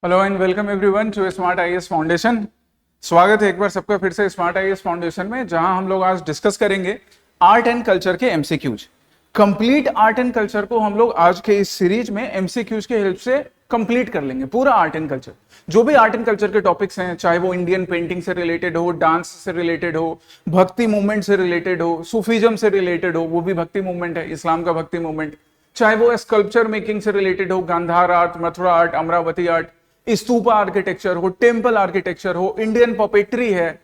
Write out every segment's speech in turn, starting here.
Hello and welcome everyone to Smart IAS Foundation. स्वागत है एक बार सबका फिर से स्मार्ट आईएएस फाउंडेशन में, जहां हम लोग आज डिस्कस करेंगे आर्ट एंड कल्चर के MCQs. Complete art and culture को हम लोग आज के इस सीरीज में एमसीक्यूज के हेल्प से कंप्लीट कर लेंगे। पूरा आर्ट एंड कल्चर, जो भी आर्ट एंड कल्चर के टॉपिक्स हैं, चाहे वो इंडियन पेंटिंग से रिलेटेड हो, डांस से रिलेटेड हो, भक्ति मूवमेंट से रिलेटेड हो, सूफीज्म से रिलेटेड हो, वो भी भक्ति मूवमेंट है, इस्लाम का भक्ति मूवमेंट, चाहे वो स्कल्पचर मेकिंग से रिलेटेड हो, Gandhara art, Mathura art, Amaravati art, stupa architecture हो, टेम्पल आर्किटेक्चर हो, इंडियन पपेट्री है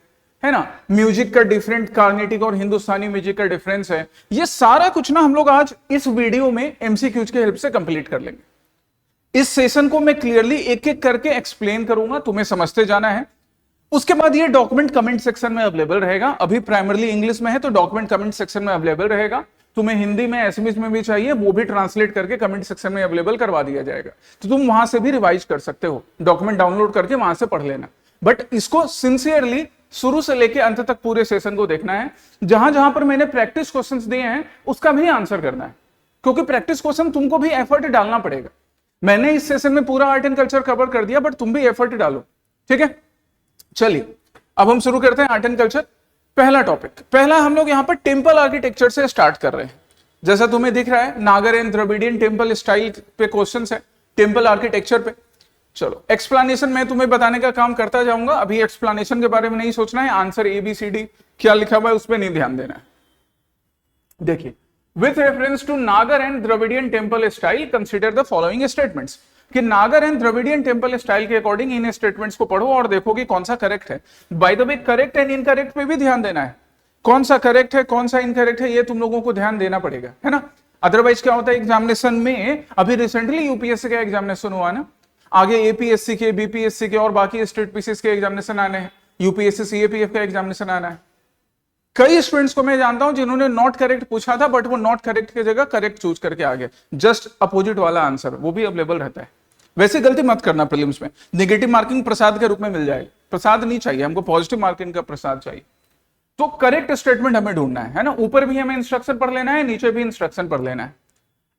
ना, म्यूजिक का डिफरेंट, कार्नेटिक और हिंदुस्तानी म्यूजिक का डिफरेंस है। ये सारा कुछ ना हम लोग आज इस वीडियो में एमसीक्यूज के हेल्प से कंप्लीट कर लेंगे। इस सेशन को मैं क्लियरली एक एक करके एक्सप्लेन करूंगा, तुम्हें समझते जाना है। उसके बाद ये डॉक्यूमेंट कमेंट सेक्शन में अवेलेबल रहेगा। अभी प्राइमरली इंग्लिश में है तो डॉक्यूमेंट कमेंट सेक्शन में अवेलेबल रहेगा। तुम्हें हिंदी में एसएमएस में भी चाहिए, वो भी ट्रांसलेट करके कमेंट सेक्शन में अवेलेबल करवा दिया जाएगा, तो तुम वहां से भी रिवाइज कर सकते हो, डॉक्यूमेंट डाउनलोड करके वहां से पढ़ लेना। बट इसको सिंसियरली शुरू से लेकर अंत तक पूरे सेशन को देखना है। जहां जहां पर मैंने प्रैक्टिस क्वेश्चंस दिए हैं उसका भी आंसर करना है, क्योंकि प्रैक्टिस क्वेश्चन तुमको भी एफर्ट डालना पड़ेगा। मैंने इस सेशन में पूरा आर्ट एंड कल्चर कवर कर दिया, बट तुम भी एफर्ट डालो, ठीक है। चलिए अब हम शुरू करते हैं आर्ट एंड कल्चर। पहला टॉपिक, पहला हम लोग यहां पर टेम्पल आर्किटेक्चर से स्टार्ट कर रहे हैं। जैसा तुम्हें दिख रहा है, Nagar and Dravidian temple style पे क्वेश्चंस है, टेम्पल आर्किटेक्चर पे। चलो एक्सप्लेनेशन मैं तुम्हें बताने का काम करता जाऊंगा। अभी एक्सप्लेनेशन के बारे में नहीं सोचना है, आंसर ABCD क्या लिखा हुआ है उस पर नहीं ध्यान देना है। देखिए, विथ रेफरेंस टू नागर and Dravidian temple style consider the following statements. कि नागर एंड द्रविडियन टेम्पल स्टाइल के अकॉर्डिंग इन स्टेटमेंट्स को पढ़ो और देखो कि कौन सा करेक्ट है। By the way, correct and incorrect पे भी ध्यान देना है। कौन सा करेक्ट है, कौन सा इनकरेक्ट है, ये तुम लोगों को ध्यान देना पड़ेगा, है ना। अदरवाइज क्या होता है एग्जामिनेशन में, अभी रिसेंटली यूपीएससी का एग्जामिनेशन हुआ ना, आगे एपीएससी के, बीपीएससी के और बाकी स्टेट पीसीएस के एग्जामिनेशन आने हैं, यूपीएससी सीएपीएफ का एग्जामिनेशन आना है। कई स्टूडेंट्स को मैं जानता हूं जिन्होंने नॉट करेक्ट पूछा था, बट वो नॉट करेक्ट की जगह करेक्ट चूज करके आ गए, जस्ट अपोजिट वाला आंसर, वो भी अवेलेबल रहता है। वैसे गलती मत करना प्रीलिम्स में, नेगेटिव मार्किंग प्रसाद के रूप में मिल जाएगा। प्रसाद नहीं चाहिए हमको, पॉजिटिव मार्किंग का प्रसाद चाहिए। तो करेक्ट स्टेटमेंट हमें ढूंढना है ना। ऊपर भी हमें इंस्ट्रक्शन पढ़ लेना है, नीचे भी इंस्ट्रक्शन पढ़ लेना है।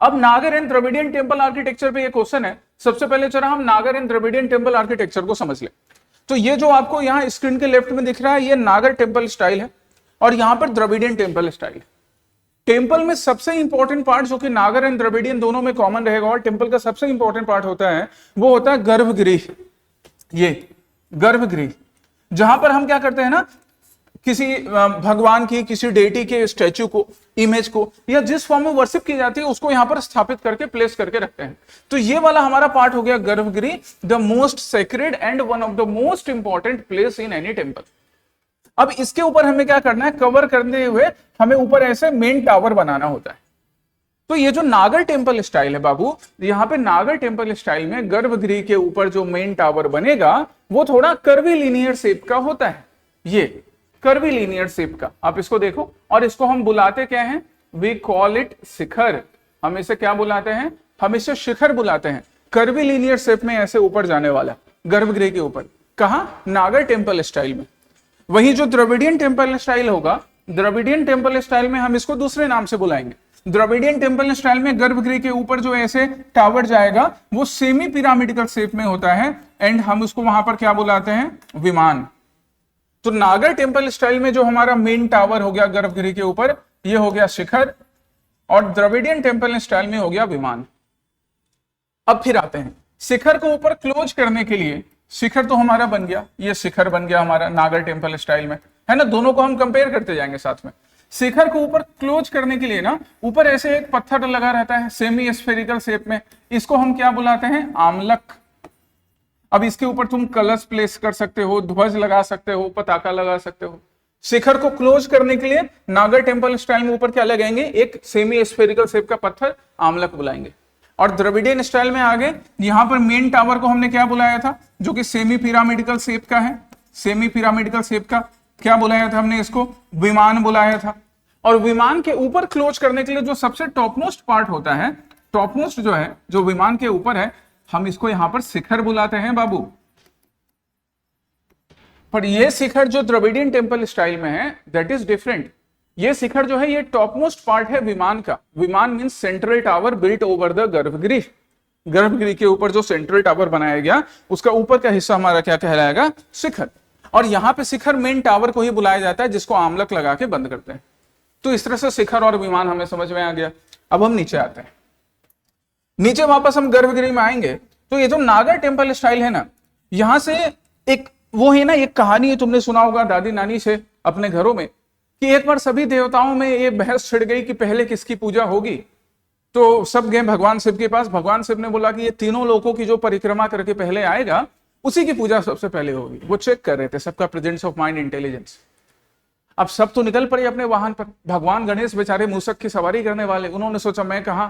अब नागर एंड द्रविडियन टेम्पल आर्किटेक्चर पे ये क्वेश्चन है। सबसे पहले चलो हम नागर एंड द्रविडियन टेम्पल आर्किटेक्चर को समझ ले। तो ये जो आपको यहाँ स्क्रीन के लेफ्ट में दिख रहा है, ये नागर टेम्पल स्टाइल है और यहां पर द्रविडियन टेम्पल स्टाइल है। टेम्पल में सबसे इंपॉर्टेंट पार्ट जो कि नागर एंड द्रविडियन दोनों में कॉमन रहेगा और टेम्पल का सबसे इंपॉर्टेंट पार्ट होता है, वो होता है गर्भगृह। ये गर्भगृह, जहां पर हम क्या करते हैं ना, किसी भगवान की, किसी डेटी के स्टैच्यू को, इमेज को, या जिस फॉर्म में वर्शिप की जाती है उसको यहां पर स्थापित करके प्लेस करके रखते हैं। तो ये वाला हमारा पार्ट हो गया गर्भगृह, the most sacred and one of the most important place in any temple. अब इसके ऊपर हमें क्या करना है, कवर करने हुए हमें ऊपर ऐसे मेन टावर बनाना होता है। तो ये जो नागर टेम्पल स्टाइल है बाबू, यहां पे नागर टेम्पल स्टाइल में गर्भगृह के ऊपर जो मेन टावर बनेगा वो थोड़ा कर्वी लीनियर शेप का होता है। ये कर्वी लीनियर शेप का, आप इसको देखो, और इसको हम बुलाते क्या हैं, वी कॉल इट शिखर। हम इसे क्या बुलाते हैं, हम इसे शिखर बुलाते हैं। कर्वी लीनियर शेप में ऐसे ऊपर जाने वाला गर्भगृह के ऊपर, कहां, नागर टेम्पल स्टाइल में। वही जो द्रविडियन टेम्पल स्टाइल होगा, द्रविडियन टेम्पल स्टाइल में हम इसको दूसरे नाम से बुलाएंगे। द्रविडियन टेम्पल स्टाइल में गर्भगृह के ऊपर जो ऐसे टावर जाएगा वो सेमी पिरामिडिकल शेप में होता है, एंड हम उसको वहां पर क्या बुलाते हैं, विमान। तो नागर टेम्पल स्टाइल में जो हमारा मेन टावर हो गया गर्भगृह के ऊपर, ये हो गया शिखर, और द्रविडियन टेम्पल स्टाइल में हो गया विमान। अब फिर आते हैं शिखर को ऊपर क्लोज करने के लिए। शिखर तो हमारा बन गया, ये शिखर बन गया हमारा नागर टेम्पल स्टाइल में, है ना। दोनों को हम कंपेयर करते जाएंगे साथ में। शिखर को ऊपर क्लोज करने के लिए ना, ऊपर ऐसे एक पत्थर लगा रहता है सेमी स्फेरिकल शेप में, इसको हम क्या बुलाते हैं, आमलक। अब इसके ऊपर तुम कलश प्लेस कर सकते हो, ध्वज लगा सकते हो, पताका लगा सकते हो। शिखर को क्लोज करने के लिए नागर टेम्पल स्टाइल में ऊपर क्या लगाएंगे, एक सेमी स्फेरिकल शेप का पत्थर, आमलक बुलाएंगे। और द्रविडियन स्टाइल में आगे यहां पर मेन टावर को हमने क्या बुलाया था, जो कि सेमी पिरामिडिकल शेप का है। सेमी पिरामिडिकल शेप का क्या बुलाया था हमने, इसको विमान बुलाया था। और विमान के ऊपर क्लोज करने के लिए जो सबसे टॉपमोस्ट पार्ट होता है, टॉपमोस्ट जो है, जो विमान के ऊपर है, हम इसको यहां पर शिखर बुलाते हैं बाबू। पर ये शिखर जो द्रविडियन टेम्पल स्टाइल में है, दैट इज डिफरेंट। ये शिखर जो है ये टॉपमोस्ट पार्ट है विमान का। विमान means central tower built over the गर्भगृह। गर्भगृह के ऊपर जो सेंट्रल टावर बनाया गया उसका ऊपर का हिस्सा हमारा क्या कहलाएगा, शिखर। और यहां पे शिखर मेन टावर को ही बुलाया जाता है जिसको आमलक लगा के बंद करते हैं। तो इस तरह से शिखर और विमान हमें समझ में आ गया। अब हम नीचे आते हैं, नीचे वापस हम गर्भगृह में आएंगे तो ये जो नागर टेम्पल स्टाइल है ना, यहां से एक वो है ना, एक कहानी है, तुमने सुना होगा दादी नानी से अपने घरों में, कि एक बार सभी देवताओं में ये बहस छिड़ गई कि पहले किसकी पूजा होगी। तो सब गए भगवान शिव के पास। भगवान शिव ने बोला कि ये तीनों लोगों की जो परिक्रमा करके पहले आएगा उसी की पूजा सबसे पहले होगी। वो चेक कर रहे थे सबका प्रेजेंस ऑफ माइंड, इंटेलिजेंस। अब सब तो निकल पड़े अपने वाहन पर। भगवान गणेश बेचारे मूसक की सवारी करने वाले, उन्होंने सोचा मैं कहां।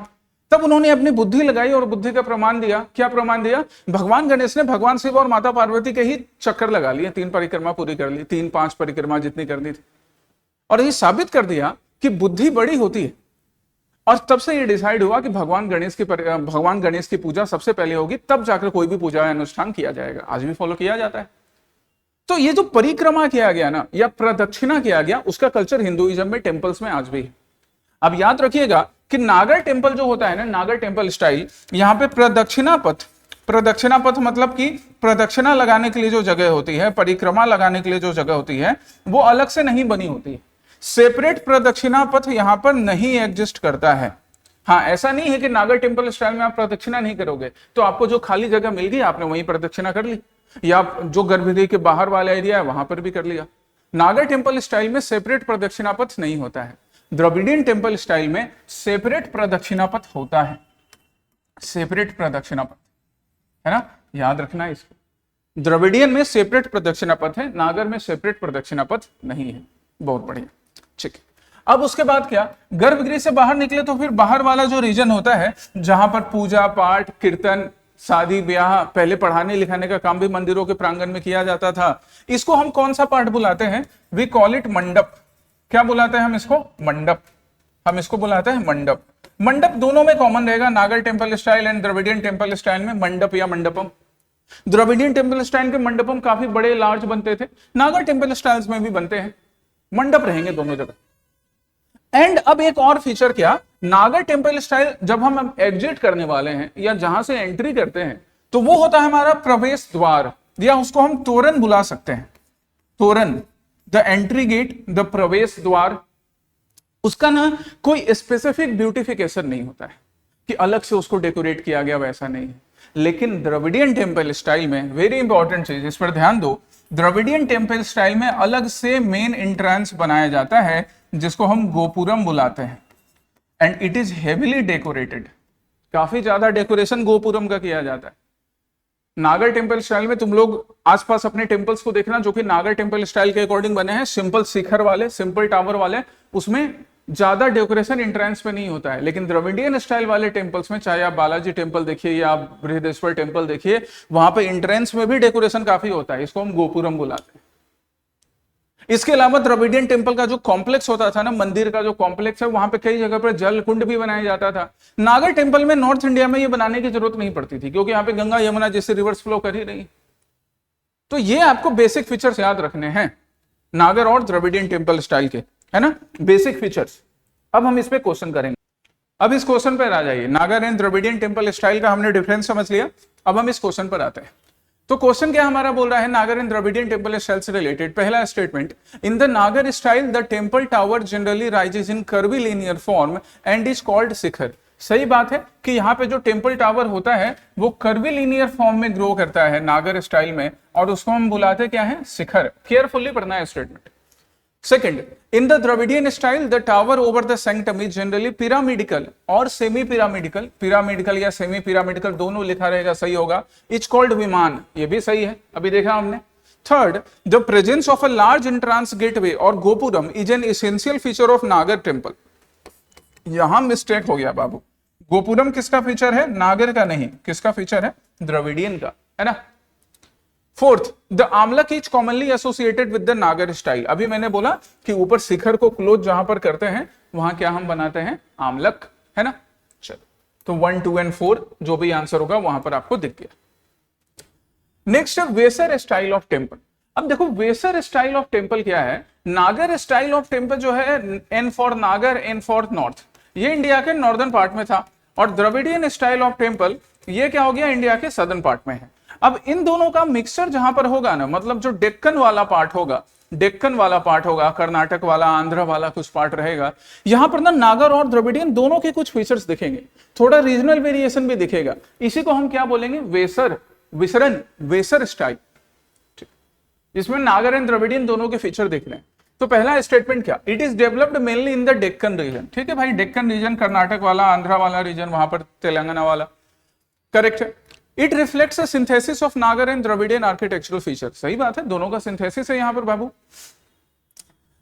तब उन्होंने अपनी बुद्धि लगाई और बुद्धि का प्रमाण दिया। क्या प्रमाण दिया? भगवान गणेश ने भगवान शिव और माता पार्वती के ही चक्कर लगा लिए, 3 परिक्रमा पूरी कर ली, 3-5 परिक्रमा जितनी करनी थी, और ये साबित कर दिया कि बुद्धि बड़ी होती है। और तब से ये डिसाइड हुआ कि भगवान गणेश की पूजा सबसे पहले होगी, तब जाकर कोई भी पूजा अनुष्ठान किया जाएगा। आज भी फॉलो किया जाता है। तो ये जो परिक्रमा किया गया ना, या प्रदक्षिणा किया गया, उसका कल्चर हिंदुइज्म में टेम्पल्स में आज भी है। अब याद रखिएगा कि नागर टेम्पल जो होता है ना, नागर टेम्पल स्टाइल, यहां पे प्रदक्षिणा पथ मतलब कि प्रदक्षिणा लगाने के लिए जो जगह होती है, परिक्रमा लगाने के लिए जो जगह होती है, वो अलग से नहीं बनी होती है। सेपरेट प्रदक्षिणा पथ यहां पर नहीं एग्जिस्ट करता है। हाँ, ऐसा नहीं है कि नागर टेम्पल स्टाइल में आप प्रदक्षिणा नहीं करोगे तो आपको जो खाली जगह मिल गई आपने वहीं प्रदक्षिणा कर ली, या जो गर्भगृह के बाहर वाला एरिया है वहां पर भी कर लिया। नागर टेम्पल स्टाइल में सेपरेट प्रदक्षिणा पथ नहीं होता है। द्रविडियन टेम्पल स्टाइल में सेपरेट प्रदक्षिणा पथ होता है। सेपरेट प्रदक्षिणा पथ है ना, याद रखना है इसको। द्रविडियन में सेपरेट प्रदक्षिणा पथ है, नागर में सेपरेट प्रदक्षिणा पथ नहीं है। बहुत बढ़िया, ठीक है। अब उसके बाद क्या, गर्भगृह से बाहर निकले तो फिर बाहर वाला जो रीजन होता है जहां पर पूजा पाठ, कीर्तन, शादी ब्याह, पहले पढ़ाने लिखाने का काम भी मंदिरों के प्रांगण में किया जाता था। इसको हम कौन सा पाठ बुलाते हैं? वी कॉल इट मंडप। क्या बुलाते हैं हम इसको? मंडप। हम इसको बुलाते हैं मंडप। मंडप दोनों में कॉमन रहेगा, नागर temple style and Dravidian temple style में मंडप या मंडपम। द्रविडियन टेम्पल स्टाइल के मंडपम काफी बड़े लार्ज बनते थे, नागर टेम्पल स्टाइल्स में भी बनते हैं, मंडप रहेंगे दोनों जगह। एंड अब एक और फीचर क्या, नागर टेम्पल स्टाइल जब हम एग्जिट करने वाले हैं या जहां से एंट्री करते हैं तो वो होता है हमारा प्रवेश द्वार, या उसको हम तोरण बुला सकते हैं। तोरण, द एंट्री गेट, द प्रवेश द्वार। उसका ना कोई स्पेसिफिक ब्यूटिफिकेशन नहीं होता है कि अलग से उसको डेकोरेट किया गया, वैसा नहीं है। लेकिन द्रविडियन टेम्पल स्टाइल में वेरी इंपॉर्टेंट चीज, इस पर ध्यान दो, द्रविडियन टेम्पल स्टाइल में अलग से मेन एंट्रेंस बनाया जाता है जिसको हम गोपुरम बुलाते हैं, and it is heavily decorated. काफी ज्यादा डेकोरेशन गोपुरम का किया जाता है। नागर टेम्पल स्टाइल में तुम लोग आसपास अपने टेम्पल्स को देखना जो कि नागर टेम्पल स्टाइल के अकॉर्डिंग बने हैं, सिंपल शिखर वाले, सिंपल टावर वाले, उसमें ज्यादा डेकोरेशन एंट्रेंस पे नहीं होता है। लेकिन द्रविडियन स्टाइल वाले टेम्पल्स में, चाहे आप बालाजी टेम्पल देखिए या आप बृहदेश्वर टेम्पल देखिए, वहां पे एंट्रेंस में भी डेकोरेशन काफी होता है। इसको हम गोपुरम बुलाते हैं। इसके अलावा द्रविडियन टेम्पल का जो कॉम्प्लेक्स होता था ना, मंदिर का जो कॉम्प्लेक्स है, वहां पे कई जगह पर जल कुंड भी बनाया जाता था। नागर टेम्पल में नॉर्थ इंडिया में ये बनाने की जरूरत नहीं पड़ती थी क्योंकि यहाँ पे गंगा यमुना जैसे रिवर्स फ्लो कर ही रही। तो ये आपको बेसिक फीचर्स याद रखने हैं नागर और द्रविडियन टेम्पल स्टाइल के, है ना, बेसिक फीचर्स। अब हम इस पे क्वेश्चन करेंगे। अब इस क्वेश्चन पर आ जाइए। नागर एंड द्रविडियन टेम्पल स्टाइल का हमने डिफरेंस समझ लिया। अब हम इस क्वेश्चन पर आते हैं। तो क्वेश्चन क्या हमारा बोल रहा है, Nagar and Dravidian temple style से रिलेटेड। पहला statement, in the Nagar style the temple tower generally rises in curvilinear form and is called shikhara. सही बात है कि यहाँ पे जो टेम्पल टावर होता है वो कर्वीलिनियर फॉर्म में ग्रो करता है नागर स्टाइल में, और उसको हम बुलाते क्या है? शिखर। केयरफुली पढ़ना है statement. Second, in the Dravidian style the tower over the sanctum is generally pyramidical और सेमी पिरामिडिकल। पिरामिडिकल या सेमी पिरामिडिकल दोनों लिखा रहेगा, सही होगा। इज कॉल्ड विमान, ये भी सही है, अभी देखा हमने। Third, the presence of a large entrance gateway और gopuram is an essential feature of Nagar temple. यहां मिस्टेक हो गया बाबू। गोपुरम किसका फीचर है? नागर का नहीं। किसका फीचर है? द्रविडियन का, है ना। Fourth, the amalaka is commonly associated with the Nagar style. अभी मैंने बोला कि ऊपर शिखर को क्लोज जहां पर करते हैं वहां क्या हम बनाते हैं? आमलक, है ना। चलो, तो 1, 2 एंड 4 जो भी आंसर होगा वहां पर आपको दिख गया। नेक्स्ट है वेसर स्टाइल ऑफ टेम्पल। अब देखो वेसर स्टाइल ऑफ टेम्पल क्या है। नागर स्टाइल ऑफ टेम्पल जो है, एन फॉर नागर, एन फॉर नॉर्थ, ये इंडिया के नॉर्दर्न पार्ट में था, और द्रविडियन स्टाइल ऑफ टेम्पल ये क्या हो गया, इंडिया के सदर्न पार्ट में है। अब इन दोनों का मिक्सचर जहां पर होगा ना, मतलब जो डेक्कन वाला पार्ट होगा, डेक्कन वाला पार्ट होगा, कर्नाटक वाला, आंध्र वाला कुछ पार्ट रहेगा, यहां पर ना नागर और द्रविडियन दोनों के कुछ फीचर्स दिखेंगे, थोड़ा रीजनल वेरिएशन भी दिखेगा। इसी को हम क्या बोलेंगे, वेसर, विसरन, वेसर स्टाइल, जिसमें नागर एंड द्रविडियन दोनों के फीचर दिख रहे हैं। तो पहला स्टेटमेंट क्या, it is developed mainly in the Deccan region. ठीक है भाई, डेक्कन रीजन, कर्नाटक वाला, आंध्रा वाला रीजन, वहां पर तेलंगाना वाला, करेक्ट है। It reflects a synthesis of Nagar and Dravidian architectural feature, सही बात है, दोनों का सिंथेसिस है यहां पर बाबू।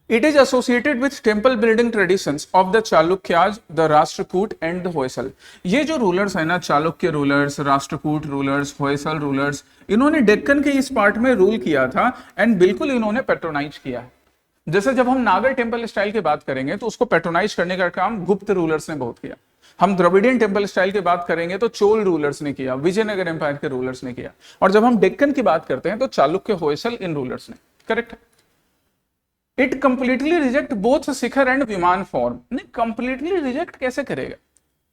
It is associated with temple building traditions of the Chalukyas, the Rashtrakuta and the Hoysala. ये जो रूलर्स है ना, Chalukya rulers, Rashtrakuta rulers, Hoysala rulers, इन्होंने डेक्कन के इस पार्ट में रूल किया था एंड बिल्कुल इन्होंने पेट्रोनाइज किया है। जैसे जब हम नागर टेम्पल स्टाइल की बात करेंगे तो उसको पेट्रोनाइज करने का काम गुप्त रूलर्स ने बहुत किया। हम द्रविडियन टेम्पल स्टाइल की बात करेंगे तो चोल रूलर्स ने किया, विजयनगर एम्पायर के रूलर्स ने किया, और जब हम डेक्कन की बात करते हैं तो चालुक्य, होयसल, इन रूलर्स ने, correct. It completely reject both Shikhar and विमान फॉर्म। नहीं, कंप्लीटली रिजेक्ट कैसे करेगा,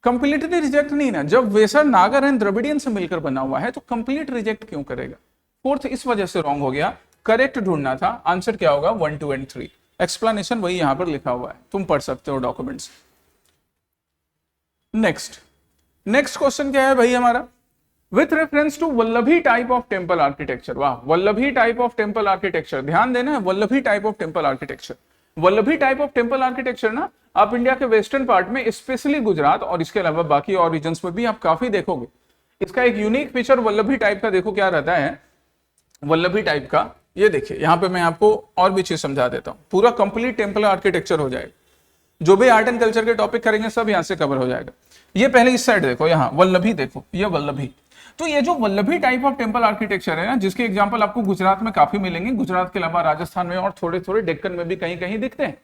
कंप्लीटली रिजेक्ट नहीं ना, जब वेसर, नागर एंड द्रविडियन से मिलकर बना हुआ है तो कंप्लीट रिजेक्ट क्यों करेगा। फोर्थ इस वजह से रॉन्ग हो गया, करेक्ट ढूंढना था, आंसर क्या होगा 1, 2 एंड 3। एक्सप्लेनेशन वही यहां पर लिखा हुआ है, तुम पढ़ सकते हो डॉक्यूमेंट्स। नेक्स्ट क्वेश्चन क्या है भाई हमारा, with reference to Vallabhi type of temple architecture. वाह, Vallabhi type of temple architecture, ध्यान देना है, Vallabhi type of temple architecture. Vallabhi type of temple architecture ना आप इंडिया के वेस्टर्न पार्ट में, स्पेशली गुजरात और इसके अलावा बाकी और रीजन्स में भी आप काफी देखोगे। इसका एक यूनिक फीचर वल्लभी टाइप का देखो क्या रहता है, वल्लभी टाइप का, ये देखिए यहां पे मैं आपको और भी चीज समझा देता हूं, पूरा कंप्लीट टेम्पल आर्किटेक्चर हो जाएगा, जो भी आर्ट एंड कल्चर के टॉपिक करेंगे सब यहां से कवर हो जाएगा। ये पहले इस साइड देखो, यहाँ वल्लभी देखो, ये वल्लभी, तो ये जो Vallabhi type of temple architecture है ना, जिसके एग्जांपल आपको गुजरात में काफी मिलेंगे, गुजरात के अलावा राजस्थान में और थोड़े थोड़े डेक्कन में भी कहीं कहीं दिखते हैं।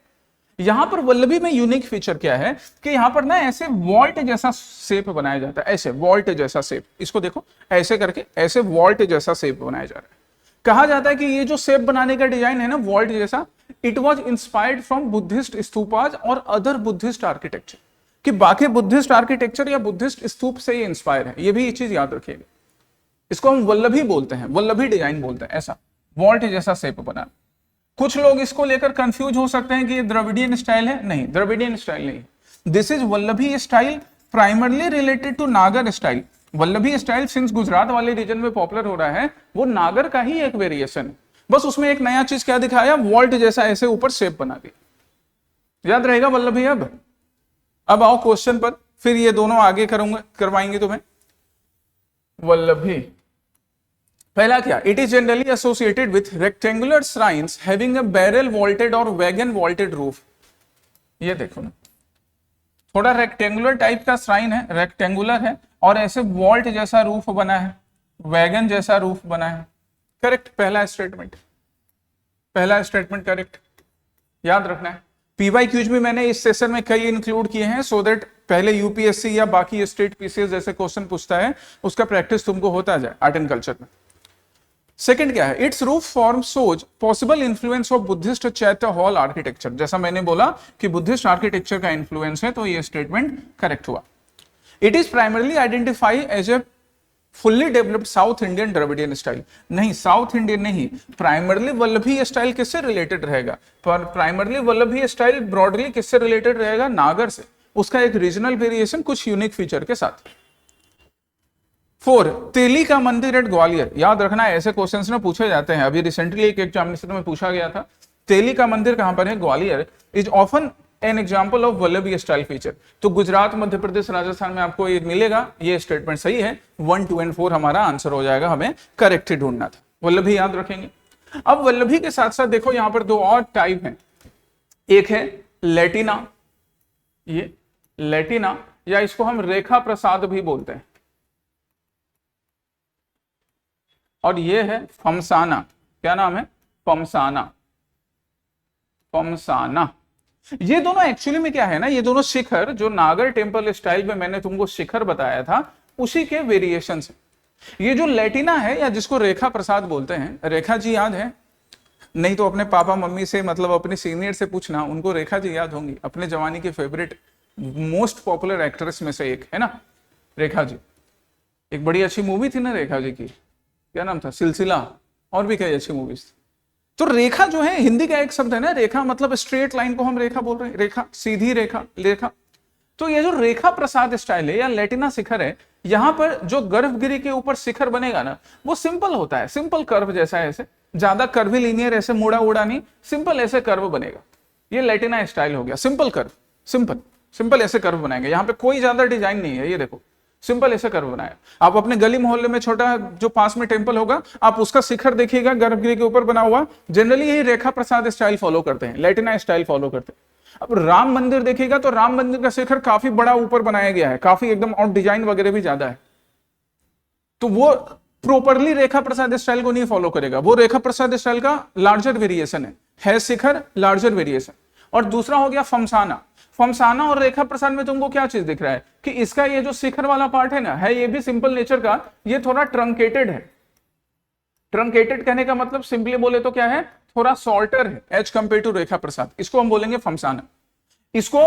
यहां पर वल्लभी में यूनिक फीचर क्या है कि यहां पर ना ऐसे वॉल्ट जैसा शेप बनाया जाता है, ऐसे वॉल्ट जैसा शेप, इसको देखो ऐसे करके, ऐसे वॉल्ट जैसा शेप बनाया जा रहा है। कहा जाता है कि ये जो शेप बनाने का डिजाइन है ना वॉल्ट जैसा, it was inspired from Buddhist stupas और अदर बुद्धिस्ट आर्किटेक्चर, कि बाकी बुद्धिस्ट आर्किटेक्चर या बुद्धिस्ट स्तूप से ये इंस्पायर है, ये भी ये चीज याद रखिएगा। इसको हम वल्लभी बोलते हैं, वल्लभी डिजाइन बोलते हैं, ऐसा वॉल्ट जैसा शेप बना। कुछ लोग इसको लेकर कंफ्यूज हो सकते हैं कि ये द्रविडियन स्टाइल है, नहीं, द्रविडियन स्टाइल नहीं, this is Vallabhi style, primarily related to Nagar style. Vallabhi style since Gujarat वाले रीजन में पॉपुलर हो रहा है, वो नागर का ही एक वेरिएशन है, बस उसमें एक नया चीज क्या दिखाया, वॉल्ट जैसा ऐसे ऊपर शेप बना दिया। याद रहेगा वल्लभी। अब आओ क्वेश्चन पर, फिर ये दोनों आगे करवाएंगे तुम्हें। वल्लभी पहला क्या, it is generally associated with rectangular shrines having a barrel vaulted और वैगन वॉल्टेड रूफ। ये देखो ना, थोड़ा रेक्टेंगुलर टाइप का श्राइन है, रेक्टेंगुलर है और ऐसे वॉल्ट जैसा रूफ बना है, वैगन जैसा रूफ बना है, करेक्ट। पहला स्टेटमेंट करेक्ट, याद रखना है। पीवाईक्यूज भी मैंने इस सेशन में कई इंक्लूड किए हैं, सो दैट पहले यूपीएससी या बाकी स्टेट पीसीएस जैसे क्वेश्चन पूछता है उसका प्रैक्टिस तुमको होता जाए आर्ट एंड कल्चर में। सेकंड क्या है, it's roof form shows possible influence of Buddhist चैत्य हॉल आर्किटेक्चर। जैसा मैंने बोला कि बुद्धिस्ट आर्किटेक्चर का इन्फ्लुएंस है, तो ये स्टेटमेंट करेक्ट हुआ। It is primarily identify as a fully developed South Indian Dravidian style. नहीं, साउथ इंडियन नहीं, प्राइमरली वल्लभी स्टाइल किससे रिलेटेड रहेगा, पर प्राइमरली वल्लभी स्टाइल ब्रॉडली किससे रिलेटेड रहेगा, नागर से, उसका एक रीजनल वेरिएशन कुछ यूनिक फीचर के साथ। 4, तेली का मंदिर एट ग्वालियर। याद रखना ऐसे क्वेश्चंस ना पूछे जाते हैं, अभी रिसेंटली एक एग्जामिनेशन में पूछा गया था, तेली का मंदिर कहां पर है, Gwalior, is often N example of Vallabhi style feature. तो गुजरात, मध्य प्रदेश, राजस्थान में आपको ये मिलेगा, ये स्टेटमेंट सही है। 1, 2 एंड 4 हमारा आंसर हो जाएगा, हमें करेक्ट ही ढूंढना था, वल्लभी याद रखेंगे। अब वल्लभी के साथ साथ देखो यहां पर दो और टाइप हैं, एक है लेटिना, ये लेटिना, या इसको हम रेखा प्रसाद भी बोलते हैं, और ये है फमसाना। क्या नाम है, फमसाना। ये दोनों एक्चुअली में क्या है ना, ये दोनों शिखर, जो नागर टेम्पल स्टाइल में मैंने तुमको शिखर बताया था, उसी के वेरिएशंस हैं। ये जो लेटिना है, या जिसको रेखा प्रसाद बोलते हैं, रेखा जी याद है, नहीं तो अपने पापा मम्मी से, मतलब अपने सीनियर से पूछना, उनको रेखा जी याद होंगी, अपने जवानी के फेवरेट मोस्ट पॉपुलर एक्ट्रेस में से एक है ना, रेखा जी। एक बड़ी अच्छी मूवी थी ना रेखा जी की, क्या नाम था, सिलसिला, और भी कई अच्छी मूवीज थी। तो रेखा जो है हिंदी का एक शब्द है ना, रेखा मतलब स्ट्रेट लाइन को हम रेखा बोल रहे हैं, रेखा, सीधी रेखा, रेखा। तो ये जो रेखा प्रसाद स्टाइल है या लैटिना शिखर है, यहां पर जो गर्भगिरी के ऊपर शिखर बनेगा ना, वो सिंपल होता है, सिंपल कर्व जैसा है, ऐसे ज्यादा कर्वी लीनियर, ऐसे मुड़ा उड़ा नहीं, सिंपल ऐसे कर्व बनेगा। ये लैटिना स्टाइल हो गया, सिंपल कर्व, सिंपल सिंपल ऐसे कर्व बनाएंगे, यहाँ पे कोई ज्यादा डिजाइन नहीं है। ये देखो सिंपल ऐसे कर्व बनाया। आप अपने गली मोहल्ले में छोटा जो पास में टेम्पल होगा, आप उसका शिखर देखिएगा गर्भगिरी के ऊपर बना हुआ, जनरली यही रेखा प्रसाद स्टाइल फॉलो करते हैं, लैटिना स्टाइल फॉलो करते हैं। अब राम मंदिर देखिएगा तो राम मंदिर का शिखर काफी बड़ा ऊपर बनाया गया है, काफी एकदम, और डिजाइन वगैरह भी ज्यादा है। तो वो प्रॉपरली रेखा प्रसाद स्टाइल को नहीं फॉलो करेगा, वो रेखा प्रसाद स्टाइल का लार्जर वेरिएशन है शिखर, लार्जर वेरिएशन। और दूसरा हो गया फमसाना। फमसाना और रेखा प्रसाद में तुमको क्या चीज दिख रहा है कि इसका ये जो शिखर वाला पार्ट है ना, है ये भी सिंपल नेचर का, ये थोड़ा ट्रंकेटेड है। ट्रंकेटेड कहने का मतलब सिंपली बोले तो क्या है, थोड़ा शॉर्टर है एज कंपेयर टू रेखा प्रसाद, इसको हम बोलेंगे फमसाना। इसको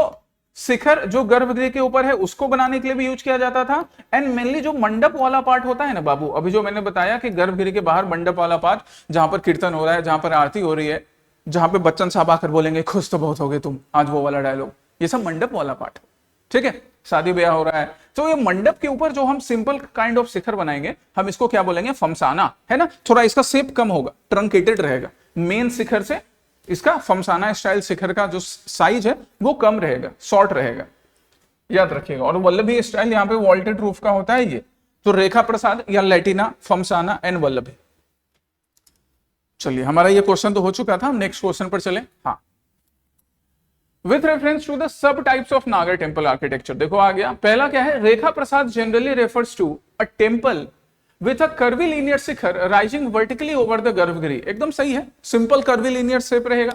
शिखर जो गर्भगृह के ऊपर है उसको बनाने के लिए भी यूज किया जाता था। एंड मेनली जो मंडप वाला पार्ट होता है ना बाबू, अभी जो मैंने बताया कि गर्भगृह के बाहर मंडप वाला पार्ट, जहां पर कीर्तन हो रहा है, जहां पर आरती हो रही है, जहां पे बच्चन साहब आकर बोलेंगे खुश तो बहुत हो गए तुम आज, वो वाला डायलॉग, ये सब मंडप वाला पार्ट, ठीक है, शादी ब्याह हो रहा है, तो ये मंडप के ऊपर जो हम सिंपल काइंड ऑफ शिखर बनाएंगे, हम इसको क्या बोलेंगे, फमसाना, है ना। थोड़ा इसका शेप कम होगा, ट्रंकेटेड रहेगा, मेन शिखर से इसका फमसाना स्टाइल शिखर का जो साइज है वो कम रहेगा, शॉर्ट रहेगा, याद रखिएगा। और वल्लभी स्टाइल यहाँ पे वॉल्टेड रूफ का होता है। ये तो रेखा प्रसाद या लैटिना, फमसाना एंड वल्लभी। चलिए हमारा ये क्वेश्चन तो हो चुका था, हम नेक्स्ट क्वेश्चन पर चले। हाँ, with reference to the sub types of Nagar temple architecture, देखो आ गया पहला क्या है, Rekha Prasad generally refers to a temple with a curvilinear shikhara rising vertically over the garbhagriha, एकदम सही है, सिंपल कर्वी लीनियर शेप रहेगा।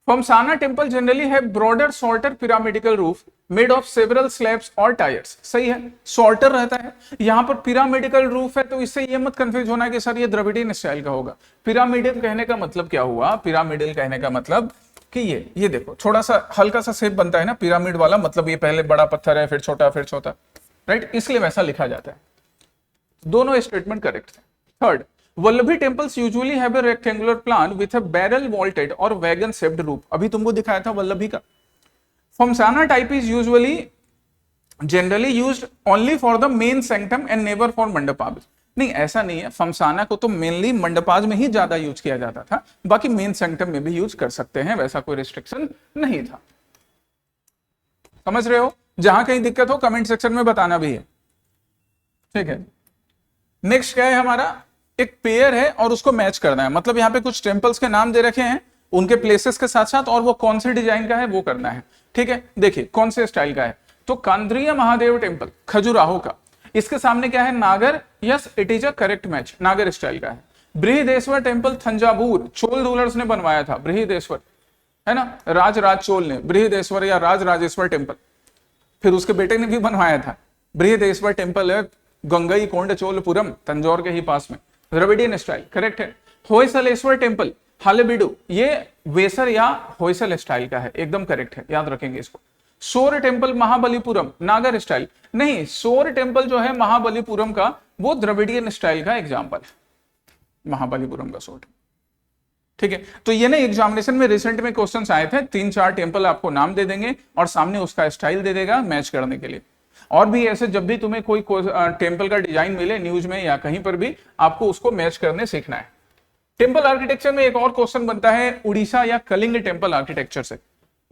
फमसाना टेम्पल जनरली है broader shorter pyramidical roof made of several slabs और टायर्स, सही है, शॉर्टर रहता है। यहां पर पिरामिडिकल रूफ है, तो इससे ये मत कंफ्यूज होना कि सर ये द्रविडियन स्टाइल का होगा। पिरामिडल कहने का मतलब क्या हुआ, पिरामिडल कहने का मतलब कि ये देखो थोड़ा सा हल्का सा शेप बनता है ना पिरामिड वाला, मतलब ये पहले बड़ा पत्थर है फिर छोटा फिर छोटा, राइट, इसलिए वैसा लिखा जाता है। दोनों स्टेटमेंट करेक्ट है। Third, Vallabhi temples usually have a rectangular plan with a barrel vaulted और वैगन शेप्ड रूफ, अभी तुमको दिखाया था वल्लभी का। Phamsana type is usually generally used only for the main sanctum and never for mandapas, नहीं ऐसा नहीं है, फमसाना को तो मेनली मंडपाज में ही ज्यादा यूज किया जाता था, बाकी मेन सेंक्टम में भी यूज कर सकते हैं, वैसा कोई रिस्ट्रिक्शन नहीं था। समझ रहे हो, जहां कहीं दिक्कत हो कमेंट सेक्शन में बताना भी है, ठीक है। नेक्स्ट क्या है हमारा, एक पेयर है और उसको मैच करना है, मतलब यहाँ पे कुछ टेम्पल्स के नाम दे रखे हैं उनके प्लेसेस के साथ साथ, और वो कौन से डिजाइन का है वो करना है, ठीक है। देखिए कौन से स्टाइल का है, तो कांद्रीय महादेव टेम्पल खजुराहो का, इसके सामने क्या है नागर, yes it is a correct match, नागर स्टाइल का है। बृहदेश्वर टेम्पल थंजावुर, चोल रूलर्स ने बनवाया था, बृहदेश्वर है ना, राज चोल ने बृहदेश्वर या राजेश्वर टेम्पल, फिर उसके बेटे ने भी बनवाया था। बृहदेश्वर टेम्पल है गंगई कोंड चोलपुरम, तंजौर के ही पास में, द्रविडियन स्टाइल, करेक्ट है। होयसलेश्वर टेम्पल हालेबिडु, ये वेसर या होयसल स्टाइल का है, एकदम करेक्ट है, याद रखेंगे इसको। सोर टेम्पल महाबलीपुरम, नागर स्टाइल, नहीं, सोर टेम्पल जो है महाबलीपुरम का वो द्रविडियन स्टाइल का एग्जाम्पल है, महाबलीपुरम का सोर, ठीक है। तो ये ना एग्जामिनेशन में रिसेंट में क्वेश्चंस आए थे, 3-4 टेम्पल आपको नाम दे देंगे और सामने उसका स्टाइल दे देगा मैच करने के लिए। और भी ऐसे जब भी तुम्हें कोई टेम्पल का डिजाइन मिले न्यूज में या कहीं पर भी, आपको उसको मैच करने सीखना है। टेम्पल आर्किटेक्चर में एक और क्वेश्चन बनता है उड़ीसा या कलिंग टेम्पल आर्किटेक्चर से,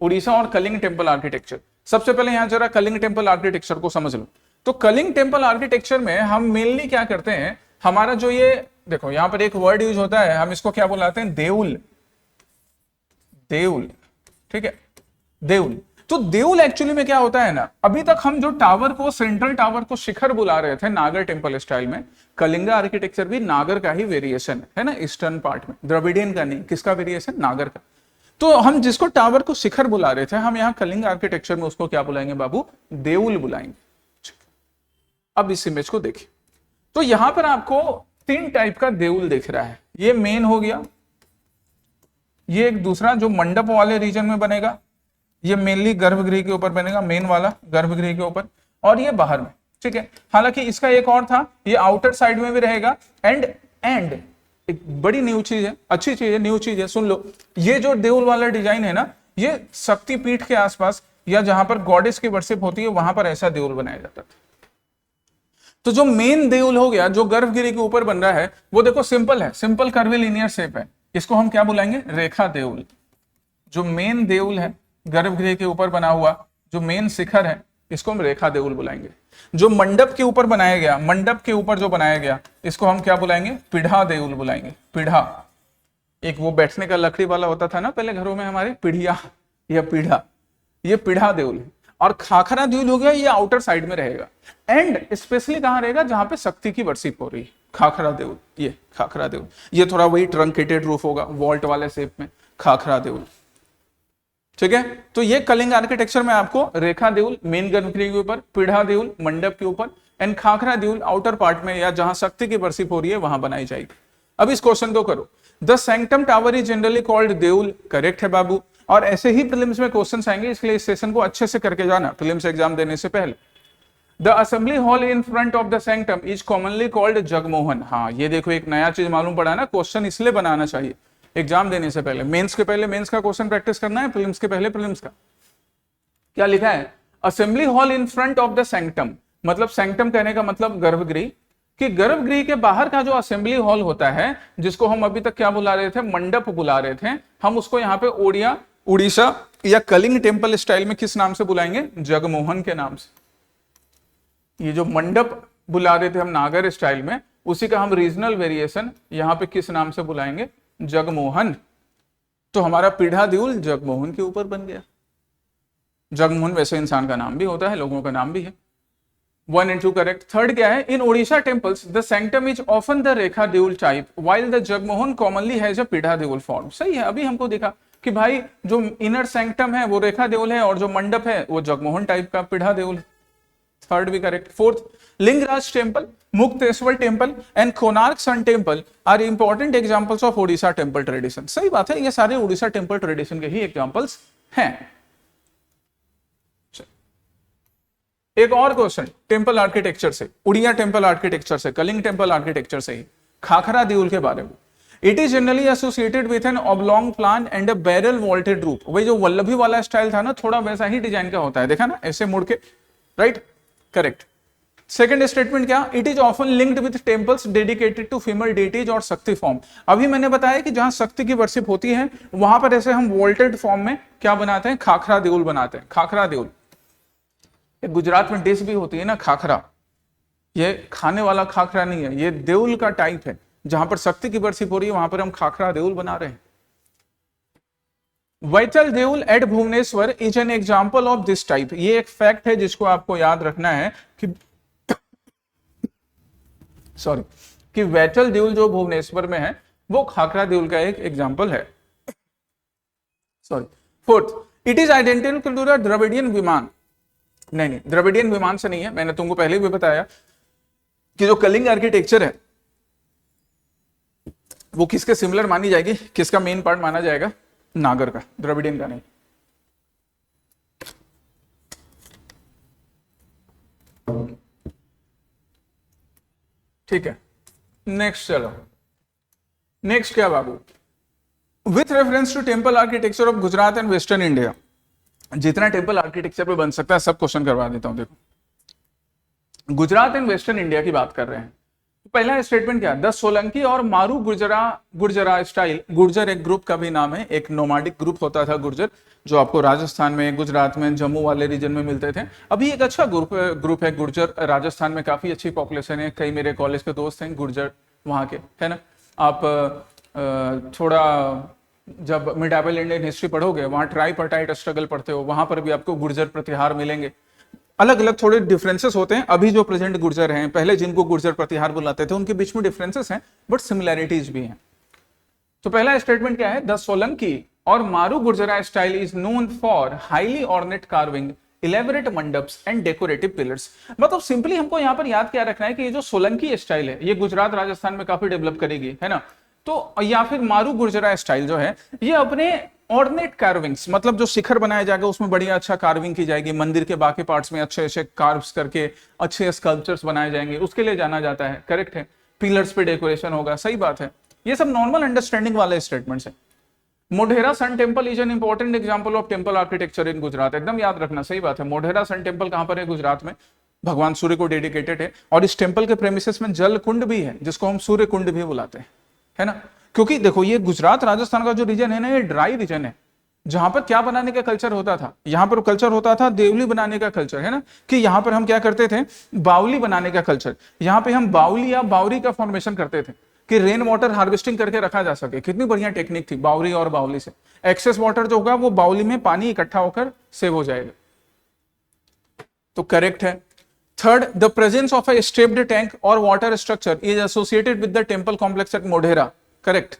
उड़ीसा और कलिंग टेम्पल आर्किटेक्चर। सबसे पहले यहां जरा कलिंग टेम्पल आर्किटेक्चर को समझ लो। तो कलिंग टेम्पल आर्किटेक्चर में हम मेनली क्या करते हैं, हमारा जो ये देखो यहां पर एक वर्ड यूज होता है, हम इसको क्या बुलाते हैं, देउल, देउल, ठीक है, देउल। तो देउल एक्चुअली में क्या होता है ना, अभी तक हम जो टावर को, सेंट्रल टावर को शिखर बुला रहे थे नागर टेम्पल स्टाइल में, कलिंगा आर्किटेक्चर भी नागर का ही वेरिएशन है ना, ईस्टर्न पार्ट में, द्रविडियन का नहीं, किसका वेरिएशन, नागर का। तो हम जिसको टावर को शिखर बुला रहे थे, हम यहाँ कलिंग आर्किटेक्चर में उसको क्या बुलाएंगे बाबू, देउल बुलाएंगे। अब इस इमेज को देखिए, तो यहां पर आपको 3 टाइप का देउल दिख रहा है, ये मेन हो गया, ये एक दूसरा जो मंडप वाले रीजन में बनेगा, ये मेनली गर्भगृह के ऊपर बनेगा, मेन वाला गर्भगृह के ऊपर, और ये बाहर में, ठीक है। हालांकि इसका एक और था, ये आउटर साइड में भी रहेगा एंड एक बड़ी न्यू चीज है, अच्छी चीज है, न्यू चीज है, सुन लो। ये जो देउल वाला डिजाइन है ना, ये शक्तिपीठ के आसपास या जहां पर गॉडेस की वर्शिप होती है वहां पर ऐसा देउल बनाया जाता था। तो जो मेन देउल हो गया जो गर्भगृह के ऊपर बन रहा है वो देखो सिंपल है, सिंपल कर्वीलिनियर शेप है, इसको हम क्या बुलाएंगे, रेखा देउल। जो मेन देउल है गर्भगृह के ऊपर बना हुआ, जो मेन शिखर है, इसको हम रेखा देउल बुलाएंगे। जो मंडप के ऊपर बनाया गया, मंडप के ऊपर जो बनाया गया, इसको हम क्या बुलाएंगे, पीढ़ा देउल बुलाएंगे। पीढ़ा, एक वो बैठने का लकड़ी वाला होता था ना पहले घरों में हमारे, पीढ़िया या पीढ़ा, ये पीढ़ा देउल है। और खाखरा देउल हो गया, ये आउटर साइड में रहेगा एंड स्पेशली कहां रहेगा, जहां पे शक्ति की वर्शिप हो रही है, खाखरा देउल, ये खाखरा देउल। ये थोड़ा वही ट्रंकेटेड रूफ होगा, वॉल्ट वाले शेप में, खाखरा देउल, ठीक है। तो ये कलिंग आर्किटेक्चर में आपको रेखा देउल मेन गर्भगृह के ऊपर, पीढ़ा देउल मंडप के ऊपर and khakhra Deul outer part में या जहां शक्ति की वर्शिप हो रही है वहां बनाई जाएगी। अब इस क्वेश्चन को करो, the sanctum tower is generally called deul, correct है बाबू। और ऐसे ही प्रीलिम्स में क्वेश्चंस आएंगे, इसलिए इस सेशन को अच्छे से करके जाना प्रीलिम्स एग्जाम देने से पहले। The assembly hall in front of the sanctum is commonly called Jagmohan. हाँ, ये देखो एक नया चीज मालूम पड़ा ना, क्वेश्चन इसलिए बनाना चाहिए एग्जाम देने से पहले, मेंस के पहले मेंस का क्वेश्चन प्रैक्टिस करना है, प्रीलिम्स के पहले प्रीलिम्स का। क्या लिखा है, assembly hall in front of the sanctum, मतलब सैंक्टम कहने का मतलब गर्भगृह, कि गर्भगृह के बाहर का जो असेंबली हॉल होता है, जिसको हम अभी तक क्या बुला रहे थे, मंडप बुला रहे थे, हम उसको यहाँ पे ओडिया, उड़ीसा या कलिंग टेम्पल स्टाइल में किस नाम से बुलाएंगे, जगमोहन के नाम से। ये जो मंडप बुला रहे थे हम नागर स्टाइल में, उसी का हम रीजनल वेरिएशन यहाँ पे किस नाम से बुलाएंगे, जगमोहन। तो हमारा पीढ़ा देउल जगमोहन के ऊपर बन गया। जगमोहन वैसे इंसान का नाम भी होता है, लोगों का नाम भी है। 1 and 2 करेक्ट। थर्ड क्या है, in Odisha temples the sanctum is often the rekha deul type while the jagamohan commonly has a pidha deul form. सही है, अभी हमको देखा कि भाई जो इनर सैंक्टम है वो रेखा देउल है और जो मंडप है वो जगमोहन टाइप का पीढ़ा देउल है। थर्ड भी correct. Fourth, Lingaraj temple, Mukteshwar temple and Konark sun temple are important examples of Odisha temple tradition. सही बात है, ये सारे ओडिशा टेम्पल ट्रेडिशन के ही एग्जांपल्स हैं। एक और क्वेश्चन टेम्पल आर्किटेक्चर से, उड़िया टेम्पल आर्किटेक्चर से, कलिंग टेम्पल आर्किटेक्चर से ही, खाखरा देउल के बारे में। It is generally associated with an oblong plan and a barrel vaulted roof. वही जो वल्लभी वाला स्टाइल था ना, थोड़ा वैसा ही डिजाइन का होता है, देखा ना, ऐसे मुड़ के, राइट, करेक्ट। सेकंड स्टेटमेंट क्या, it is often linked with temples dedicated to female deities और शक्ति फॉर्म। अभी मैंने बताया कि जहां शक्ति की वर्शिप होती है वहां पर ऐसे हम वॉल्टेड फॉर्म में क्या बनाते हैं, खाखरा देउल बनाते हैं। खाखरा देउल गुजरात में डिश भी होती है ना, खाखरा, ये खाने वाला खाखरा नहीं है, ये देउल का टाइप है, जहां पर शक्ति की वर्शिप हो रही है वहां पर हम खाखरा देउल बना रहे हैं। Vaital deul at Bhubaneswar is an example of this type. ये एक फैक्ट है जिसको आपको याद रखना है कि कि वैचल देउल जो भुवनेश्वर में है वो खाखरा देउल का एक एग्जाम्पल है। Fourth, it is identical to the Dravidian vimana. नहीं, द्रविडियन विमान से नहीं है, मैंने तुमको पहले भी बताया कि जो कलिंग आर्किटेक्चर है वो किसके सिमिलर मानी जाएगी, किसका मेन पार्ट माना जाएगा, नागर का, द्रविडियन का नहीं। ठीक है, नेक्स्ट चलो, नेक्स्ट क्या बाबू, with reference to temple architecture of Gujarat and western India. जितना टेम्पल आर्किटेक्चर पे बन सकता है सब क्वेश्चन करवा देता हूं। देखो, गुजरात एंड वेस्टर्न इंडिया की बात कर रहे हैं। पहला स्टेटमेंट क्या, द सोलंकी और मारू गुर्जरा स्टाइल। गुर्जर एक ग्रुप का भी नाम है, एक नोमाडिक ग्रुप होता था गुर्जर, जो आपको राजस्थान में, गुजरात में, जम्मू वाले रीजन में मिलते थे। अभी एक अच्छा ग्रुप है गुर्जर, राजस्थान में काफी अच्छी पॉपुलेशन है, कई मेरे कॉलेज के दोस्त हैं गुर्जर वहां के, है ना। आप थोड़ा जब मिडाबल इंडियन हिस्ट्री पढ़ोगे, वहां ट्राइपार्टाइट स्ट्रगल पढ़ते हो, वहां पर भी आपको गुर्जर प्रतिहार मिलेंगे। अलग अलग थोड़े डिफरेंसेस होते हैं, अभी जो प्रेजेंट गुर्जर हैं, पहले जिनको गुर्जर प्रतिहार बुलाते थे, उनके बीच में डिफरेंसेस हैं बट सिमिलैरिटीज भी हैं। तो पहला स्टेटमेंट क्या है, द सोलंकी और मारू गुर्जरा style is known for highly ornate carving, elaborate mandaps and decorative pillars. मतलब सिंपली हमको यहाँ पर याद क्या रखना है कि ये जो सोलंकी स्टाइल है ये गुजरात राजस्थान में काफी डेवलप करेगी, है ना। तो या फिर मारू गुर्जरा स्टाइल जो है ये अपने ऑर्डिनेट कार्विंग्स मतलब जो शिखर बनाया जाएगा उसमें बढ़िया अच्छा कार्विंग की जाएगी, मंदिर के बाकी पार्ट्स में अच्छे अच्छे कार्व्स करके अच्छे स्कल्पचर्स बनाए जाएंगे, उसके लिए जाना जाता है। करेक्ट है। पिलर्स पे डेकोरेशन होगा, सही बात है। ये सब नॉर्मल अंडरस्टैंडिंग वाले स्टेटमेंट्स है। Modhera sun temple is an important example of temple architecture in Gujarat, एकदम याद रखना, सही बात है। मोढेरा सन टेम्पल कहां पर है? गुजरात में, भगवान सूर्य को डेडिकेटेड है। और इस टेम्पल के प्रेमिसेस में जल कुंड भी है जिसको हम सूर्य कुंड भी बुलाते हैं, है ना। क्योंकि देखो ये गुजरात राजस्थान का जो रीजन है ना, ये ड्राई रीजन है, जहां पर क्या बनाने का कल्चर होता था, यहां पर कल्चर होता था देवली बनाने का कल्चर, है ना, कि यहां पर हम क्या करते थे, बावली बनाने का कल्चर। यहां पे हम बावली या बावरी का फॉर्मेशन करते थे कि रेन वाटर हार्वेस्टिंग करके रखा जा सके। कितनी बढ़िया टेक्निक थी बावरी और बावली से। एक्सेस वाटर जो होगा वो बावली में पानी इकट्ठा होकर सेव हो जाएगा, तो करेक्ट है। Third, the presence of a stepped tank और water structure is associated with the temple complex at Modhera, correct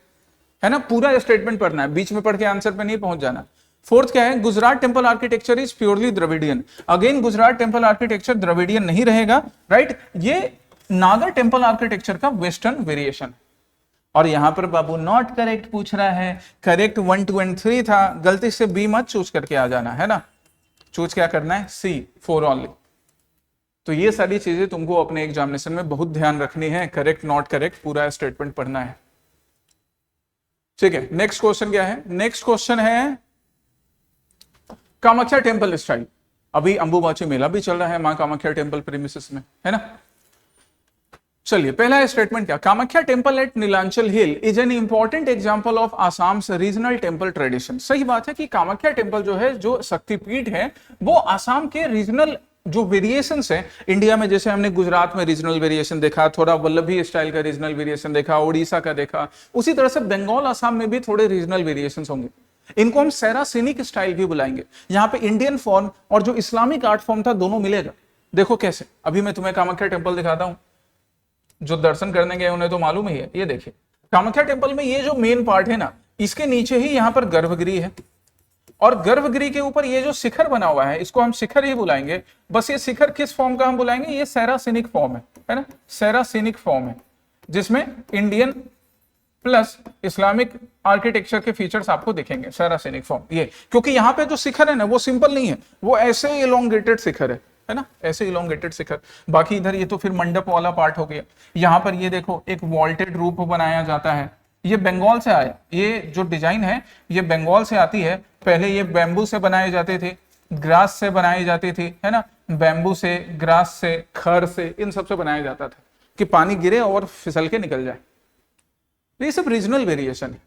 है ना। पूरा स्टेटमेंट पढ़ना है, बीच में पढ़ के आंसर पे नहीं पहुंच जाना। फोर्थ क्या है? Gujarat temple architecture is purely Dravidian. Again Gujarat temple architecture Dravidian नहीं रहेगा, राइट। ये नागर टेंपल आर्किटेक्चर का वेस्टर्न वेरिएशन। और यहां पर बाबू नॉट करेक्ट पूछ रहा है, करेक्ट 1, 2 एंड 3 था, गलती से बी मत चूज करके आ जाना, है ना। चूज क्या करना है? सी, 4 ओनली। तो ये सारी चीजें तुमको अपने एग्जामिनेशन में बहुत ध्यान रखनी है, करेक्ट नॉट करेक्ट पूरा स्टेटमेंट पढ़ना है, ठीक है। नेक्स्ट क्वेश्चन क्या है? नेक्स्ट क्वेश्चन है कामाख्या टेम्पल स्टाइल। अभी अंबुबाची मेला भी चल रहा है मां कामाख्या टेम्पल प्रीमिसेस में, है ना। चलिए पहला स्टेटमेंट क्या? Kamakhya temple at Nilachal hill is an important example of Assam's regional temple tradition. सही बात है कि कामाख्या टेम्पल जो है, जो शक्तिपीठ है, वो आसाम के रीजनल जो वेरिएशंस है इंडिया में, जैसे हमने गुजरात में रीजनल वेरिएशन देखा, थोड़ा वल्लभी स्टाइल का रीजनल वेरिएशन देखा, ओडिशा का देखा, उसी तरह से बंगाल आसाम में भी थोड़े रीजनल वेरिएशंस होंगे। इनको हम सैरासिनिक स्टाइल भी बुलाएंगे। यहाँ पे इंडियन फॉर्म और जो इस्लामिक आर्ट फॉर्म था दोनों मिलेगा। देखो कैसे, अभी मैं तुम्हें कामाख्या टेम्पल दिखाता हूं, जो दर्शन करने गए उन्हें तो मालूम ही है। ये देखिए कामाख्या टेम्पल में ये जो मेन पार्ट है ना, इसके नीचे ही यहाँ पर गर्भगृह है, और गर्भगृह के ऊपर ये जो शिखर बना हुआ है इसको हम शिखर ही बुलाएंगे। बस ये शिखर किस फॉर्म का हम बुलाएंगे? ये सैरासिनिक फॉर्म है ना, सैरासिनिक फॉर्म है, जिसमें इंडियन प्लस इस्लामिक आर्किटेक्चर के फीचर्स आपको दिखेंगे। सैरासिनिक फॉर्म ये, क्योंकि यहाँ पे जो शिखर है ना वो सिंपल नहीं है, वो ऐसे इलोंगेटेड शिखर है ना, ऐसे इलोंगेटेड शिखर। बाकी इधर ये तो फिर मंडप वाला पार्ट हो गया। यहाँ पर ये देखो एक वॉल्टेड रूप बनाया जाता है, ये बंगाल से आया, ये जो डिजाइन है ये बंगाल से आती है। पहले ये बैम्बू से बनाए जाते थे, ग्रास से बनाई जाती थी, है ना, बैम्बू से, ग्रास से, खर से, इन सब से बनाया जाता था कि पानी गिरे और फिसल के निकल जाए। ये सब रीजनल वेरिएशन है,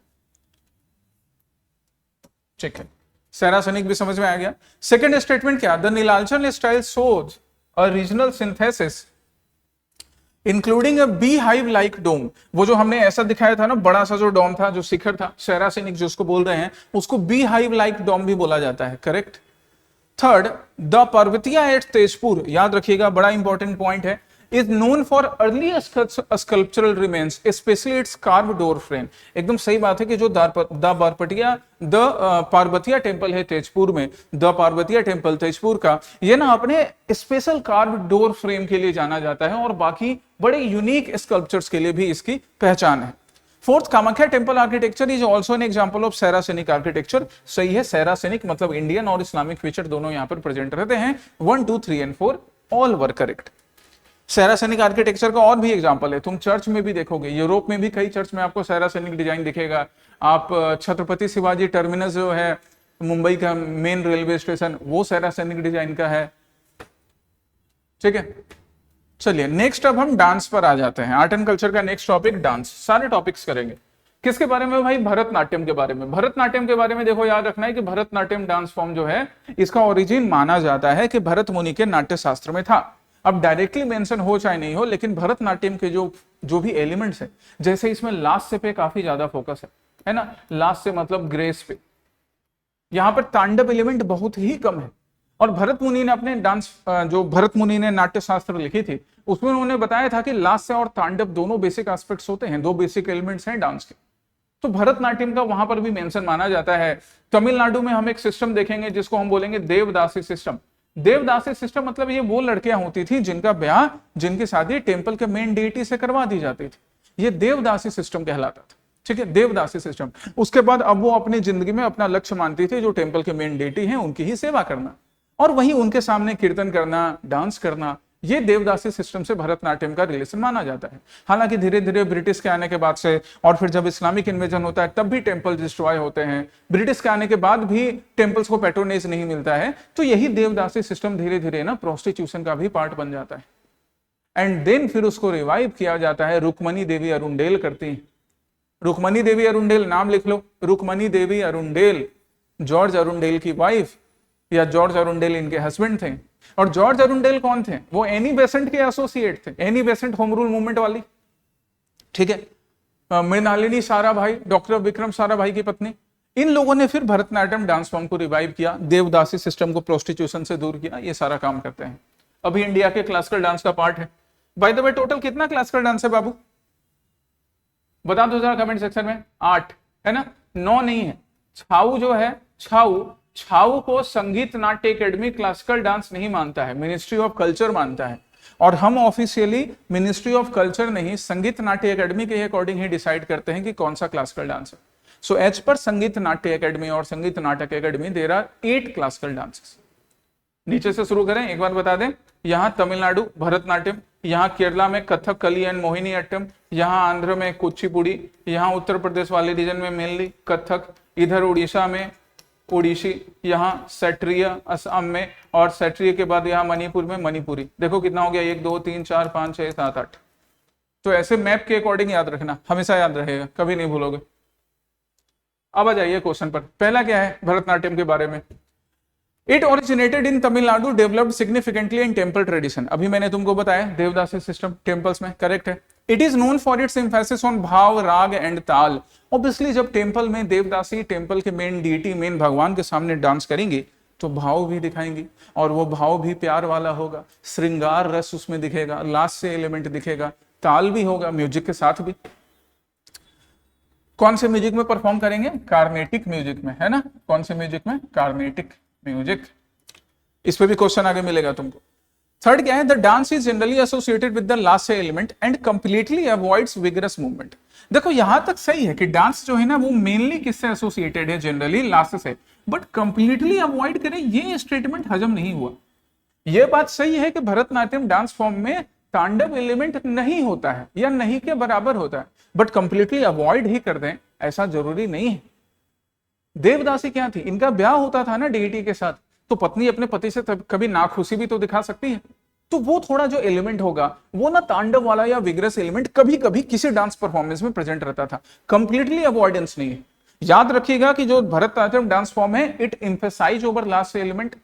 ठीक है। सैरासिनिक भी समझ में आ गया। सेकंड स्टेटमेंट क्या? The Nilachal style shows a regional synthesis including a beehive like dome. वो जो हमने ऐसा दिखाया था ना, बड़ा सा जो डोम था, जो शिखर था, सैरासिनिक जिसको बोल रहे हैं, उसको बी हाइव लाइक डोम भी बोला जाता है, correct. Third, the Parbatia at Tezpur, याद रखिएगा बड़ा इंपॉर्टेंट पॉइंट है, is known for early sculptural remains, especially its carved door frame। एकदम सही बात है कि जो द पार्वतिया टेम्पल है तेजपुर में, द पार्वतिया टेम्पल तेजपुर का, ये ना अपने स्पेशल कार्व डोर फ्रेम के लिए जाना जाता है, और बाकी बड़े यूनिक स्कल्पचर्स के लिए भी इसकी पहचान है। Fourth, Kamakhya temple architecture is also an example of Saracenic architecture. सही है, सैरासिनिक मतलब इंडियन और इस्लामिक फीचर दोनों यहां पर प्रेजेंट रहते हैं। 1, 2, 3 and 4 all were correct. Saracenic architecture का और भी एग्जांपल है, तुम चर्च में भी देखोगे, यूरोप में भी कई चर्च में आपको सैरासिनिक डिजाइन दिखेगा। आप छत्रपति शिवाजी टर्मिनस जो है मुंबई का मेन रेलवे स्टेशन, वो सैरासिनिक डिजाइन का है, ठीक है। चलिए नेक्स्ट अब हम डांस पर आ जाते हैं। आर्ट एंड कल्चर का नेक्स्ट टॉपिक डांस। सारे टॉपिक्स करेंगे। किसके बारे में भाई? भरतनाट्यम के बारे में। भरतनाट्यम के बारे में देखो, याद रखना है कि भरतनाट्यम डांस फॉर्म जो है, इसका ओरिजिन माना जाता है कि भरत मुनि के नाट्य शास्त्र में था। अब डायरेक्टली मेंशन हो चाहे नहीं हो, लेकिन भरतनाट्यम के जो भी एलिमेंट्स है, जैसे इसमें लास्य पे काफी ज्यादा फोकस है ना, लास्य मतलब ग्रेस पे, यहां पर तांडव एलिमेंट बहुत ही कम है। और भरत मुनि ने अपने डांस, जो भरत मुनि ने नाट्य शास्त्र लिखी थी, उसमें उन्होंने बताया था कि लास्य और तांडव दोनों बेसिक एस्पेक्ट्स होते हैं, दो बेसिक एलिमेंट्स हैं डांस के। तो भरतनाट्यम का वहां पर भी मेंशन माना जाता है। तमिलनाडु में हम एक सिस्टम देखेंगे जिसको हम बोलेंगे देवदासी सिस्टम। देवदासी सिस्टम मतलब ये वो लड़कियां होती थी जिनका ब्याह, जिनकी शादी टेंपल के मेन डेटी से करवा दी जाती थी, ये देवदासी सिस्टम कहलाता था। ठीक है, देवदासी सिस्टम। उसके बाद अब वो अपनी जिंदगी में अपना लक्ष्य मानती थी जो टेम्पल के मेन डेटी हैं उनकी ही सेवा करना, और वहीं उनके सामने कीर्तन करना, डांस करना, ये देवदासी सिस्टम से भरतनाट्यम का रिलेशन माना जाता है। हालांकि धीरे धीरे ब्रिटिश के आने के बाद से, और फिर जब इस्लामिक इन्वेजन होता है तब भी टेम्पल डिस्ट्रॉय होते हैं, ब्रिटिश के आने के बाद भी टेम्पल्स को पैट्रोनेज नहीं मिलता है, तो यही देवदासी सिस्टम धीरे धीरे ना प्रोस्टिट्यूशन का भी पार्ट बन जाता है। एंड देन फिर उसको रिवाइव किया जाता है, रुक्मणी देवी अरुंडेल करती हैं। रुक्मणी देवी अरुंडेल नाम लिख लो, रुक्मणी देवी अरुंडेल जॉर्ज अरुंडेल की वाइफ, या जॉर्ज अरुंडेल इनके हस्बैंड थे। और जॉर्ज अरुंडेल कौन थे? वो एनी बेसेंट के एसोसिएट थे, Annie Besant home rule movement वाली, ठीक है, मृणालिनी साराभाई, डॉक्टर विक्रम साराभाई की पत्नी। इन लोगों ने फिर भरतनाट्यम डांस फॉर्म को रिवाइव किया, देवदासी सिस्टम को प्रोस्टिट्यूशन से दूर किया, ये सारा काम करते हैं। अभी इंडिया के क्लासिकल डांस का पार्ट है। बाय द वे टोटल कितना क्लासिकल डांस है बाबू, बता दो जरा कमेंट सेक्शन में। 8 है ना, 9 नहीं है। छाऊ जो है, छाऊ को संगीत नाट्य एकेडमी क्लासिकल डांस नहीं मानता है, मिनिस्ट्री ऑफ कल्चर मानता है। और हम ऑफिशियली मिनिस्ट्री ऑफ कल्चर नहीं, संगीत नाट्य एकेडमी के अकॉर्डिंग ही डिसाइड करते हैं कि कौन सा क्लासिकल डांस है। सो एज पर संगीत नाट्य एकेडमी और Sangeet Natak academy there are 8 classical dances. नीचे से शुरू करें, एक बार बता दें, यहां तमिलनाडु भरतनाट्यम, यहाँ केरला में कथक कली एंड मोहिनी अट्टम, यहाँ आंध्र में कुचिपुड़ी, यहाँ उत्तर प्रदेश वाले रीजन में मेनली कथक, इधर उड़ीसा में ओडिसी, यहाँ सैट्रिय असम में, और सैट्रिय के बाद यहाँ मणिपुर में मणिपुरी। देखो कितना हो गया, 1 2 3 4 5 6 7 8। तो ऐसे मैप के अकॉर्डिंग याद रखना, हमेशा याद रहेगा, कभी नहीं भूलोगे। अब आ जाइए क्वेश्चन पर। पहला क्या है भरतनाट्यम के बारे में, it originated in Tamil Nadu, developed significantly in temple tradition. अभी मैंने तुमको बताया देवदासी सिस्टम टेम्पल्स में, करेक्ट है। It is known for its emphasis on भाव, राग एंड ताल। ऑब्वियसली जब टेम्पल में देवदासी टेम्पल के मेन डीटी, मेन भगवान के सामने डांस करेंगे तो भाव भी दिखाएंगे, और वो भाव भी प्यार वाला होगा, श्रृंगार रस उसमें दिखेगा, लास्य एलिमेंट दिखेगा, ताल भी होगा म्यूजिक के साथ भी। कौन से म्यूजिक में परफॉर्म करेंगे? कार्नेटिक म्यूजिक में, है ना। कौन से म्यूजिक में? कार्नेटिक म्यूजिक। इस पे भी क्वेश्चन आगे मिलेगा तुमको। थर्ड क्या है, the dance is generally associated with the lasya element and completely avoids vigorous movement. देखो यहां तक सही है कि डांस जो है ना वो मेनली किससे एसोसिएटेड है? जनरली लास्य से, बट कंप्लीटली अवॉइड करें ये स्टेटमेंट हजम नहीं हुआ। ये बात सही है कि भरतनाट्यम डांस फॉर्म में तांडव एलिमेंट नहीं होता है या नहीं के बराबर होता है, बट कंप्लीटली अवॉइड ही कर दें ऐसा जरूरी नहीं है। देवदासी क्या थी? इनका ब्याह होता था ना डीटी के साथ, तो पत्नी अपने पति से कभी नाखुशी भी तो दिखा सकती है। तो वो थोड़ा जो एलिमेंट होगा वो ना तांडव वाला या विग्रस एलिमेंट कभी कभी किसी डांस परफॉर्मेंस में प्रेजेंट रहता था, कंप्लीटली अवॉइडेंस नहीं है। याद रखिएगा कि जो भरतनाट्यम डांस फॉर्म है it emphasise over last element,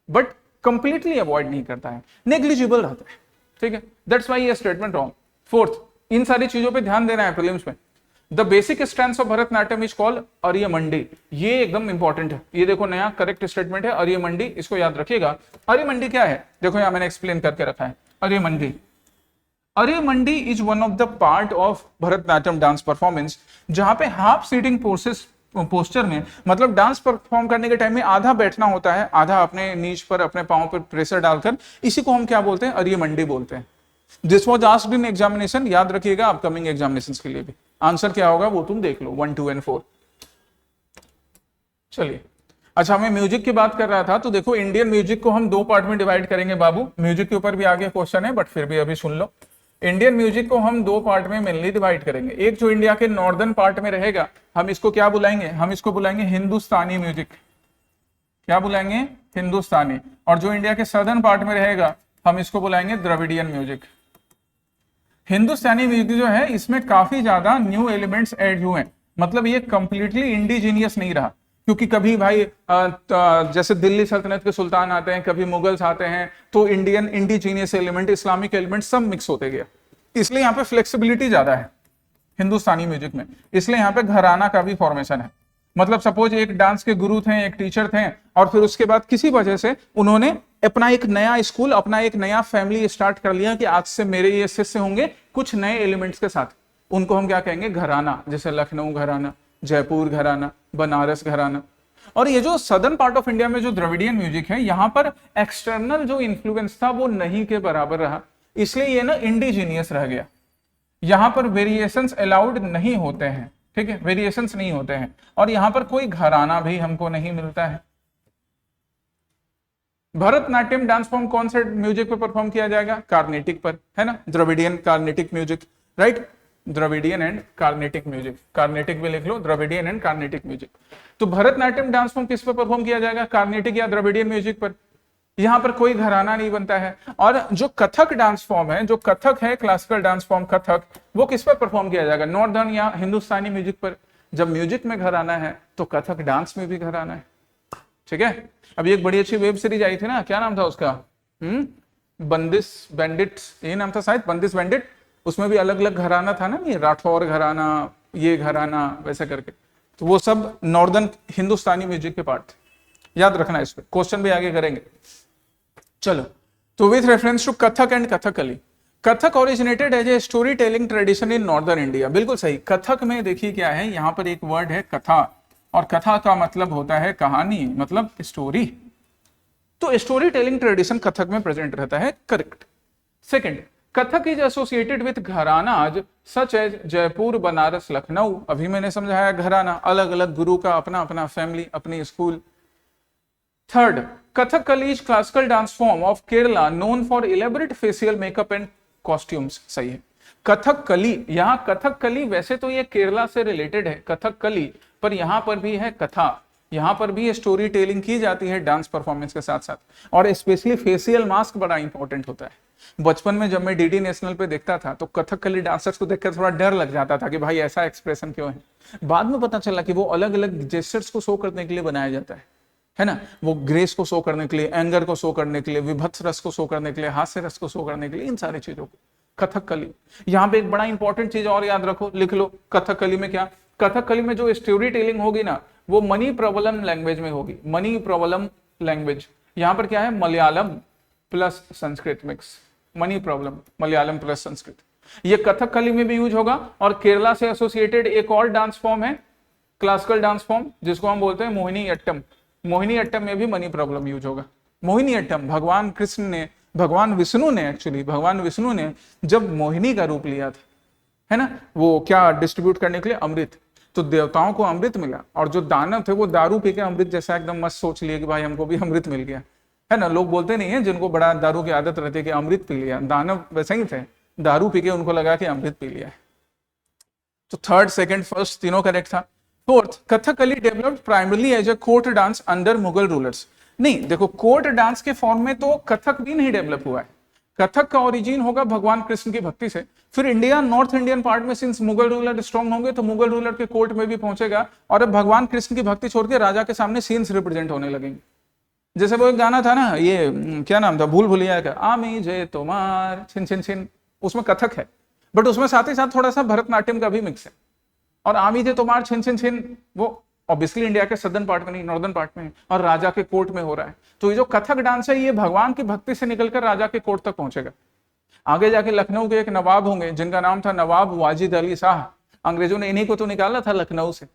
but completely avoid नहीं करता है, नेग्लिजिबल रहता है, ठीक है। दैट्स व्हाई ये स्टेटमेंट रॉन्ग। फोर्थ, इन सारी चीजों पे ध्यान देना है प्रीलिम्स में। The basic strength of Bharatanatyam is called Aryamandi. ये एकदम इंपॉर्टेंट है, ये देखो नया करेक्ट स्टेटमेंट है आर्यमंडी, इसको याद रखिएगा। आर्यमंडी क्या है? देखो यहां मैंने एक्सप्लेन करके रखा है। Aryamandi is one of the part of Bharatanatyam dance performance, जहां पे हाफ सीटिंग पोस्चर में, मतलब डांस परफॉर्म करने के टाइम में आधा बैठना होता है, आधा अपने नीच पर, अपने पांव पर प्रेशर डालकर, इसी को हम क्या बोलते हैं? आर्यमंडी बोलते हैं। This was asked in examination, याद रखिएगा अपकमिंग एग्जामिनेशंस के लिए भी। आंसर क्या होगा वो तुम देख लो, 1 2 एंड 4। चलिए, अच्छा मैं म्यूजिक की बात कर रहा था, तो देखो इंडियन म्यूजिक को हम 2 पार्ट में डिवाइड करेंगे बाबू। म्यूजिक के ऊपर भी आगे क्वेश्चन है, बट फिर भी अभी सुन लो। इंडियन म्यूजिक को हम 2 पार्ट में मेनली डिवाइड करेंगे। एक जो इंडिया के नॉर्दर्न पार्ट में रहेगा, हम इसको क्या बुलाएंगे? हम इसको बुलाएंगे हिंदुस्तानी म्यूजिक। क्या बुलाएंगे? हिंदुस्तानी। और जो इंडिया के सदर्न पार्ट में रहेगा, हम इसको बुलाएंगे द्रविडियन म्यूजिक। हिंदुस्तानी म्यूजिक जो है इसमें काफी ज्यादा न्यू एलिमेंट्स ऐड हुए हैं, मतलब ये कंप्लीटली इंडिजीनियस नहीं रहा, क्योंकि कभी भाई जैसे दिल्ली सल्तनत के सुल्तान आते हैं, कभी मुगल्स आते हैं, तो Indian indigenous element, Islamic element सब मिक्स होते गया, इसलिए यहाँ पे फ्लेक्सिबिलिटी ज्यादा है हिंदुस्तानी म्यूजिक में। इसलिए यहाँ पे घराना का भी फॉर्मेशन है, मतलब सपोज एक डांस के गुरु थे, एक टीचर थे, और फिर उसके बाद किसी वजह से उन्होंने अपना एक नया स्कूल, अपना एक नया फैमिली स्टार्ट कर लिया कि आज से मेरे ये शिष्य होंगे कुछ नए एलिमेंट्स के साथ। उनको हम क्या कहेंगे? घराना। जैसे लखनऊ घराना, जयपुर घराना, बनारस घराना। और ये जो सदर्न पार्ट ऑफ इंडिया में जो द्रविडियन म्यूजिक है, यहाँ पर एक्सटर्नल जो इन्फ्लुएंस था वो नहीं के बराबर रहा, इसलिए ये ना इंडिजीनियस रह गया। यहाँ पर वेरिएशंस अलाउड नहीं होते हैं, ठीक है, वेरिएशंस नहीं होते हैं। और यहाँ पर कोई घराना भी हमको नहीं मिलता है। भरतनाट्यम डांस फॉर्म कौन से म्यूजिक पे परफॉर्म किया जाएगा? कार्नेटिक पर, है ना, Dravidian Carnatic music, right, Dravidian and Carnatic music, Carnatic भी लिख लो, द्रविडियन एंड कार्नेटिक म्यूजिक। तो भरतनाट्यम डांस फॉर्म किस पर परफॉर्म किया जाएगा? कार्नेटिक या द्रविडियन म्यूजिक पर। यहाँ पर कोई घराना नहीं बनता है। और जो कथक डांस फॉर्म है, जो कथक है, क्लासिकल डांस फॉर्म कथक, वो किस पर परफॉर्म किया जाएगा? नॉर्दर्न या हिंदुस्तानी म्यूजिक पर। जब म्यूजिक में घराना है तो कथक डांस में भी घराना है, ठीक है। अभी एक बड़ी अच्छी वेब सीरीज आई थी ना, क्या नाम था उसका? बंदिश बैंडिट, ये नाम था शायद, बंदिश बैंडिट। उसमें भी अलग अलग घराना था ना, ये राठौर घराना, ये घराना, वैसे करके। तो वो सब नॉर्दर्न हिंदुस्तानी म्यूजिक के पार्ट थे, याद रखना इस पे, क्वेश्चन भी आगे करेंगे। चलो, तो with reference to Kathak and Kathakali, Kathak originated as a story telling tradition in northern India. बिल्कुल सही। कथक में देखिए क्या है, यहाँ पर एक वर्ड है कथा, और कथा का मतलब होता है कहानी, मतलब स्टोरी। तो स्टोरी टेलिंग ट्रेडिशन कथक में प्रेजेंट रहता है, correct. Second, Kathak is associated with gharanas such as Jaipur, Banaras, Lucknow. अभी मैंने समझाया घराना, अलग अलग गुरु का अपना अपना फैमिली, अपनी school. Third, Kathakali is classical dance form of Kerala known for elaborate facial makeup and costumes. सही है। कथकली, यहाँ कथकली वैसे तो ये केरला से रिलेटेड है कथकली, पर यहाँ पर भी है कथा, यहाँ पर भी स्टोरी टेलिंग की जाती है डांस परफॉर्मेंस के साथ साथ। और स्पेशली फेशियल मास्क बड़ा इंपॉर्टेंट होता है। बचपन में जब मैं डीडी नेशनल पे देखता था तो कथकली डांसर्स को देखकर थोड़ा डर लग जाता था कि भाई ऐसा एक्सप्रेशन क्यों है। बाद में पता चला कि वो अलग अलग जेस्चर्स को शो करने के लिए बनाया जाता है ना, वो ग्रेस को शो करने के लिए, एंगर को शो करने के लिए, विभत्स रस को शो करने के लिए, हास्य रस को शो करने के लिए, इन सारी चीजों को कथकली। यहाँ पे एक बड़ा इंपॉर्टेंट चीज और याद रखो, लिख लो, कथकली में क्या, कथकली में जो स्टोरी टेलिंग होगी ना, वो मनी प्रॉब्लम लैंग्वेज में होगी, मनी प्रॉब्लम लैंग्वेज। यहाँ पर क्या है, Malayalam plus Sanskrit mix, money problem Malayalam plus Sanskrit. ये कथकली में भी यूज होगा। और केरला से एसोसिएटेड एक और डांस फॉर्म है, क्लासिकल डांस फॉर्म, जिसको हम बोलते हैं मोहिनी अट्टम। मोहिनी अट्टम में भी मनी प्रॉब्लम यूज होगा। मोहिनी अट्टम भगवान कृष्ण ने, भगवान विष्णु ने, एक्चुअली भगवान विष्णु ने जब मोहिनी का रूप लिया था, है ना, वो क्या डिस्ट्रीब्यूट करने के लिए अमृत, तो देवताओं को अमृत मिला, और जो दानव थे वो दारू पी के अमृत जैसा एकदम मस्त सोच लिए कि भाई हमको भी अमृत मिल गया, है ना। लोग बोलते नहीं है जिनको बड़ा दारू की आदत रहती है कि अमृत पी लिया, दानव वैसे ही थे, दारू पी के उनको लगा कि अमृत पी लिया है। तो थर्ड, सेकंड, फर्स्ट तीनों करेक्ट था। Fourth, Kathakali developed primarily as a court dance under Mughal rulers. नहीं, देखो कोर्ट डांस के फॉर्म में तो कथक भी नहीं डेवलप हुआ है। कथक का ओरिजिन होगा भगवान कृष्ण की भक्ति से, फिर इंडिया नॉर्थ इंडियन पार्ट में सिंस मुगल रूलर स्ट्रांग होंगे तो मुगल रूलर के कोर्ट में भी पहुंचेगा, और अब भगवान कृष्ण की भक्ति छोड़ के राजा के सामने सीन्स रिप्रेजेंट होने लगेंगे। जैसे वो एक गाना था ना, ये क्या नाम था, भूल भुलिया का, आमी जय तुम्हार छिन छिन छिन, उसमें कथक है, बट उसमें साथ ही साथ थोड़ा सा भरतनाट्यम का भी मिक्स है। और आमी जय तुम्हार छिन छिन छिन वो ऑब्वियसली इंडिया के सदर्न पार्ट में नहीं, नॉर्दर्न पार्ट में है, और राजा के कोर्ट में हो रहा है। तो ये जो कथक डांस है, ये भगवान की भक्ति से निकलकर राजा के कोर्ट तक पहुंचेगा। आगे जाके लखनऊ के एक नवाब होंगे जिनका नाम था नवाब वाजिद अली शाह। अंग्रेजों ने इन्हीं को तो निकाला था लखनऊ से,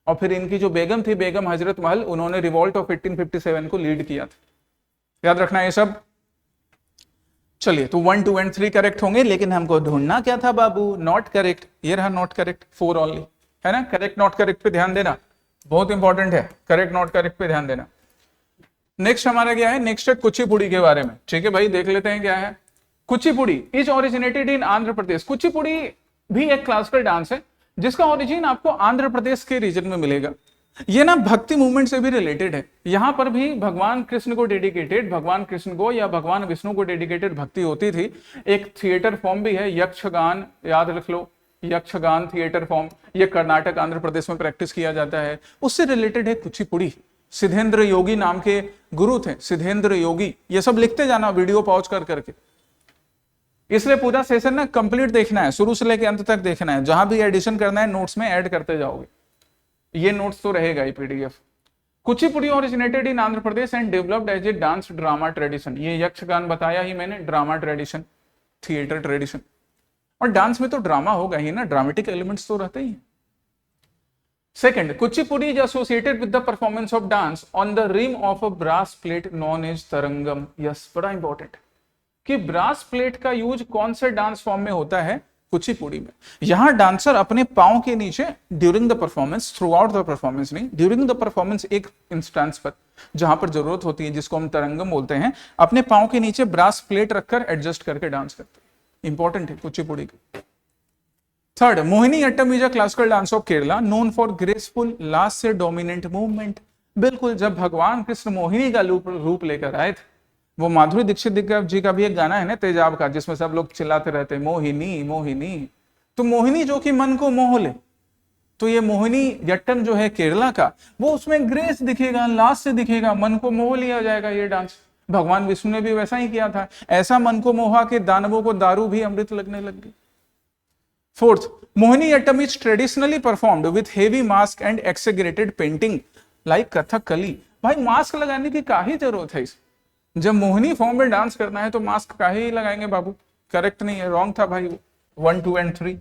और फिर इनकी जो बेगम थी, बेगम हजरत महल, उन्होंने रिवॉल्ट ऑफ 1857 को लीड किया था। याद रखना ये सब। चलिए, तो 1, 2 एंड 3 करेक्ट होंगे, लेकिन हमको ढूंढना क्या था बाबू, नॉट करेक्ट। ये रहा नॉट करेक्ट, 4 ओनली, है ना। करेक्ट नॉट करेक्ट पे ध्यान देना, बहुत इंपॉर्टेंट है, करेक्ट नॉट करेक्ट पे ध्यान देना। नेक्स्ट हमारा क्या है, नेक्स्ट है कुचिपुड़ी के बारे में। ठीक है भाई, देख लेते हैं क्या है। Kuchipudi is originated in Andhra Pradesh. Kuchipudi भी एक क्लासिकल डांस है जिसका ओरिजिन आपको आंध्र प्रदेश के रीजन में मिलेगा। ये ना भक्ति मूवमेंट से भी रिलेटेड है। यहां पर भी भगवान कृष्ण को डेडिकेटेड, भगवान कृष्ण को या भगवान विष्णु को डेडिकेटेड भक्ति होती थी। एक थिएटर फॉर्म भी है, यक्षगान, याद रख लो, यक्षगान थिएटर फॉर्म। ये कर्नाटक, आंध्र प्रदेश में प्रैक्टिस किया जाता है, उससे रिलेटेड है कुचिपुड़ी। सिद्धेंद्र योगी नाम के गुरु थे, सिद्धेंद्र योगी। ये सब लिखते जाना वीडियो पॉज कर करके, इसलिए पूरा सेशन ना कंप्लीट देखना है, शुरू से लेकर अंत तक देखना है। जहां भी एडिशन करना है नोट्स में ऐड करते जाओगे, ये नोट्स तो रहेगा ही PDF. Kuchipudi originated in Andhra Pradesh and developed as a dance drama tradition. ये यक्षगान बताया ही मैंने, ड्रामा ट्रेडिशन, थिएटर ट्रेडिशन। और डांस में तो ड्रामा होगा ही ना, ड्रामेटिक एलिमेंट्स तो रहते ही हैं। Second, Kuchipudi is associated with the performance of dance on the rim of a brass plate known as Tarangam. Yes, बड़ा इंपॉर्टेंट कि ब्रास प्लेट का यूज कौन से डांस फॉर्म में होता है, कुचिपुड़ी में यहां डांसर अपने पांव के नीचे during the performance, through out the performance नहीं, ड्यूरिंग द परफॉर्मेंस एक इंस्टेंस पर जहां पर जरूरत होती है, जिसको हम तरंगम बोलते हैं, अपने पांव के नीचे ब्रास प्लेट रखकर एडजस्ट करके डांस करते हैं। इंपॉर्टेंट है कुचिपुड़ी का। Third, Mohini attam is a classical dance of Kerala known for graceful last से डोमिनेंट मूवमेंट। बिल्कुल, जब भगवान कृष्ण मोहिनी का रूप लेकर आए थे, वो माधुरी दीक्षित जी का भी एक गाना है ना तेजाब का, जिसमें सब लोग चिल्लाते रहते हैं मोहिनी मोहिनी, तो मोहिनी जो कि मन को मोह ले, तो ये मोहिनी यट्टम जो है केरला का, वो उसमें ग्रेस दिखेगा, लास्ट से दिखेगा, मन को मोह लिया जाएगा ये डांस। भगवान विष्णु ने भी वैसा ही किया था, ऐसा मन को मोहा के दानवों को दारू भी अमृत लगने लग गई। Fourth, Mohini attam is traditionally performed with heavy mask and exaggerated painting like Kathakali. भाई मास्क लगाने की काहे जरूरत है? जब मोहिनी फॉर्म में डांस करना है तो मास्क काहे ही लगाएंगे बाबू? करेक्ट नहीं है, रॉन्ग था भाई। 1, 2 and 3।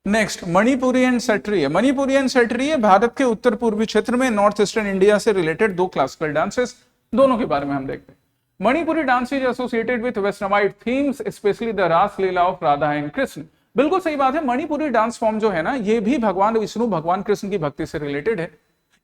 Next, Manipuri and Sattriya. Manipuri and Sattriya Bharat के उत्तर पूर्वी क्षेत्र में नॉर्थ ईस्टर्न इंडिया से रिलेटेड दो क्लासिकल डांसेस, दोनों के बारे में हम देखते हैं। Manipuri dance is associated with Vaishnavite themes, specially the Ras Lila of Radha and Krishna. बिल्कुल सही बात है, मणिपुरी डांस फॉर्म जो है ना, ये भी भगवान विष्णु भगवान कृष्ण की भक्ति से रिलेटेड है।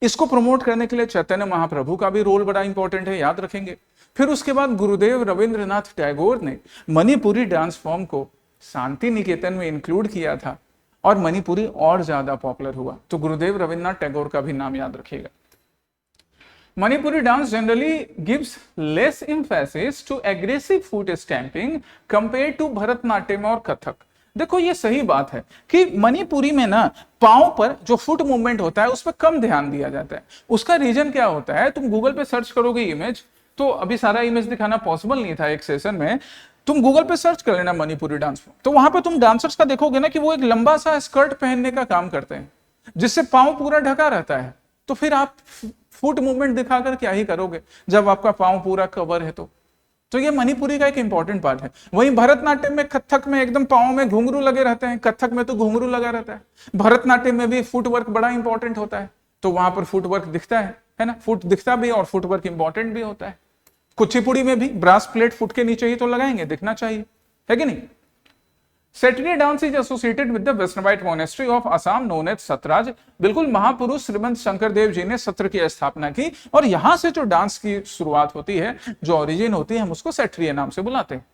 इसको प्रमोट करने के लिए चैतन्य महाप्रभु का भी रोल बड़ा इंपॉर्टेंट है, याद रखेंगे। फिर उसके बाद गुरुदेव रविंद्रनाथ टैगोर ने मणिपुरी डांस फॉर्म को शांति निकेतन में इंक्लूड किया था और मणिपुरी और ज्यादा पॉपुलर हुआ। तो गुरुदेव रविंद्रनाथ टैगोर का भी नाम याद रखिएगा। Manipuri dance generally gives less emphasis to aggressive foot stamping compared to Bharatanatyam और कथक। देखो ये सही बात है कि मणिपुरी में ना पांव पर जो फुट मूवमेंट होता है उस पर कम ध्यान दिया जाता है। उसका रीजन क्या होता है? तुम गूगल पे सर्च करोगे इमेज, तो अभी सारा इमेज दिखाना पॉसिबल नहीं था एक सेशन में, तुम गूगल पे सर्च कर लेना मणिपुरी डांस फॉर्म, तो वहां पे तुम डांसर्स का देखोगे ना कि वो एक लंबा सा स्कर्ट पहनने का काम करते हैं जिससे पांव पूरा ढका रहता है। तो फिर आप फुट मूवमेंट दिखाकर क्या ही करोगे जब आपका पांव पूरा कवर है? तो ये मणिपुरी का एक इंपॉर्टेंट पार्ट है। वहीं भरतनाट्यम में, कथक में एकदम पांव में घुंघरू लगे रहते हैं, कथक में तो घुंघरू लगा रहता है। भरतनाट्यम में भी फुटवर्क बड़ा इंपॉर्टेंट होता है, तो वहां पर फुटवर्क दिखता है ना, फुट दिखता भी और फुटवर्क इंपॉर्टेंट भी होता है। कुचिपुड़ी में भी ब्रास प्लेट फुट के नीचे ही तो लगाएंगे, दिखना चाहिए, है कि नहीं? Satriya dance is associated with the Vaishnavite monastery of Assam known as सतराज। बिल्कुल, महापुरुष श्रीमंत शंकर देव जी ने सत्र की स्थापना की और यहां से जो डांस की शुरुआत होती है, जो ओरिजिन होती है, हम उसको सैट्रिय नाम से बुलाते हैं।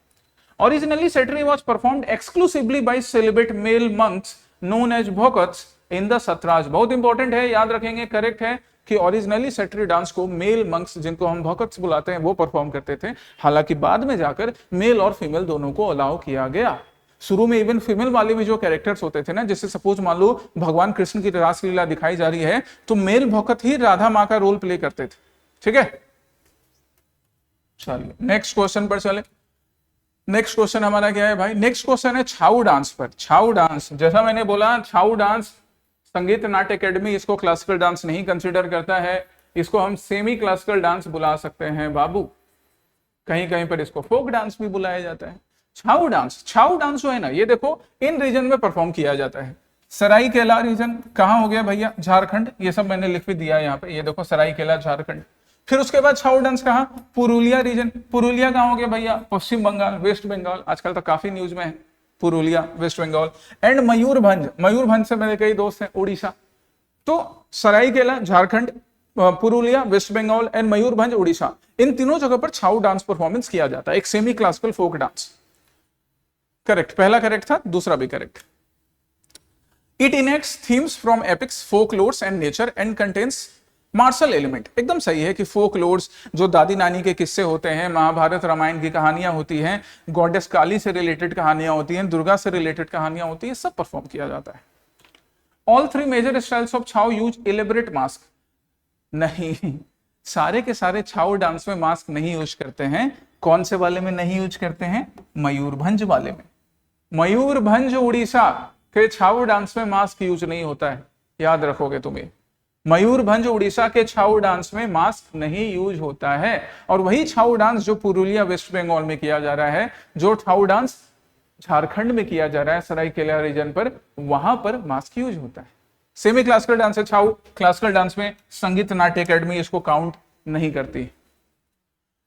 Originally, Satriya was performed exclusively by celibate male monks known as भोकत्स in the सतराज। बहुत इंपॉर्टेंट है, याद रखेंगे, करेक्ट है कि ओरिजिनली सैट्रिय डांस को मेल मंक्स, जिनको हम भोकत्स बुलाते हैं, वो परफॉर्म करते थे। हालांकि बाद में जाकर मेल और फीमेल दोनों को अलाउ किया गया। शुरू में इवन फीमेल वाले भी जो कैरेक्टर्स होते थे ना, जैसे सपोज मान लो भगवान कृष्ण की रासलीला दिखाई जा रही है, तो मेल भक्त ही राधा माँ का रोल प्ले करते थे। ठीक है, चलिए नेक्स्ट क्वेश्चन पर चले। नेक्स्ट क्वेश्चन हमारा क्या है भाई? नेक्स्ट क्वेश्चन है छाऊ डांस पर। छाऊ डांस, जैसा मैंने बोला, छाऊ डांस संगीत नाट्य एकेडमी इसको क्लासिकल डांस नहीं कंसिडर करता है, इसको हम सेमी क्लासिकल डांस बुला सकते हैं बाबू। कहीं कहीं पर इसको फोक डांस भी बुलाया जाता है। छाऊ डांस जो है ना, ये देखो इन रीजन में परफॉर्म किया जाता है। सरायकेला रीजन कहां हो गया भैया? झारखंड। ये सब मैंने लिख भी दिया है यहाँ पे, ये देखो सरायकेला झारखंड। फिर उसके बाद छाऊ डांस कहां? पुरुलिया रीजन। पुरुलिया कहां हो गया भैया? पश्चिम बंगाल, वेस्ट बंगाल। आजकल तो काफी न्यूज में है पुरुलिया, वेस्ट बंगाल। एंड मयूरभंज से मेरे कई दोस्त हैं, उड़ीसा। तो सरायकेला झारखंड, पुरुलिया वेस्ट बंगाल एंड मयूरभंज उड़ीसा, इन तीनों जगह पर छाऊ डांस परफॉर्मेंस किया जाता है, एक semi classical folk dance. Correct, पहला करेक्ट था, दूसरा भी correct. It enacts themes from epics, folklores and nature and contains martial element. एकदम सही है कि फोकलोर्स जो दादी नानी के किस्से होते हैं, महाभारत रामायण की कहानियां होती हैं, गॉडेस काली से रिलेटेड कहानियां होती हैं, दुर्गा से रिलेटेड कहानियां होती हैं, सब परफॉर्म किया जाता है। All three major styles of Chhau use elaborate mask. नहीं, सारे के सारे छाऊ डांस में मास्क नहीं यूज करते हैं। कौन से वाले में नहीं यूज करते हैं? मयूरभंज वाले में। मयूरभंज उड़ीसा के छाऊ डांस में मास्क यूज नहीं होता है, याद रखोगे तुम्हें। मयूरभंज उड़ीसा के छाऊ डांस में मास्क नहीं यूज होता है। और वही छाऊ डांस जो पुरुलिया वेस्ट बंगाल में किया जा रहा है, जो छाऊ डांस झारखंड में किया जा रहा है सरायकेला रीजन पर, वहां पर मास्क यूज होता है। सेमी क्लासिकल डांस है छाऊ, क्लासिकल डांस में संगीत नाट्य एकेडमी इसको काउंट नहीं करती।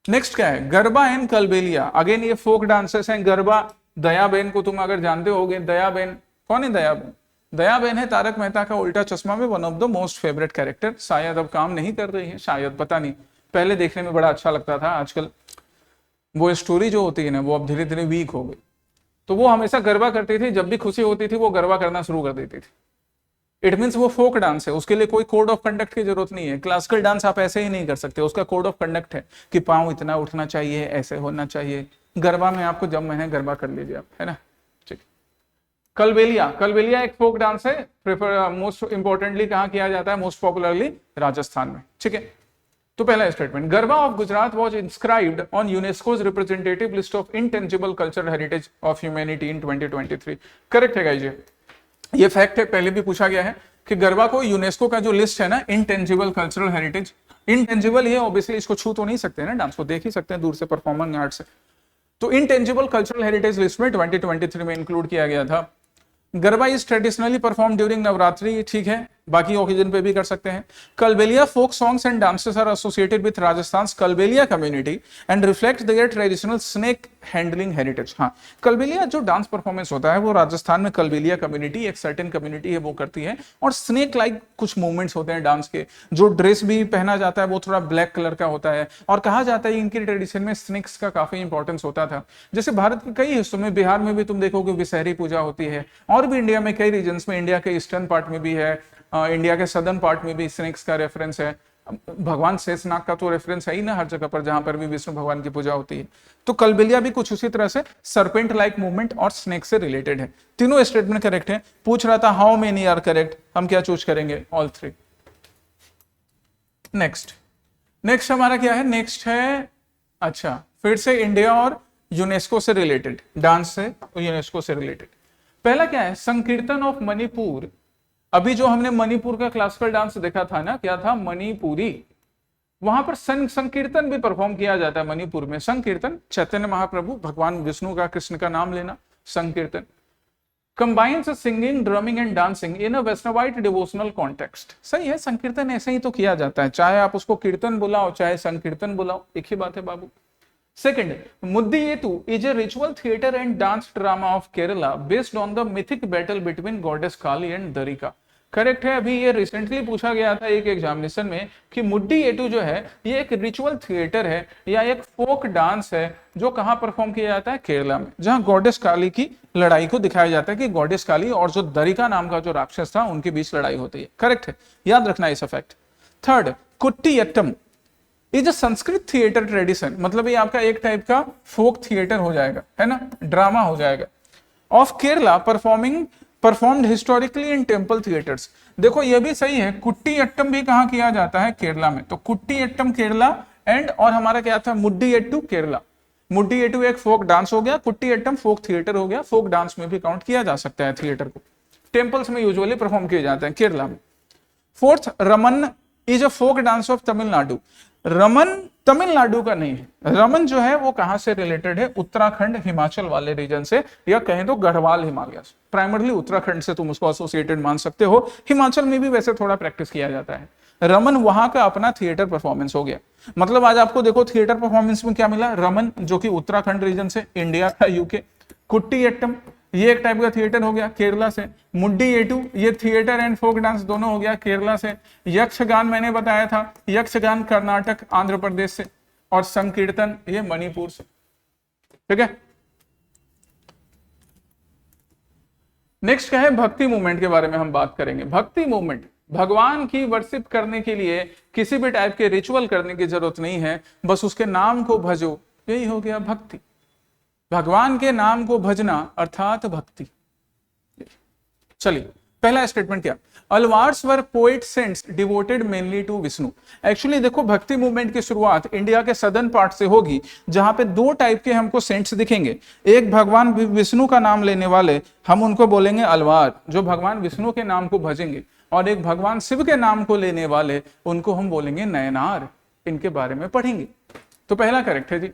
नेक्स्ट क्या है? गरबा एंड कलबेलिया। अगेन ये फोक डांसेस हैं, गरबा दयाबेन को तुम अगर जानते होगे, दयाबेन कौन है? दयाबेन, दयाबेन है तारक मेहता का उल्टा चश्मा में one of the most favourite character. शायद अब काम नहीं कर रही है, शायद, पता नहीं, पहले देखने में बड़ा अच्छा लगता था, आजकल वो स्टोरी जो होती है ना वो अब धीरे धीरे वीक हो गई। तो वो हमेशा गरबा करती थी, जब भी खुशी होती थी वो गरबा करना शुरू कर देती थी। इट मीन्स वो फोक डांस है, उसके लिए कोई कोड ऑफ कंडक्ट की जरूरत नहीं है। क्लासिकल डांस आप ऐसे ही नहीं कर सकते, उसका कोड ऑफ कंडक्ट है कि पाँव इतना उठना चाहिए, ऐसे होना चाहिए। गरबा में आपको जब मैंने गरबा कर लीजिए आप, है ना। ठीक। कलबेलिया, कलबेलिया एक फोक डांस है, प्रेफर मोस्ट इंपॉर्टेंटली कहाँ किया जाता है? मोस्ट पॉपुलरली राजस्थान में। ठीक है, तो पहला statement, garba of Gujarat was inscribed on UNESCO's representative list of intangible cultural heritage of humanity in 2023। Correct है गाइस, ये फैक्ट है, पहले भी पूछा गया है कि गरबा को यूनेस्को का जो लिस्ट है ना, इनटेंजिबल कल्चरल हेरिटेज, इनटेंजिबल ये ऑब्वियसली इसको छू तो नहीं सकते ना, डांस को देख ही सकते हैं दूर से परफॉर्मिंग आर्ट से, तो इनटेंजिबल कल्चरल हेरिटेज लिस्ट में 2023 में इंक्लूड किया गया था। Garba is traditionally perform during Navratri, ठीक है, बाकी ओकेजन पे भी कर सकते हैं। Kalbelia folk songs and dances are associated with Rajasthan Kalbelia community and reflect their traditional snake handling heritage. हाँ, कलबेलिया जो डांस परफॉर्मेंस होता है वो राजस्थान में कलबेलिया कम्युनिटी, एक सर्टेन कम्युनिटी है, वो करती है, और स्नेक लाइक कुछ मूवमेंट्स होते हैं डांस के। जो ड्रेस भी पहना जाता है वो थोड़ा ब्लैक कलर का होता है, और कहा जाता है इनकी ट्रेडिशन में स्नेक्स का काफी इंपॉर्टेंस होता था। जैसे भारत के कई हिस्सों में, बिहार में भी तुम देखोगे विषहरी पूजा होती है, और भी इंडिया में कई रीजन में, इंडिया के ईस्टर्न पार्ट में भी है, इंडिया के सदर्न पार्ट में भी स्नेक्स का रेफरेंस है। भगवान शेषनाग का तो रेफरेंस है ही ना हर जगह पर जहां पर भी विष्णु भगवान की पूजा होती है। तो कलबेलिया भी कुछ उसी तरह से सरपेंट लाइक मूवमेंट और स्नेक से रिलेटेड है। तीनों स्टेटमेंट करेक्ट है। पूछ रहा था हाउ मेनी आर करेक्ट, हम क्या चूज करेंगे? All three. नेक्स्ट हमारा क्या है? नेक्स्ट है, अच्छा, फिर से इंडिया और यूनेस्को से रिलेटेड, डांस से यूनेस्को से रिलेटेड। पहला क्या है? संकीर्तन ऑफ मणिपुर। अभी जो हमने मणिपुर का क्लासिकल डांस देखा था ना, क्या था? मणिपुरी। वहां पर संकीर्तन भी परफॉर्म किया जाता है मणिपुर में। संकीर्तन, चैतन्य महाप्रभु, भगवान विष्णु का, कृष्ण का नाम लेना, संकीर्तन। Combines singing, drumming and dancing in a Vaishnavite devotional context. सही है, संकीर्तन ऐसे ही तो किया जाता है, चाहे आप उसको कीर्तन बुलाओ चाहे संकीर्तन बुलाओ, एक ही बात है बाबू। Second, Muddiyettu is a ritual theatre and dance drama of Kerala based on the mythic battle between goddess Kali and Dharika. Correct है। अभी ये रिसेंटली पूछा गया था एक एग्जामिनेशन में कि मुड्डीएटू जो है ये एक रिचुअल थिएटर है या एक फोक डांस है जो कहाँ परफॉर्म किया जाता है? केरला में, जहाँ गॉडेस काली की लड़ाई को दिखाया जाता है कि गॉडेस काली और जो दरिका नाम का जो राक्षस था उनके बीच लड़ाई होती है। करेक्ट है, याद रखना इस fact. Third, Koodiyattam is a Sanskrit theatre tradition, मतलब ये आपका एक टाइप का फोक थिएटर हो जाएगा, है ना, ड्रामा हो जाएगा। Of Kerala performed historically in temple theatres. देखो ये भी सही है, कुट्टियट्टम भी कहाँ किया जाता है? केरला में। तो कुट्टियट्टम केरला एंड, और हमारा क्या था? मुड्डीएट्टू केरला। मुड्डीएट्टू एक फोक डांस हो गया, कुट्टियट्टम फोक थिएटर हो गया। फोक डांस में भी काउंट किया जा सकता है थिएटर को, टेम्पल्स में यूजुअली परफॉर्म किए जाते हैं केरला में। Fourth, Raman is a folk dance of Tamil Nadu. Raman Tamil Nadu का नहीं है, रमन जो है वो कहां से रिलेटेड है? उत्तराखंड हिमाचल वाले रीजन से, या कहें तो गढ़वाल हिमालय से। प्राइमरली उत्तराखंड से तुम उसको एसोसिएटेड मान सकते हो, हिमाचल में भी वैसे थोड़ा प्रैक्टिस किया जाता है। रमन वहां का अपना थिएटर परफॉर्मेंस हो गया। मतलब आज आपको देखो थिएटर परफॉर्मेंस में क्या मिला? रमन जो कि उत्तराखंड रीजन से, इंडिया का, यूके। कुट्टियट्टम ये एक टाइप का थिएटर हो गया केरला से। मुड्डीएटू ये थिएटर एंड फोक डांस दोनों हो गया केरला से। यक्षगान मैंने बताया था, यक्षगान कर्नाटक आंध्र प्रदेश से, और संकीर्तन ये मणिपुर से। ठीक है, नेक्स्ट क्या है? भक्ति मूवमेंट के बारे में हम बात करेंगे। भक्ति मूवमेंट, भगवान की वर्शिप करने के लिए किसी भी टाइप के रिचुअल करने की जरूरत नहीं है, बस उसके नाम को भजो, यही हो गया भक्ति। भगवान के नाम को भजना अर्थात भक्ति। चलिए पहला स्टेटमेंट क्या? Alvars were poet saints devoted mainly to Vishnu. Actually देखो भक्ति मूवमेंट की शुरुआत इंडिया के सदर्न पार्ट से होगी, जहां पे दो टाइप के हमको सेंट्स दिखेंगे। एक भगवान विष्णु का नाम लेने वाले, हम उनको बोलेंगे अलवार, जो भगवान विष्णु के नाम को भजेंगे, और एक भगवान शिव के नाम को लेने वाले, उनको हम बोलेंगे नयनार। इनके बारे में पढ़ेंगे। तो पहला करेक्ट है जी।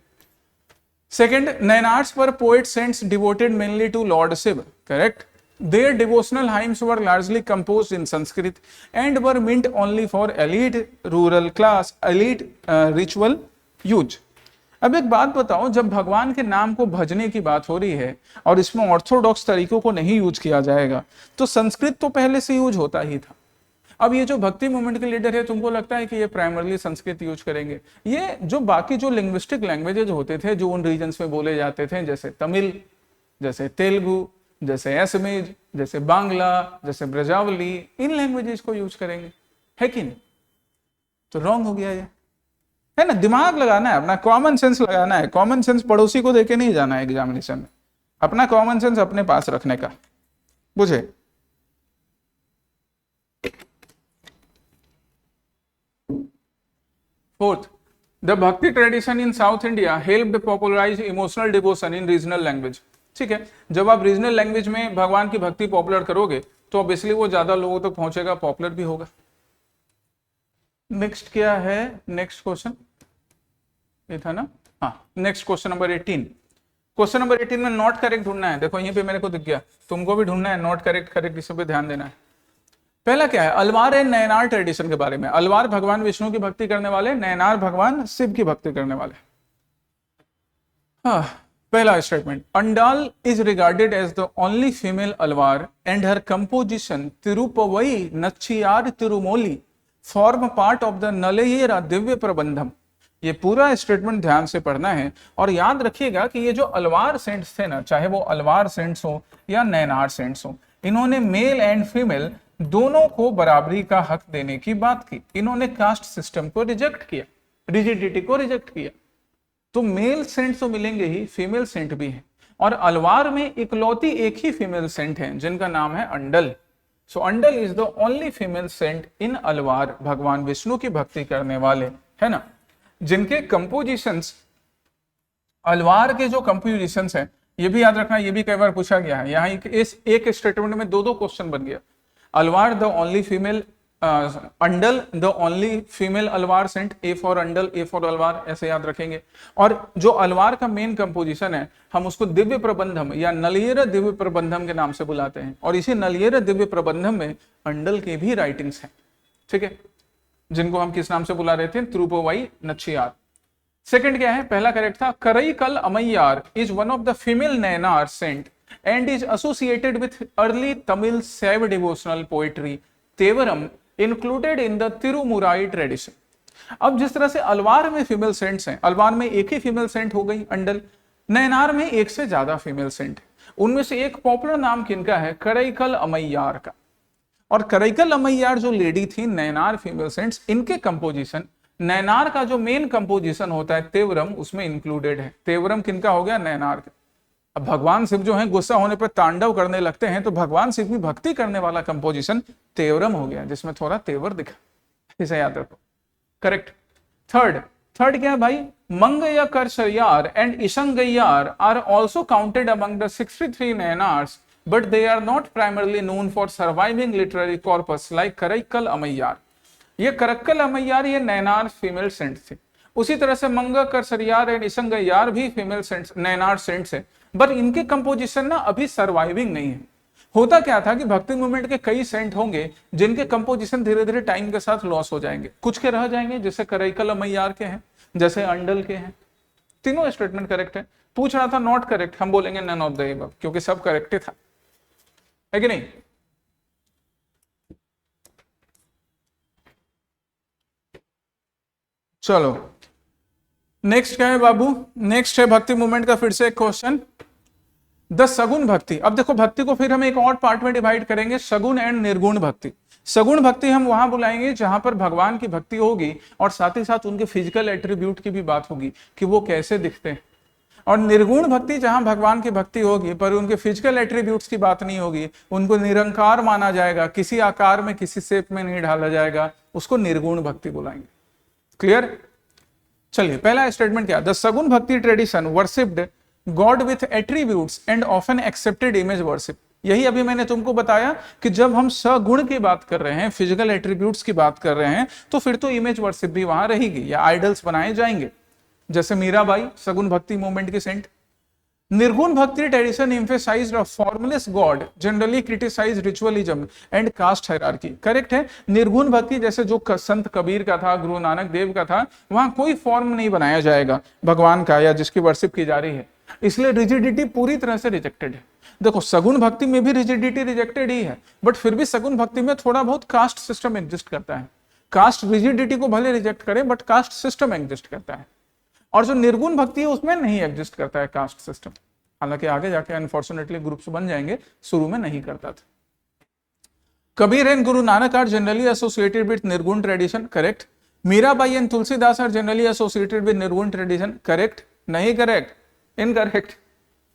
Second, Nayanars were poet saints devoted mainly to Lord Shiva. Correct. Their devotional hymns were largely composed in Sanskrit and were meant only for elite rural class, elite ritual use. अब एक बात बताओ, जब भगवान के नाम को भजने की बात हो रही है और इसमें ऑर्थोडॉक्स तरीकों को नहीं यूज किया जाएगा, तो संस्कृत तो पहले से यूज होता ही था। अब ये जो भक्ति मूवमेंट के लीडर है, तुमको लगता है कि ये प्राइमरली संस्कृत यूज करेंगे? ये जो बाकी जो लिंग्विस्टिक लैंग्वेजेज होते थे जो उन रीजन्स में बोले जाते थे, जैसे तमिल, जैसे तेलुगु, जैसे असमीज, जैसे बांग्ला, जैसे ब्रजावली, इन लैंग्वेजेस को यूज करेंगे, है कि नहीं? तो रॉन्ग हो गया ये, है ना? दिमाग लगाना है, अपना कॉमन सेंस लगाना है। कॉमन सेंस पड़ोसी को देके नहीं जाना है एग्जामिनेशन में, अपना कॉमन सेंस अपने पास रखने का, बुझे? Fourth, the bhakti tradition in south India helped popularize emotional devotion in regional language. ठीक है, जब आप रीजनल लैंग्वेज में भगवान की भक्ति पॉपुलर करोगे तो ऑब्वियसली वो ज्यादा लोगों तक पहुंचेगा, पॉपुलर भी होगा। नेक्स्ट क्या है? नेक्स्ट क्वेश्चन ये था ना? हाँ, next question number 18। Question number 18 में नॉट करेक्ट ढूंढना है। देखो यहीं पे मेरे को दिख गया, तुमको भी ढूंढना है नॉट करेक्ट करेक्ट, इस पे ध्यान देना है। पहला क्या है? अलवार एंड नयनार ट्रेडिशन के बारे में। अलवार भगवान विष्णु की भक्ति करने वाले, नयनार भगवान शिव की भक्ति करने वाले। हाँ, पहला statement, Andal is regarded as the only female Alvar and her composition Tiruppavai Nachiyar Tirumozhi form part of the Nalayira Divya Prabandham. ये पूरा स्टेटमेंट ध्यान से पढ़ना है और याद रखिएगा कि ये जो अलवार सेंट्स थे ना, चाहे वो अलवार सेंट्स हो या नयनार सेंट्स हो, इन्होंने मेल एंड फीमेल दोनों को बराबरी का हक देने की बात की। इन्होंने कास्ट सिस्टम को रिजेक्ट किया, रिजिडिटी को रिजेक्ट किया। तो मेल सेंट तो मिलेंगे ही, फीमेल सेंट भी है, और अलवार में इकलौती एक ही फीमेल सेंट है जिनका नाम है Andal. So Andal is the only female saint in Alvar, भगवान विष्णु की भक्ति करने वाले, है ना, जिनके कंपोजिशंस, अलवार के जो कंपोजिशंस हैं, ये भी याद रखना, ये भी कई बार पूछा गया है। यहाँ इस एक स्टेटमेंट में दो क्वेश्चन बन गया। Alvar the only female, Andal the only female Alvar saint, A for Andal, A for Alvar, ऐसे याद रखेंगे। और जो अलवार का मेन कंपोजिशन है, हम उसको दिव्य प्रबंधम या नलियर दिव्य प्रबंधम के नाम से बुलाते हैं, और इसी नलियर दिव्य प्रबंधम में अंडल के भी राइटिंग्स हैं, ठीक है, जिनको हम किस नाम से बुला रहे थे? तिरुपवई नच्चियार। सेकंड क्या है? पहला करेक्ट था, Karaikal Ammaiyar is one of the female Nayanar saint and is associated with early Tamil Saiva devotional poetry Tevaram included in the Tirumurai tradition। अब जिस तरह से अलवार में फीमेल सेंट्स हैं, अलवार में एक ही फीमेल सेंट हो गई अंडल, नयनार में एक से ज्यादा फीमेल सेंट है। उनमें से एक पॉपुलर नाम किनका है? करईकल अमैयार का। और करईकल अमैयार जो लेडी थी, नयनार फीमेल सेंट्स, इनके कंपोजिशन, नयनार का जो मेन कंपोजिशन होता है तेवरम, उसमें इंक्लूडेड है। तेवरम किनका हो गया? नयनार का। अब भगवान शिव जो हैं गुस्सा होने पर तांडव करने लगते हैं, तो भगवान शिव की भक्ति करने वाला कंपोजिशन तेवरम हो गया, जिसमें थोड़ा तेवर दिखा, इसे याद रखो, करेक्ट। थर्ड क्या है भाई? Mangayarkarasiyar and Isaignaniyar are also counted among the 63 Nayanars, but they are not primarily known for surviving literary corpus like Karaikal Ammaiyar. ये करक्कल अमैयार ये नयनार फीमेल सेंट थे। उसी तरह से मंगा करसरियार एंड इशंगैयार भी फीमेल सेंट्स, नयनार सेंट्स है, बट इनके कंपोजिशन ना अभी सर्वाइविंग नहीं है। होता क्या था कि भक्ति मूवमेंट के कई सेंट होंगे जिनके कंपोजिशन धीरे धीरे टाइम के साथ लॉस हो जाएंगे, कुछ के रह जाएंगे, जैसे करईकल अमैयार के हैं, जैसे अंडल के हैं। तीनों स्टेटमेंट करेक्ट है। पूछ रहा था नॉट करेक्ट, हम बोलेंगे नन ऑफ द अबव, क्योंकि सब करेक्ट था, है कि नहीं? चलो नेक्स्ट क्या है बाबू? नेक्स्ट है भक्ति मूवमेंट का फिर से एक क्वेश्चन, द सगुण भक्ति। अब देखो भक्ति को फिर हम एक और पार्ट में डिवाइड करेंगे, सगुण एंड निर्गुण भक्ति। सगुण भक्ति हम वहां बुलाएंगे जहां पर भगवान की भक्ति होगी और साथ ही साथ उनके फिजिकल एट्रीब्यूट की भी बात होगी कि वो कैसे दिखते हैं। और निर्गुण भक्ति जहां भगवान की भक्ति होगी पर उनके फिजिकल एट्रीब्यूट्स की बात नहीं होगी, उनको निरंकार माना जाएगा, किसी आकार में किसी शेप में नहीं ढाला जाएगा, उसको निर्गुण भक्ति बुलाएंगे। क्लियर? चलिए पहला स्टेटमेंट क्या? द सगुण भक्ति tradition worshipped God with attributes and often accepted image worship. यही अभी मैंने तुमको बताया कि जब हम सगुण की बात कर रहे हैं, फिजिकल एट्रीब्यूट्स की बात कर रहे हैं, तो फिर तो इमेज वर्शिप भी वहां रहेगी या आइडल्स बनाए जाएंगे, जैसे मीराबाई सगुण भक्ति मूवमेंट की सेंट। निर्गुण भक्ति tradition emphasized a formless God, generally criticized ritualism and caste hierarchy. Correct है। निर्गुण भक्ति जैसे जो संत कबीर का था, गुरु नानक देव का था, वहां कोई फॉर्म नहीं बनाया जाएगा भगवान का या जिसकी वर्शिप की जा रही है, इसलिए रिजिडिटी पूरी तरह से रिजेक्टेड है। देखो सगुण भक्ति में भी रिजिडिटी रिजेक्टेड ही है, बट फिर भी सगुण भक्ति में थोड़ा बहुत कास्ट सिस्टम एग्जिस्ट करता है। कास्ट रिजिडिटी को भले रिजेक्ट करे, बट कास्ट सिस्टम एग्जिस्ट करता है। और जो निर्गुण भक्ति है उसमें नहीं एग्जिस्ट करता है कास्ट सिस्टम, हालांकि आगे जाके अनफॉर्चुनेटली ग्रुप्स बन जाएंगे, शुरू में नहीं करता था। Kabir and Guru Nanak are generally associated with Nirguna tradition, correct. Mirabai and Tulsidas are generally associated with Nirguna tradition, correct, नहीं correct, incorrect.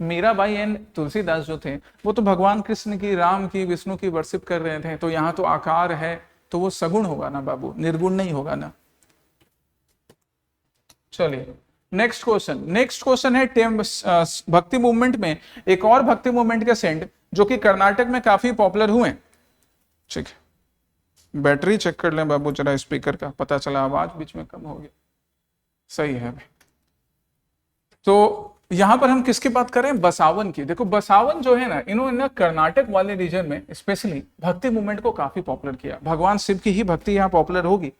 Mirabai and Tulsidas जो थे वो तो भगवान कृष्ण की, राम की, विष्णु की वर्शिप कर रहे थे, तो यहाँ तो आकार है तो वो सगुण होगा ना बाबू, निर्गुण नहीं होगा ना। चलिए नेक्स्ट क्वेश्चन है भक्ति मूवमेंट में एक और भक्ति मूवमेंट के सेंट जो कि कर्नाटक में काफी पॉपुलर हुए। ठीक है, बैटरी चेक कर लें बाबू जरा स्पीकर का, पता चला आवाज बीच में कम हो गया। सही है। तो यहां पर हम किसकी बात करें, बसावन की। देखो बसावन जो है ना, इन्होंने कर्नाटक वाले रीजन में स्पेशली भक्ति मूवमेंट को काफी पॉपुलर किया। भगवान शिव की ही भक्ति यहाँ पॉपुलर होगी।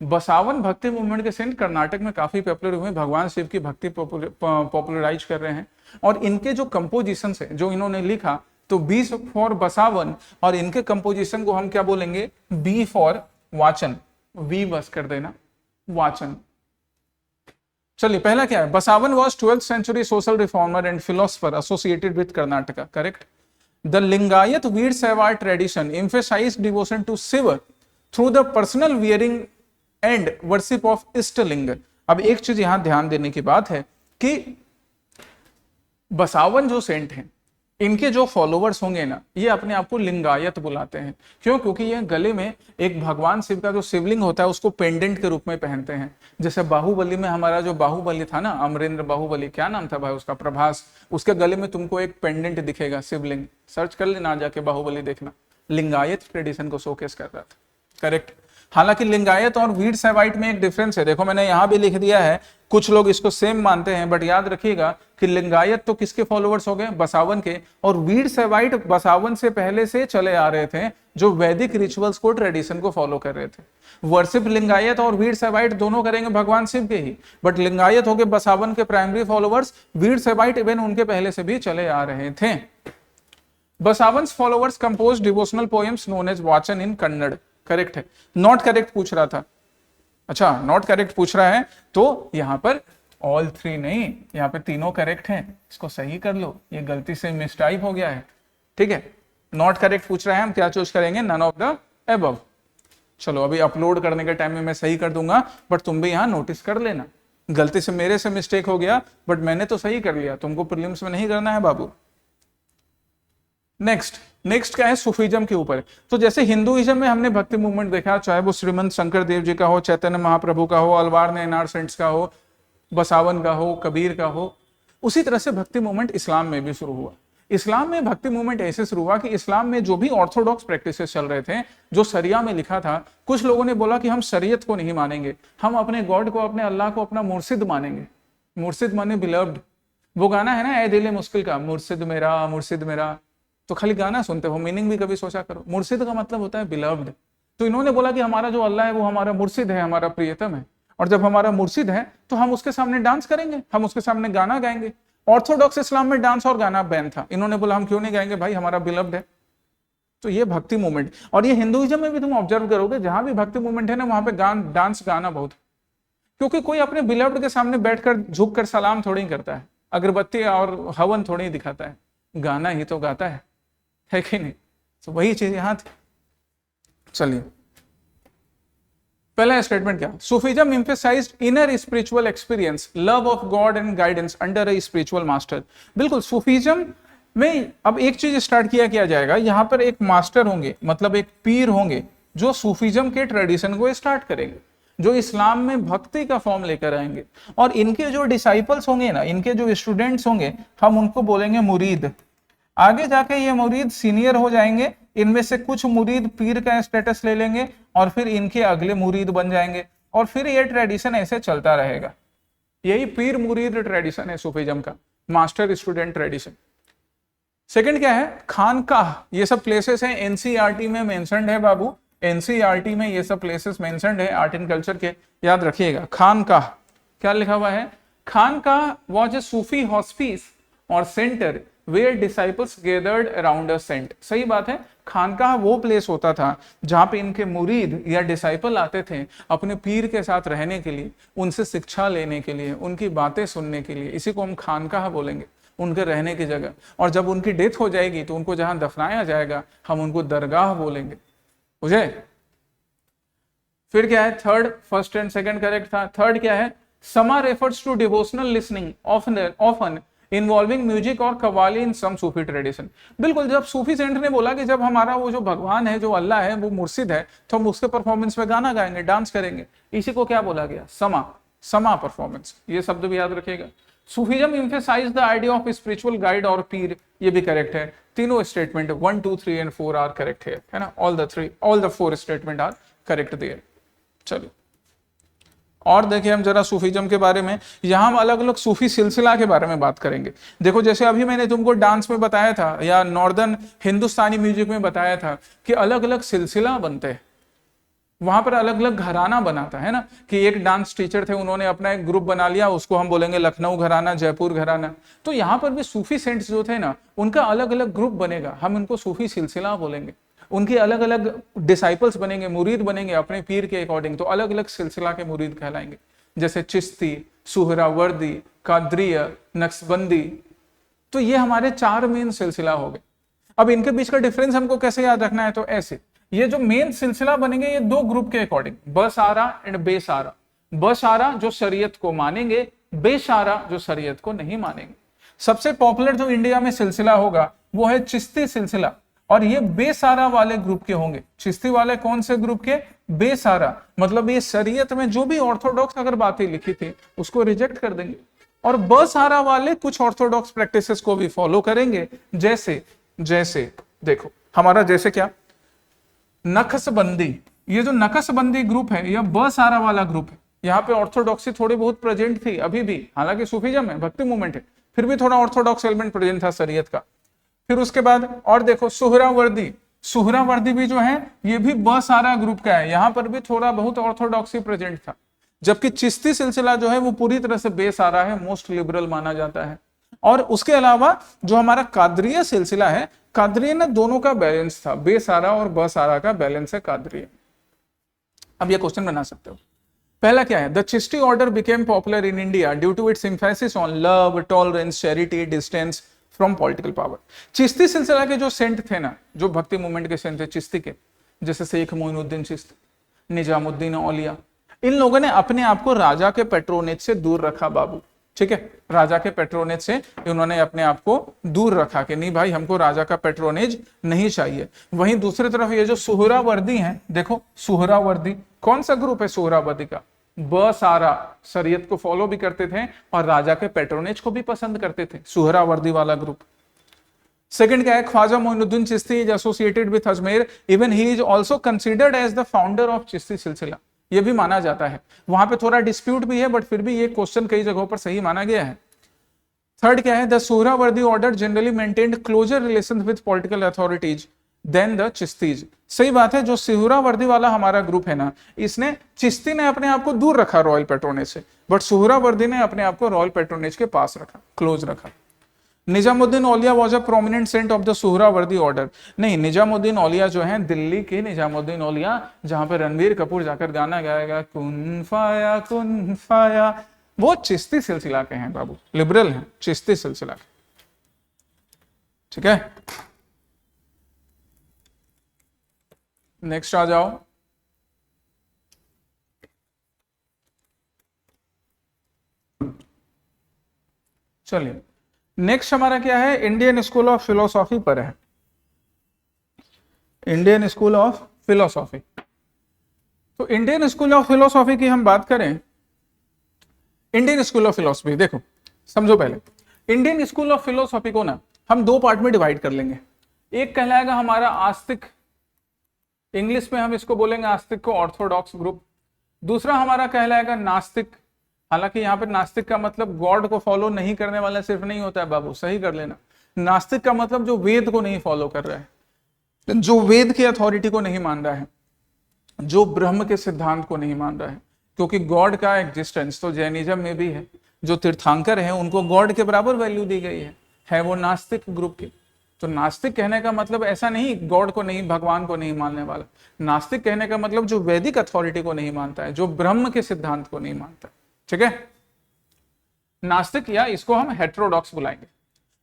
बसावन भक्ति मूवमेंट के सेंट कर्नाटक में काफी पॉपुलर हुए, भगवान शिव की भक्ति पॉपुलराइज कर रहे हैं। और इनके जो कंपोजिशन है जो इन्होंने लिखा, तो बी फॉर बसावन, और इनके कंपोजिशन को हम क्या बोलेंगे, बी फॉर वाचन, वी बस कर देना, वाचन। चलिए पहला क्या है, Basavan was 12th century social reformer and philosopher associated with Karnataka, correct. The Lingayat Veera Shaiva tradition emphasized devotion to Shiva through the personal wearing and worship of Ishtalinga. अब एक चीज यहां ध्यान देने की बात है कि बसावन जो सेंट हैं, इनके जो फॉलोवर्स होंगे ना, ये अपने आप को लिंगायत बुलाते हैं। क्यों? क्योंकि ये गले में एक भगवान शिव का जो शिवलिंग होता है उसको पेंडेंट के रूप में पहनते हैं। जैसे बाहुबली में हमारा जो बाहुबली था ना, अमरेंद्र बाहुबली, क्या नाम था भाई उसका, प्रभास, उसके गले में तुमको एक पेंडेंट दिखेगा, शिवलिंग, सर्च कर लेना जाके, बाहुबली देखना। लिंगायत ट्रेडिशन को शोकेस कर रहा था, करेक्ट। हालांकि लिंगायत और वीर शैवाइट में एक डिफरेंस है, देखो मैंने यहां भी लिख दिया है, कुछ लोग इसको सेम मानते हैं, बट याद रखिएगा कि लिंगायत तो किसके फॉलोवर्स हो गए, बसावन के, और वीर शैवाइट बसावन से पहले से चले आ रहे थे, जो वैदिक रिचुअल्स को, ट्रेडिशन को फॉलो कर रहे थे। वर्शिप लिंगायत और वीर शैवाइट दोनों करेंगे भगवान शिव के ही, बट लिंगायत हो गए बसावन के primary followers, Veera Shaivite even उनके पहले से भी चले आ रहे थे। Basavan's followers compose devotional poems known as Vachana in Kannada, correct है। नॉट करेक्ट पूछ रहा था, अच्छा नॉट करेक्ट पूछ रहा है, तो यहां पर ऑल थ्री नहीं, यहां पे तीनों करेक्ट हैं, इसको सही कर लो, ये गलती से मिसटाइप हो गया है, ठीक है। नॉट करेक्ट पूछ रहा है, हम क्या चूज करेंगे, नन ऑफ द एबव। चलो अभी अपलोड करने के टाइम में मैं सही कर दूंगा, बट तुम भी यहां नोटिस कर लेना, गलती से मेरे से मिस्टेक हो गया, बट मैंने तो सही कर लिया, तुमको प्रीलिम्स में नहीं करना है बाबू। नेक्स्ट क्या है, सूफीज्म के ऊपर। तो जैसे हिंदुइज्म में हमने भक्ति मूवमेंट देखा, चाहे वो श्रीमंत शंकर देव जी का हो, चैतन्य महाप्रभु का हो, अलवार नयनार सेंट्स का हो, बसावन का हो, कबीर का हो, उसी तरह से भक्ति मूवमेंट इस्लाम में भी शुरू हुआ। इस्लाम में भक्ति मूवमेंट ऐसे शुरू हुआ कि इस्लाम में जो भी ऑर्थोडॉक्स प्रैक्टिसेस चल रहे थे, जो शरिया में लिखा था, कुछ लोगों ने बोला कि हम शरीयत को नहीं मानेंगे, हम अपने गॉड को, अपने अल्लाह को अपना मुर्शिद मानेंगे। मुर्शिद माने बिलव्ड। वो गाना है ना, ए दिल मुश्किल का, मुर्शिद मेरा, मुर्शिद मेरा, तो खाली गाना सुनते हो, मीनिंग भी कभी सोचा करो। मुर्शिद का मतलब होता है बिलव्ड। तो इन्होंने बोला कि हमारा जो अल्लाह है वो हमारा मुर्शिद है, हमारा प्रियतम है, और जब हमारा मुर्शिद है तो हम उसके सामने डांस करेंगे, हम उसके सामने गाना गाएंगे। ऑर्थोडॉक्स इस्लाम में डांस और गाना बैन था, इन्होंने बोला हम क्यों नहीं गाएंगे भाई, हमारा बिलव्ड है। तो ये भक्ति मूवमेंट, और ये हिंदुइज्म में भी तुम ऑब्जर्व करोगे, जहां भी भक्ति मूवमेंट है ना, वहां पे डांस गाना बहुत, क्योंकि कोई अपने बिलव्ड के सामने बैठकर झुक कर सलाम थोड़ी करता है, अगरबत्ती और हवन थोड़ी दिखाता है, गाना ही तो गाता है कि नहीं। तो वही चीज यहां थी। चलिए पहला स्टेटमेंट क्या, Sufism emphasized inner spiritual experience, love of God and guidance under a spiritual master. बिल्कुल, सूफीज्म में अब एक चीज स्टार्ट किया जाएगा, यहां पर एक मास्टर होंगे, मतलब एक पीर होंगे, जो सूफीज्म के ट्रेडिशन को स्टार्ट करेंगे, जो इस्लाम में भक्ति का फॉर्म लेकर आएंगे, और इनके जो डिसाइपल्स होंगे ना, इनके जो स्टूडेंट्स होंगे, हम उनको बोलेंगे मुरीद। आगे जाके ये मुरीद सीनियर हो जाएंगे, इनमें से कुछ मुरीद पीर का स्टेटस ले लेंगे, और फिर इनके अगले मुरीद बन जाएंगे, और फिर ये ट्रेडिशन ऐसे चलता रहेगा। यही पीर मुरीद ट्रेडिशन है सूफीज्म का। Master student tradition. सेकंड क्या है, खानकाह, ये सब प्लेसेस हैं एनसीईआरटी में मेंशन्ड है बाबू, एनसीईआरटी में ये सब प्लेसेस मेंशन्ड है आर्ट एंड कल्चर के, याद रखिएगा। खानकाह क्या लिखा हुआ है, khanqah was a Sufi hospice और centre where disciples gathered around a saint. सही बात है, खानकाह वो प्लेस होता था जहां पे इनके मुरीद या डिसाइपल आते थे अपने पीर के साथ रहने के लिए, उनसे शिक्षा लेने के लिए, उनकी बातें सुनने के लिए। इसी को हम खानकाह बोलेंगे, उनके रहने की जगह। और जब उनकी डेथ हो जाएगी तो उनको जहां दफनाया जाएगा हम उनको दरगाह बोलेंगे, बुझे। फिर क्या है, third, first and second correct था। थर्ड क्या है, sama refers to devotional listening often involving music और कवाली इन सम सूफी ट्रेडिशन। बिल्कुल, जब सूफी सेंट ने बोला कि जब हमारा वो जो भगवान है, जो अल्लाह है, वो मुर्शिद है, तो हम उसके परफॉर्मेंस में गाना गाएंगे, डांस करेंगे। इसी को क्या बोला गया, समा, समा परफॉर्मेंस। ये शब्द भी याद रखिएगा। Sufism emphasize the idea of spiritual guide और पीर, ये भी करेक्ट है। तीनों स्टेटमेंट 1, 2, 3 एंड 4 आर करेक्ट है ना। All the 4 statement are correct there. चलिए और देखिए हम जरा सूफीज्म के बारे में, यहां हम अलग अलग सूफी सिलसिला के बारे में बात करेंगे। देखो जैसे अभी मैंने तुमको डांस में बताया था या नॉर्दर्न हिंदुस्तानी म्यूजिक में बताया था कि अलग अलग सिलसिला बनते हैं, वहां पर अलग अलग घराना बनाता है ना, कि एक डांस टीचर थे, उन्होंने अपना एक ग्रुप बना लिया, उसको हम बोलेंगे लखनऊ घराना, जयपुर घराना। तो यहाँ पर भी सूफी सेंट्स जो थे ना, उनका अलग अलग ग्रुप बनेगा, हम उनको सूफी सिलसिला बोलेंगे। उनके अलग अलग डिसाइपल्स बनेंगे, मुरीद बनेंगे अपने पीर के अकॉर्डिंग, तो अलग अलग सिलसिला के मुरीद कहलाएंगे। जैसे चिश्ती, सुहरावर्दी, कादरिया, नक्शबंदी। तो ये हमारे 4 मेन सिलसिला हो गए। अब इनके बीच का डिफरेंस हमको कैसे याद रखना है, तो ऐसे, ये जो मेन सिलसिला बनेंगे ये 2 ग्रुप के अकॉर्डिंग, बशारा एंड बेशारा। बशारा जो शरीयत को मानेंगे, बेशारा जो शरीयत को नहीं मानेंगे। सबसे पॉपुलर जो इंडिया में सिलसिला होगा वो है चिश्ती सिलसिला, और ये बेसारा वाले ग्रुप के होंगे। चिश्ती वाले कौन से ग्रुप के, बेसारा, मतलब ये शरीयत में जो भी ऑर्थोडॉक्स अगर बातें लिखी थी उसको रिजेक्ट कर देंगे। और बसारा वाले कुछ ऑर्थोडॉक्स प्रैक्टिसेस को भी फॉलो करेंगे, जैसे जैसे देखो हमारा जैसे क्या, नक्शबंदी। ये जो नक्शबंदी ग्रुप है यह बसारा वाला ग्रुप है। यहाँ पे ऑर्थोडॉक्सी थोड़ी बहुत प्रेजेंट थी अभी भी, हालांकि सूफीज्म है, भक्ति मूवमेंट है, फिर भी थोड़ा ऑर्थोडॉक्स एलिमेंट प्रेजेंट था शरीयत का। फिर उसके बाद और देखो सुहरावर्दी, सुहरावर्दी भी जो है ये भी बसारा ग्रुप का है, यहां पर भी थोड़ा बहुत ऑर्थोडॉक्सी प्रेजेंट था। जबकि चिश्ती सिलसिला जो है वो पूरी तरह से बेसारा है, मोस्ट लिबरल माना जाता है। और उसके अलावा जो हमारा कादरिया सिलसिला है, कादरिया ना दोनों का बैलेंस था, बेसारा और बसारा का बैलेंस है कादरिया। अब ये क्वेश्चन बना सकते हो। पहला क्या है, the Chishti order became popular in India due to its emphasis on love, tolerance, charity, distance from political power. Chishti सिलसिला के जो सेंट थे ना, जो भक्ति मूवमेंट के सेंट थे चिश्ती के, जैसे शेख मोइनुद्दीन चिश्ती, निजामुद्दीन औलिया, इन लोगों ने अपने आप को राजा के पेट्रोनेज से दूर रखा बाबू। ठीक है, राजा के पेट्रोनेज से उन्होंने अपने आप को दूर रखा कि नहीं भाई हमको राजा का पेट्रोनेज नहीं चाहिए। वहीं दूसरी तरफ ये जो सुहरावर्दी हैं, देखो सुहरावर्दी कौन सा ग्रुप है सुहरावर्दी का, बसारा, शरीयत को फॉलो भी करते थे और राजा के पेट्रोनेज को भी पसंद करते थे, सुहरावर्दी वाला ग्रुप। सेकंड क्या है, Khwaja Moinuddin Chishti is associated with Ajmer, even he is also considered as the founder of Chishti silsila, ये भी माना जाता है। वहां पे थोड़ा डिस्प्यूट भी है बट फिर भी ये क्वेश्चन कई जगहों पर सही माना गया है। थर्ड क्या है, the Suhrawardi order generally maintained closer relation with political authorities than the Chishtis. सही बात है, जो सुहरावर्दी वाला हमारा ग्रुप है ना, इसने चिश्ती ने अपने आप को दूर रखा रॉयल पेट्रोनेज से, बट सुहरावर्दी ने अपने आप को रॉयल पेट्रोनेज के पास रखा, क्लोज रखा। Nizamuddin Auliya was a prominent saint of the Suhrawardi order. नहीं, निजामुद्दीन औलिया जो है दिल्ली के निजामुद्दीन औलिया, जहां पर रणबीर कपूर जाकर गाना गाएगा कुन फाया, वो चिश्ती सिलसिला के हैं बाबू, लिबरल हैं, चिश्ती सिलसिला के। ठीक है, नेक्स्ट आ जाओ। चलिए नेक्स्ट हमारा क्या है, इंडियन स्कूल ऑफ फिलोसॉफी पर है, इंडियन स्कूल ऑफ फिलोसॉफी। तो इंडियन स्कूल ऑफ फिलोसॉफी की हम बात करें, इंडियन स्कूल ऑफ फिलोसॉफी देखो समझो, पहले इंडियन स्कूल ऑफ फिलोसॉफी को ना हम 2 पार्ट में डिवाइड कर लेंगे। एक कहलाएगा हमारा आस्तिक, इंग्लिश में हम इसको बोलेंगे आस्तिक को, ऑर्थोडॉक्स ग्रुप। दूसरा हमारा कहलाएगा नास्तिक, हालांकि यहाँ पे नास्तिक का मतलब गॉड को फॉलो नहीं करने वाला सिर्फ नहीं होता है बाबू, सही कर लेना। नास्तिक का मतलब जो वेद को नहीं फॉलो कर रहा है, जो वेद की अथॉरिटी को नहीं मान रहा है, जो ब्रह्म के सिद्धांत को नहीं मान रहा है, क्योंकि गॉड का एग्जिस्टेंस तो जैनिज्म में भी है। जो तीर्थंकर हैं उनको गॉड के बराबर वैल्यू दी गई है वो नास्तिक ग्रुप की। तो नास्तिक कहने का मतलब ऐसा नहीं गॉड को नहीं, भगवान को नहीं मानने वाला। नास्तिक कहने का मतलब जो वैदिक अथॉरिटी को नहीं मानता है, जो ब्रह्म के सिद्धांत को नहीं मानता। ठीक है, नास्तिक, या इसको हम हेटेरोडॉक्स बुलाएंगे।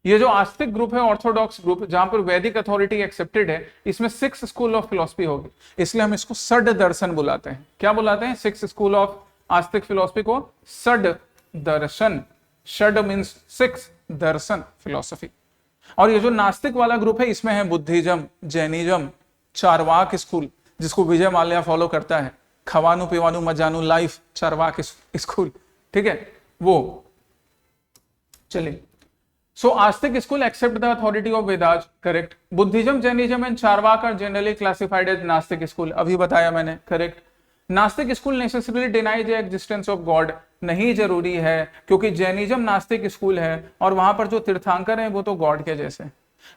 ये जो आस्तिक ग्रुप है, ऑर्थोडॉक्स ग्रुप, जहां पर वैदिक अथॉरिटी एक्सेप्टेड है, इसमें 6 स्कूल ऑफ फिलोसफी होगी, इसलिए हम इसको षड दर्शन बुलाते हैं। क्या बुलाते हैं? 6 स्कूल ऑफ आस्तिक फिलोसफी को षड दर्शन। षड मीन्स 6, दर्शन फिलोसफी। और ये जो नास्तिक वाला ग्रुप है, इसमें है बुद्धिज्म, जैनिज्म, चारवाक स्कूल, जिसको विजय माल्या फॉलो करता है, खवानु पिवानु मजानु लाइफ, चारवाक स्कूल। ठीक है, वो चलिए। So Astic school accept the authority of Vedas, correct. Buddhism, Jainism and Charvak are generally classified as Gnostic school. अभी बताया मैंने, correct. नास्तिक school necessarily deny the existence of God, नहीं जरूरी है, क्योंकि जैनिज्म नास्तिक स्कूल है और वहां पर जो तीर्थंकर हैं वो तो गॉड के जैसे।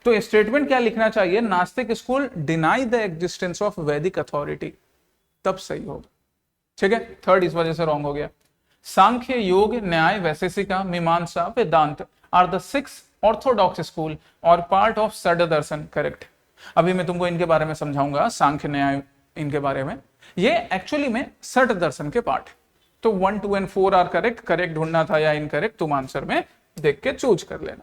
तो स्टेटमेंट क्या लिखना चाहिए? नास्तिक school deny the existence of वैदिक अथॉरिटी, तब सही होगा। ठीक है, थर्ड इस वजह से रॉन्ग हो गया। सांख्य, योग, न्याय, वैशेषिका, मीमांसा, वेदांत आर द 6 ऑर्थोडॉक्स स्कूल और पार्ट ऑफ षड दर्शन, करेक्ट। अभी मैं तुमको इनके बारे में समझाऊंगा, सांख्य, न्याय, इनके बारे में। ये एक्चुअली में षड दर्शन के पार्ट। तो 1, 2 and 4 आर करेक्ट। करेक्ट ढूंढना था या इनकरेक्ट, तुम आंसर में देख के चूज कर लेना।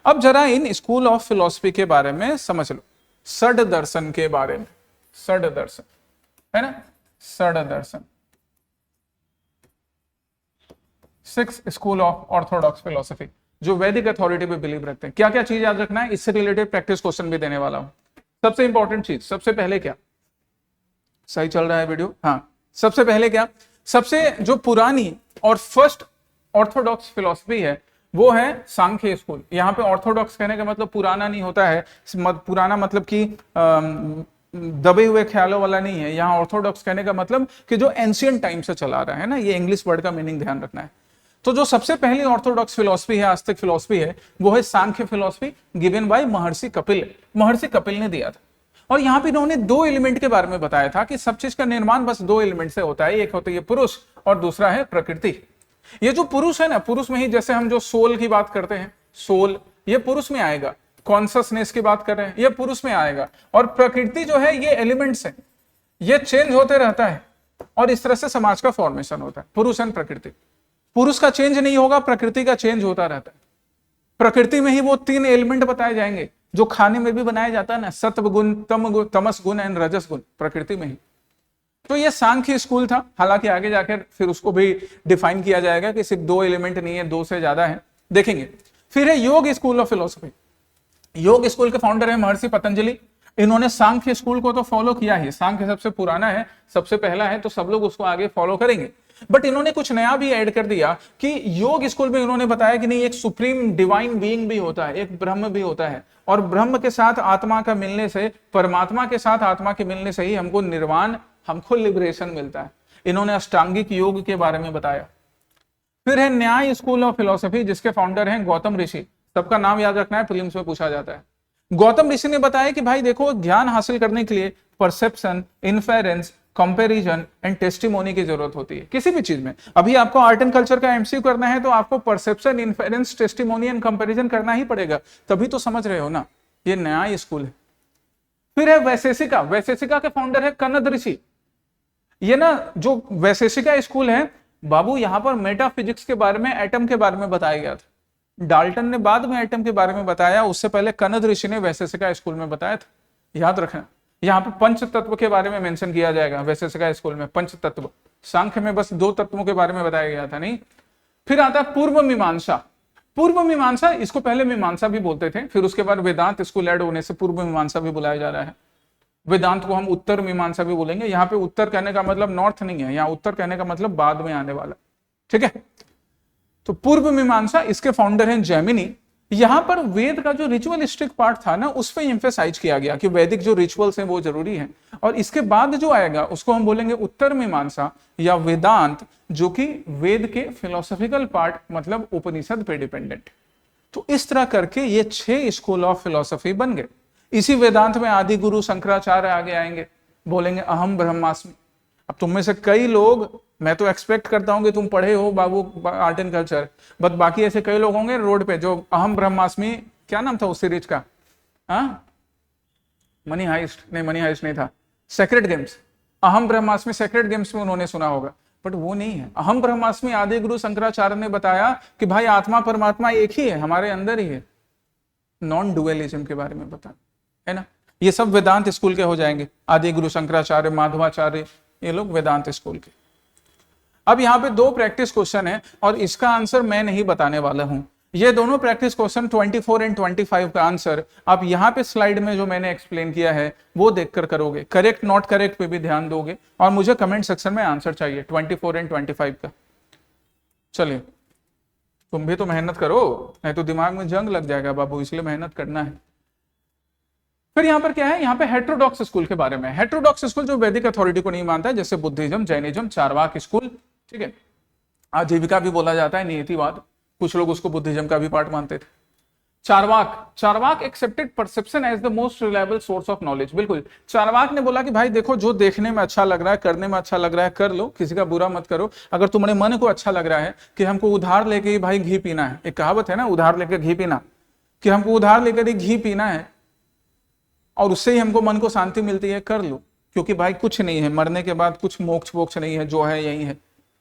अब जरा इन स्कूल ऑफ फिलोसफी के बारे में समझ लो, षड दर्शन के बारे में। षड दर्शन है ना, षड दर्शन, 6 स्कूल ऑफ ऑर्थोडॉक्स फिलोसफी, जो वैदिक अथॉरिटी पे बिलीव रखते हैं। क्या क्या चीज याद रखना है, इससे रिलेटेड प्रैक्टिस क्वेश्चन भी देने वाला हूं। सबसे इंपॉर्टेंट चीज, सबसे पहले क्या, सही चल रहा है वीडियो? हाँ, सबसे पहले क्या, सबसे जो पुरानी और फर्स्ट ऑर्थोडॉक्स फिलोसफी है वो है सांख्य स्कूल। यहाँ पे ऑर्थोडॉक्स कहने का मतलब पुराना नहीं होता है, पुराना मतलब कि दबे हुए ख्यालों वाला नहीं है। यहाँ ऑर्थोडॉक्स कहने का मतलब कि जो एंशियंट टाइम से चला रहा है ना, ये इंग्लिश वर्ड का मीनिंग ध्यान रखना है। तो जो सबसे पहली ऑर्थोडॉक्स फिलोसफी है, आस्तिक फिलोसफी है, वो है सांख्य फिलोसफी, गिवन बाय महर्षि कपिल। महर्षि कपिल ने दिया था। और यहाँ पे इन्होंने 2 एलिमेंट के बारे में बताया था कि सब चीज का निर्माण बस 2 एलिमेंट से होता है, एक होता है पुरुष और दूसरा है प्रकृति। ये जो पुरुष है ना, पुरुष में ही जैसे हम जो सोल की बात करते हैं, सोल ये पुरुष में आएगा। कॉन्शियसनेस की बात कर रहे हैं, ये पुरुष में आएगा। और प्रकृति जो है, ये एलिमेंट्स है, ये चेंज होते रहता है और इस तरह से समाज का फॉर्मेशन होता है, पुरुष एंड प्रकृति। पुरुष का चेंज नहीं होगा, प्रकृति का चेंज होता रहता है। प्रकृति में ही वो 3 एलिमेंट बताए जाएंगे जो खाने में भी बनाया जाता है ना, सत्व गुण, तमस गुण एंड रजस गुण, प्रकृति में ही। तो ये सांख्य स्कूल था। हालांकि आगे जाकर फिर उसको भी डिफाइन किया जाएगा कि सिर्फ 2 एलिमेंट नहीं है, 2 से ज्यादा है, देखेंगे। फिर है योग स्कूल ऑफ फिलोसफी। योग स्कूल के फाउंडर है महर्षि पतंजलि। इन्होंने सांख्य स्कूल को तो फॉलो किया ही, सांख्य सबसे पुराना है, सबसे पहला है, तो सब लोग उसको आगे फॉलो करेंगे। बट इन्होंने कुछ नया भी ऐड कर दिया कि योग स्कूल में इन्होंने बताया कि नहीं, एक सुप्रीम डिवाइन बीइंग भी होता है, एक ब्रह्म भी होता है, और ब्रह्म के साथ आत्मा का मिलने से, परमात्मा के साथ आत्मा के मिलने से ही हमको निर्वाण, हमको लिबरेशन मिलता है। इन्होंने अष्टांगिक योग के बारे में बताया। फिर है न्याय स्कूल ऑफ फिलोसफी, जिसके फाउंडर हैं गौतम ऋषि। सबका नाम याद रखना है, प्रीलिम्स में पूछा जाता है। गौतम ऋषि ने बताया कि भाई देखो, ज्ञान हासिल करने के लिए perception, inference, comparison and testimony की जरूरत होती है किसी भी चीज में। अभी आपको आर्ट एंड कल्चर का एमसीक्यू करना है तो आपको perception, inference, testimony and comparison करना ही पड़ेगा, तभी तो समझ रहे हो ना। ये नया स्कूल है। फिर है वैशेषिका। वैशेषिका के फाउंडर है कनद ऋषि। ये ना जो वैशेषिका स्कूल है बाबू, यहां पर मेटाफिजिक्स के बारे में, एटम के बारे में बताया गया था। डाल्टन ने बाद में एटम के बारे में बताया, उससे पहले कनद ऋषि ने वैशेषिका स्कूल में बताया था, याद रखना। यहाँ पे पंच तत्व के बारे में मेंशन किया जाएगा वैशेषिका स्कूल में, पंच तत्व। सांख्य में बस 2 तत्वों के बारे में बताया गया था, नहीं। फिर आता है पूर्व मीमांसा। पूर्व मीमांसा, इसको पहले मीमांसा भी बोलते थे, फिर उसके बाद वेदांत स्कूल ऐड होने से पूर्व मीमांसा भी बुलाया जा रहा है। वेदांत को हम उत्तर मीमांसा भी बोलेंगे। यहाँ पे उत्तर कहने का मतलब नॉर्थ नहीं है, यहाँ उत्तर कहने का मतलब बाद में आने वाला, ठीक है। तो पूर्व मीमांसा, इसके फाउंडर हैं जैमिनी। यहां पर वेद का जो रिचुअलिस्टिक पार्ट था ना, उस पर एम्फेसाइज किया गया कि वैदिक जो रिचुअल्स हैं वो जरूरी है। और इसके बाद जो आएगा उसको हम बोलेंगे उत्तर मीमांसा या वेदांत, जो कि वेद के फिलोसॉफिकल पार्ट मतलब उपनिषद पे डिपेंडेंट। तो इस तरह करके ये 6 स्कूल ऑफ फिलोसफी बन गए। इसी वेदांत में आदि गुरु शंकराचार्य आगे आएंगे, बोलेंगे अहम ब्रह्मास्मि। अब तुम में से कई लोग, मैं तो एक्सपेक्ट करता हूं कि तुम पढ़े हो बाबू आर्ट एंड कल्चर, बट बाकी ऐसे कई लोग होंगे रोड पे जो अहम ब्रह्मास्मि, क्या नाम था उस सीरीज का, मनी हाइस्ट, नहीं मनी हाइस्ट नहीं था, सेक्रेड गेम्स, अहम ब्रह्मास्मि सेक्रेड गेम्स में उन्होंने सुना होगा, बट वो नहीं है। अहम ब्रह्मास्मि आदि गुरु शंकराचार्य ने बताया कि भाई आत्मा परमात्मा एक ही है, हमारे अंदर ही है, नॉन डुअलिज्म के बारे में बता, है ना। ये सब वेदांत स्कूल के हो जाएंगे, आदि गुरु शंकराचार्य, माधवाचार्य, ये लोग वेदांत स्कूल के। अब यहाँ पे 2 प्रैक्टिस क्वेश्चन है और इसका आंसर मैं नहीं बताने वाला हूं। ये दोनों प्रैक्टिस क्वेश्चन 24 एंड 25 का आंसर आप यहाँ पे स्लाइड में जो मैंने एक्सप्लेन किया है वो देखकर करोगे। करेक्ट नॉट करेक्ट पे भी ध्यान दोगे और मुझे कमेंट सेक्शन में आंसर चाहिए 24 एंड 25 का। चलिए तुम भी तो मेहनत करो, नहीं तो दिमाग में जंग लग जाएगा बाबू, इसलिए मेहनत करना है। फिर यहाँ पर क्या है, यहाँ पे हेट्रोडॉक्स स्कूल के बारे में। हेट्रोडॉक्स स्कूल जो वैदिक अथॉरिटी को नहीं मानता है, जैसे बुद्धिज्म, जैनिज्म, चारवाक स्कूल, ठीक है, आजीविका भी बोला जाता है, नियतिवाद, कुछ लोग उसको बुद्धिज्म का भी पार्ट मानते थे। Charvaka accepted perception as the most reliable source of knowledge. बिल्कुल, चारवाक ने बोला कि भाई देखो जो देखने में अच्छा लग रहा है, करने में अच्छा लग रहा है, कर लो, किसी का बुरा मत करो। अगर तुम्हारे मन को अच्छा लग रहा है कि हमको उधार लेके ही भाई घी पीना है, एक कहावत है ना उधार लेकर घी पीना, कि हमको उधार लेकर ही घी पीना है और उससे ही हमको मन को शांति मिलती है, कर लो, क्योंकि भाई कुछ नहीं है, मरने के बाद कुछ मोक्ष वोक्ष नहीं है, जो है यही है।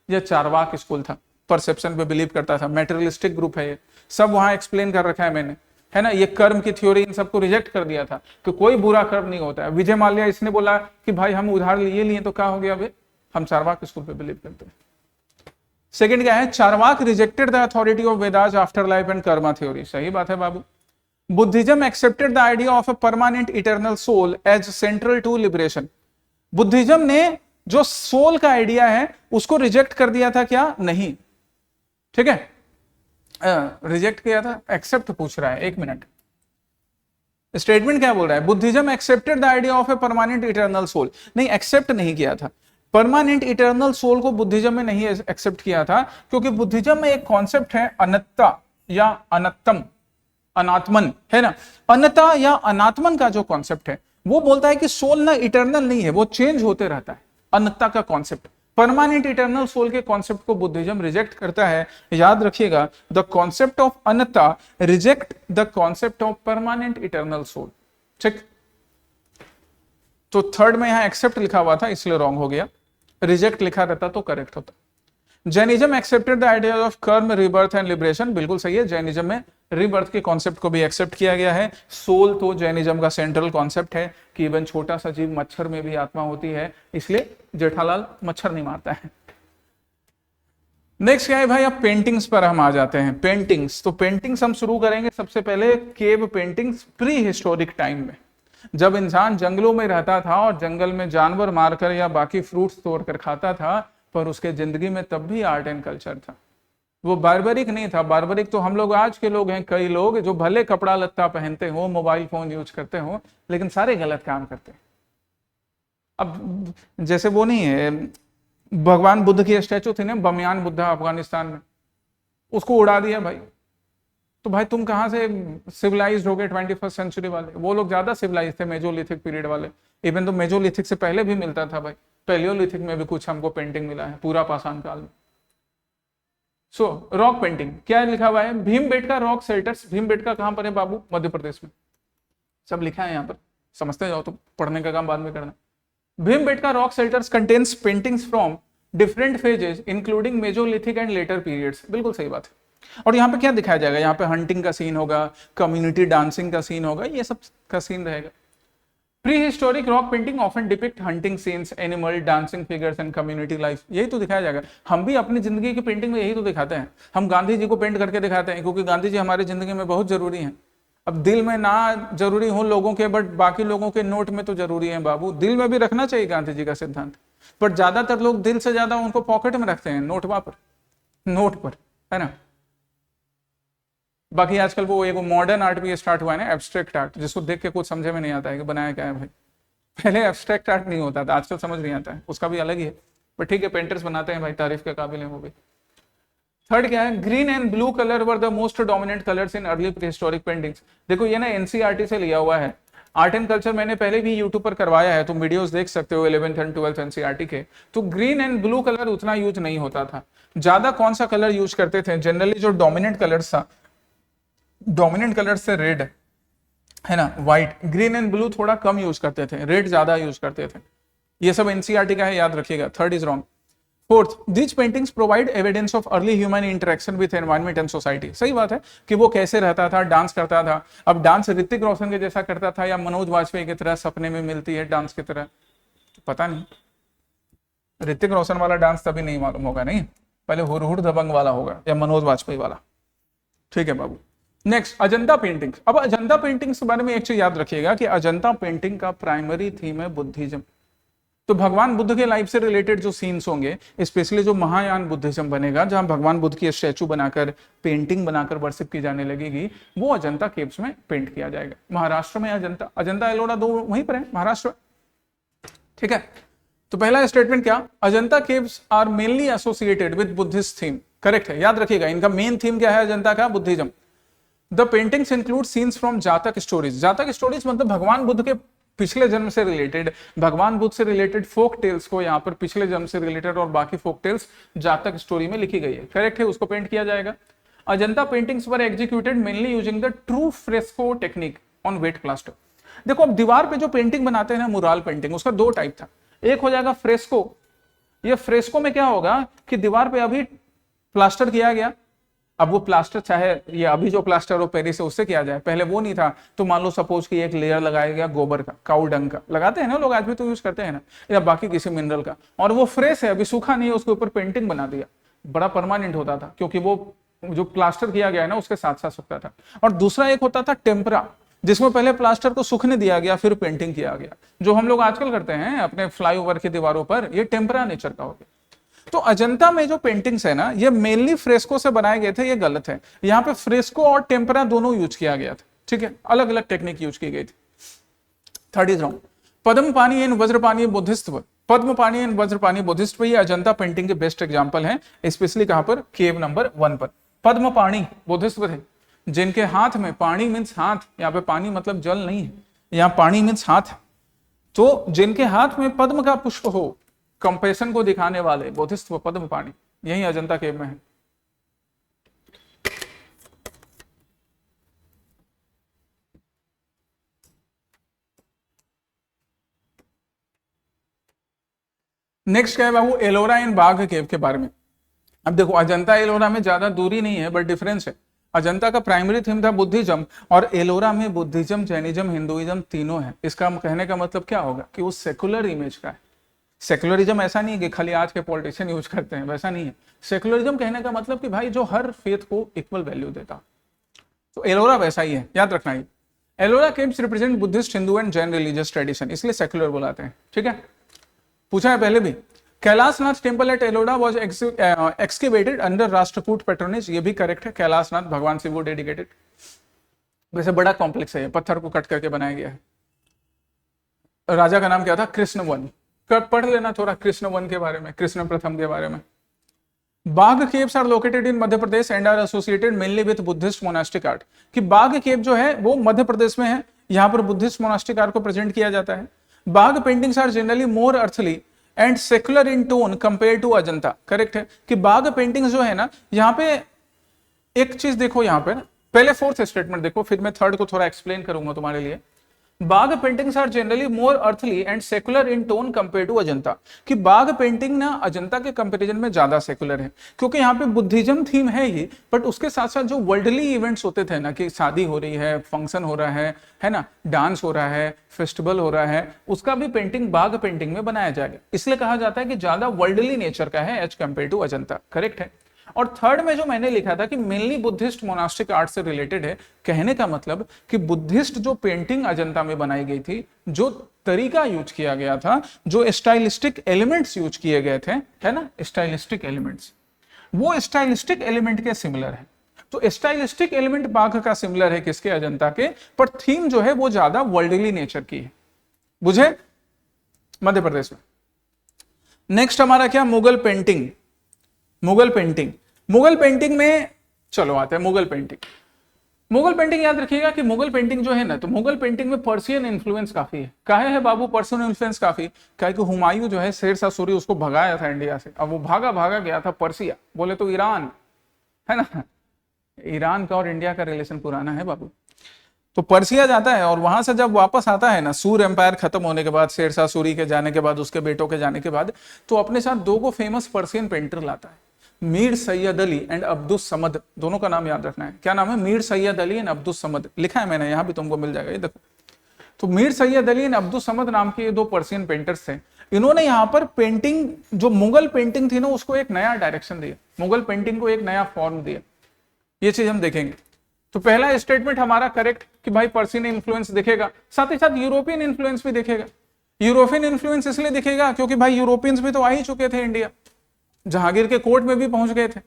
यह चारवाक स्कूल था, परसेप्शन पे बिलीव करता था, मेटेरियलिस्टिक ग्रुप है ये, सब वहां एक्सप्लेन कर रखा है मैंने, है ना। ये कर्म की थ्योरी इन सबको रिजेक्ट कर दिया था कि कोई बुरा कर्म नहीं होता है। विजय माल्या इसने बोला कि भाई हम उधार लिए तो क्या हो गया, भाई हम चारवाक स्कूल पे बिलीव करते हैं। सेकंड क्या है, Charvaka rejected the authority of Vedas, after life and karma theory. सही बात है बाबू। Buddhism accepted the idea of a permanent eternal soul as central to liberation. Buddhism ने जो सोल का आइडिया है उसको रिजेक्ट कर दिया था, क्या नहीं, ठीक है, रिजेक्ट किया था, एक्सेप्ट पूछ रहा है, 1 मिनट, स्टेटमेंट क्या बोल रहा है, Buddhism accepted the idea of a permanent eternal soul. नहीं, एक्सेप्ट नहीं किया था, परमानेंट इटर्नल सोल को बुद्धिज्म में नहीं एक्सेप्ट किया था, क्योंकि बुद्धिज्म में एक कॉन्सेप्ट है अनत्ता या अनत्तम, अनात्मन, है ना। अनता या अनात्मन का जो कॉन्सेप्ट है वो बोलता है कि सोल ना इटर्नल नहीं है, वो चेंज होते रहता है, अनत्ता का कॉन्सेप्ट। परमानेंट इटर्नल सोल के कॉन्सेप्ट को बुद्धिज्म रिजेक्ट करता है, याद रखिएगा, the concept of anatta reject the concept of permanent eternal soul, ठीक। तो थर्ड में यहां एक्सेप्ट लिखा हुआ था इसलिए रॉन्ग हो गया, रिजेक्ट लिखा रहता तो करेक्ट होता। Jainism accepted the idea of कर्म, रिबर्थ एंड लिबरेशन। बिल्कुल सही है, जैनिज्म में रिबर्थ के कॉन्सेप्ट को भी एक्सेप्ट किया गया है। सोल तो जैनिज्म का सेंट्रल कॉन्सेप्ट है कि इवन छोटा सा जीव मच्छर में भी आत्मा होती है, इसलिए जेठालाल मच्छर नहीं मारता है। नेक्स्ट क्या है भाई, अब पेंटिंग्स पर हम आ जाते हैं। पेंटिंग्स, तो पेंटिंग्स हम शुरू करेंगे सबसे पहले cave paintings pre historic time में, जब इंसान जंगलों में रहता था और जंगल में जानवर मारकर या बाकी फ्रूट्स तोड़कर खाता था, पर उसके जिंदगी में तब भी आर्ट एंड कल्चर था, वो बार्बरिक नहीं था। बार्बरिक तो हम लोग आज के लोग हैं, कई लोग जो भले कपड़ा लत्ता पहनते हो, मोबाइल फोन यूज करते हो, लेकिन सारे गलत काम करते हैं। अब जैसे वो नहीं है, भगवान बुद्ध की स्टैचू थी ना, बमयान बुद्धा अफगानिस्तान में, उसको उड़ा दिया भाई, तो भाई तुम कहां से सिविलाइज्ड हो गए 21st सेंचुरी वाले। वो लोग ज्यादा सिविलाइज थे, मेजोलिथिक पीरियड वाले। इवन तो मेजोलिथिक से पहले भी मिलता था भाई, पैलियोलिथिक में भी कुछ हमको पेंटिंग मिला है, पूरा पाषाण काल में। सो रॉक पेंटिंग क्या लिखा हुआ है, भीमबेटका रॉक शेल्टर्स। भीमबेटका कहां पर है बाबू, मध्य प्रदेश में, सब लिखा है यहाँ पर, समझते जाओ, तो पढ़ने का काम बाद में करना। Bhimbetka rock shelters contains paintings from different phases including Mesolithic and later periods. बिल्कुल सही बात है। और यहाँ पे क्या दिखाया जाएगा, यहाँ पे हंटिंग का सीन होगा, कम्युनिटी डांसिंग का सीन होगा, ये सब का सीन रहेगा। Prehistoric rock painting often depict hunting scenes, animal, dancing figures and community life. यही तो दिखाया जाएगा। हम भी अपनी जिंदगी की पेंटिंग में यही तो दिखाते हैं। हम गांधी जी को पेंट करके दिखाते हैं क्योंकि गांधी जी हमारी जिंदगी में बहुत जरूरी हैं। अब दिल में ना जरूरी हो लोगों के, बट बाकी लोगों के नोट में तो जरूरी है बाबू। दिल में भी रखना चाहिए गांधी जी का सिद्धांत, बट ज्यादातर लोग दिल से ज्यादा उनको पॉकेट में रखते हैं, नोट पर, है ना। बाकी आजकल वो एक मॉडर्न आर्ट भी स्टार्ट हुआ है ना, एब्स्ट्रैक्ट आर्ट, जिसको देख के कुछ समझे में नहीं आता है कि बनाया क्या है भाई। पहले एब्स्ट्रैक्ट आर्ट नहीं होता था, आजकल समझ नहीं आता है, उसका भी अलग ही है, पर ठीक है, पेंटर्स बनाते हैं भाई, तारीफ के काबिल है वो भी। थर्ड क्या है, green and blue colour were the most dominant colours in early prehistoric paintings. देखो ये ना एनसीईआरटी से लिया हुआ है, आर्ट एंड कल्चर मैंने पहले भी यूट्यूब पर करवाया है, तुम वीडियोस देख सकते हो 11th एंड 12th एनसीईआरटी के। तो ग्रीन एंड ब्लू कलर उतना यूज नहीं होता था, ज्यादा कौन सा कलर यूज करते थे, जनरली जो डोमिनेंट कलर्स था, डोमिनेंट कलर से रेड है ना, व्हाइट, ग्रीन एंड ब्लू थोड़ा कम यूज करते थे, रेड ज्यादा यूज करते थे। ये सब एनसीईआरटी का है, याद रखिएगा। Third is wrong. Fourth, these paintings provide evidence of early human interaction with environment and society. सही बात है कि वो कैसे रहता था, डांस करता था। अब डांस ऋतिक रोशन के जैसा करता था या मनोज वाजपेयी की तरह सपने में मिलती है डांस की तरह, तो पता नहीं। ऋतिक रोशन वाला डांस तभी नहीं मालूम होगा, नहीं, पहले हुर हुर दबंग वाला होगा या मनोज वाजपेयी वाला। ठीक है बाबू। Next, Ajanta painting. अब अजंता पेंटिंग्स के बारे में एक चीज याद रखिएगा कि अजंता पेंटिंग का प्राइमरी थीम है बुद्धिज्म। तो भगवान बुद्ध के लाइफ से रिलेटेड जो सीन्स होंगे, स्पेशली जो महायान बुद्धिज्म बनेगा, जहां भगवान बुद्ध की स्टैचू बनाकर, पेंटिंग बनाकर वर्शिप की जाने लगेगी, वो अजंता केव्स में पेंट किया जाएगा। महाराष्ट्र में अजंता, अजंता एलोरा दो वहीं पर है, महाराष्ट्र। ठीक है, तो पहला स्टेटमेंट क्या, Ajanta caves are mainly associated with Buddhist theme. Correct है, याद रखिएगा, इनका मेन थीम क्या है अजंता का, Buddhism. The paintings include scenes from Jataka stories. जातक स्टोरीज मतलब भगवान बुद्ध के पिछले जन्म से रिलेटेड, भगवान बुद्ध से रिलेटेड फोक टेल्स को यहाँ पर पिछले जन्म से रिलेटेड और बाकी फोक टेल्स जातक स्टोरी में लिखी गई है। करेक्ट है, उसको पेंट किया जाएगा। Ajanta paintings were executed mainly using the true fresco technique on wet plaster. देखो अब दीवार पे जो पेंटिंग बनाते हैं ना, मुराल पेंटिंग, उसका दो टाइप था। एक हो जाएगा फ्रेस्को। ये फ्रेस्को में क्या होगा कि दीवार पे अभी प्लास्टर किया गया, अब वो प्लास्टर चाहे ये अभी जो प्लास्टर हो पेरिस से उससे किया जाए, पहले वो नहीं था, तो मान लो सपोज कि एक लेयर लगाया गया गोबर का, काऊ डंग का, लगाते हैं ना लोग, आज भी तो यूज करते हैं ना, या बाकी किसी मिनरल का, और वो फ्रेश है, अभी सूखा नहीं है, उसके ऊपर पेंटिंग बना दिया, बड़ा परमानेंट होता था, क्योंकि वो जो प्लास्टर किया गया है ना उसके साथ साथ सूखता था। और दूसरा एक होता था टेम्परा, जिसमें पहले प्लास्टर को सूखने दिया गया फिर पेंटिंग किया गया, जो हम लोग आजकल करते हैं अपने फ्लाईओवर की दीवारों पर, ये टेम्परा नेचर का हो गया। तो अजंता में जो पेंटिंग्स है ना, ये मेनली फ्रेस्को से बनाए गए थे, ये गलत है। यहाँ पे फ्रेस्को और टेम्परा दोनों यूज किया गया था, ठीक है, अलग अलग टेक्निक यूज की गई थी। Third is wrong. Padmapani and Vajrapani Buddhist. Padmapani and Vajrapani Buddhist ये अजंता पेंटिंग के बेस्ट एग्जांपल हैं, स्पेशली कहां पर, केव नंबर 1 पर। पद्मपाणी बुद्धिस्ट थे, जिनके हाथ में, पानी मीन्स हाथ, यहाँ पे पानी मतलब जल नहीं है, यहाँ पानी मीन्स हाथ, तो जिनके हाथ में पद्म का पुष्प हो, कंपेशन को दिखाने वाले बोधिस्त्व पद्म पाणी, यही अजंता केव में है। नेक्स्ट क्या है बाबू, एलोरा एंड बाघ केव के बारे में। अब देखो अजंता एलोरा में ज्यादा दूरी नहीं है, बट डिफरेंस है। अजंता का प्राइमरी थीम था बुद्धिज्म, और एलोरा में बुद्धिज्म, जैनिज्म, हिंदुइज्म तीनों है। इसका कहने का मतलब क्या होगा कि वो सेकुलर इमेज का है। सेकुलरिज्म ऐसा नहीं है कि खाली आज के पॉलिटिशियन यूज करते हैं, वैसा नहीं है। सेकुलरिज्म कहने का मतलब कि भाई जो हर फेथ को इक्वल वैल्यू देता, तो एलोरा वैसा ही है, याद रखना ही। Ellora caves represent Buddhist, Hindu and Jain religious tradition, इसलिए सेकुलर बुलाते हैं, ठीक है, पूछा है पहले भी। Kailashnath temple at Ellora was excavated under Rashtrakuta patronage, ये भी करेक्ट है, कैलाशनाथ भगवान शिव को डेडिकेटेड। वैसे बड़ा कॉम्प्लेक्स है, पत्थर को कट करके बनाया गया है। राजा का नाम क्या था, कृष्णवन, पढ़ लेना थोड़ा कृष्णवन के बारे में, कृष्ण प्रथम के बारे में। Bagh caves are located in Madhya Pradesh and are associated mainly with Buddhist monastic art. कि बाघ केव जो है वो मध्य प्रदेश में है, यहाँ पर बुद्धिस्ट मोनास्टिक आर्ट को प्रेजेंट किया जाता है। Bagh paintings are generally more earthly and secular in tone compare to Ajanta. Correct है कि बाघ पेंटिंग्स जो है ना, यहाँ पे एक चीज देखो, यहाँ पे पहले फोर्थ स्टेटमेंट देखो, फिर मैं थर्ड को थोड़ा एक्सप्लेन करूंगा तुम्हारे लिए। Bagh paintings are generally more earthly and secular in tone compare to Ajanta. कि बाघ पेंटिंग ना अजंता के कंपैरिजन में ज्यादा सेकुलर है, क्योंकि यहाँ पे बुद्धिज्म थीम है ही, बट उसके साथ साथ जो वर्ल्डली इवेंट्स होते थे ना, कि शादी हो रही है, फंक्शन हो रहा है ना, डांस हो रहा है, फेस्टिवल हो रहा है, उसका भी पेंटिंग बाघ पेंटिंग में बनाया जाएगा। इसलिए कहा जाता है कि ज्यादा वर्ल्डली नेचर का है as compare to Ajanta. Correct है। और थर्ड में जो मैंने लिखा था कि मेनली बुद्धिस्ट मोनास्टिक आर्ट से रिलेटेड है, कहने का मतलब कि बुद्धिस्ट जो पेंटिंग अजंता में बनाई गई थी, जो तरीका यूज किया गया था, जो स्टाइलिस्टिक एलिमेंट्स यूज किए गए थे, है ना, स्टाइलिस्टिक एलिमेंट्स, वो स्टाइलिस्टिक एलिमेंट के सिमिलर है। तो स्टाइलिस्टिक एलिमेंट बाघ का सिमिलर है किसके, अजंता के, पर थीम जो है वो ज्यादा वर्ल्डली नेचर की है, बुझे, मध्य प्रदेश में। नेक्स्ट हमारा क्या, Mughal painting. Mughal painting, Mughal painting में चलो आते हैं मुगल पेंटिंग। मुगल पेंटिंग याद रखिएगा कि मुगल पेंटिंग जो है ना, तो मुगल पेंटिंग में पर्शियन इन्फ्लुएंस काफी है। काहे है बाबू पर्शियन इन्फ्लुएंस काफी, काहे कि हुमायूं जो है शेरशाह सूरी उसको भगाया था इंडिया से, अब वो भागा भागा गया था पर्सिया, बोले तो ईरान है ना, ईरान का और इंडिया का रिलेशन पुराना है बाबू। तो पर्सिया जाता है और वहां से जब वापस आता है ना, सूर एम्पायर खत्म होने के बाद, शेरशाह सूरी के जाने के बाद, उसके बेटों के जाने के बाद, तो अपने साथ दो को फेमस पर्शियन पेंटर लाता है, मीर सैयद अली एंड अब्दुस समद, दोनों का नाम याद रखना है। क्या नाम है, मीर सैयद अली एंड अब्दुस समद, लिखा है मैंने, यहां भी तुमको मिल जाएगा, ये देखो। तो मीर सैयद अली एंड अब्दुस समद नाम के ये दो पर्शियन पेंटर्स थे। इन्होंने यहाँ पर पेंटिंग, जो मुगल पेंटिंग थी ना, उसको एक नया डायरेक्शन दिया, मुगल पेंटिंग को एक नया फॉर्म दिया, ये चीज हम देखेंगे। तो पहला स्टेटमेंट हमारा करेक्ट कि भाई पर्शियन इन्फ्लुएंस दिखेगा, साथ ही साथ यूरोपियन इन्फ्लुएंस भी दिखेगा। यूरोपियन इन्फ्लुएंस इसलिए दिखेगा क्योंकि भाई यूरोपियंस भी तो आ ही चुके थे इंडिया, जहांगीर के कोर्ट में भी पहुंच गए थे,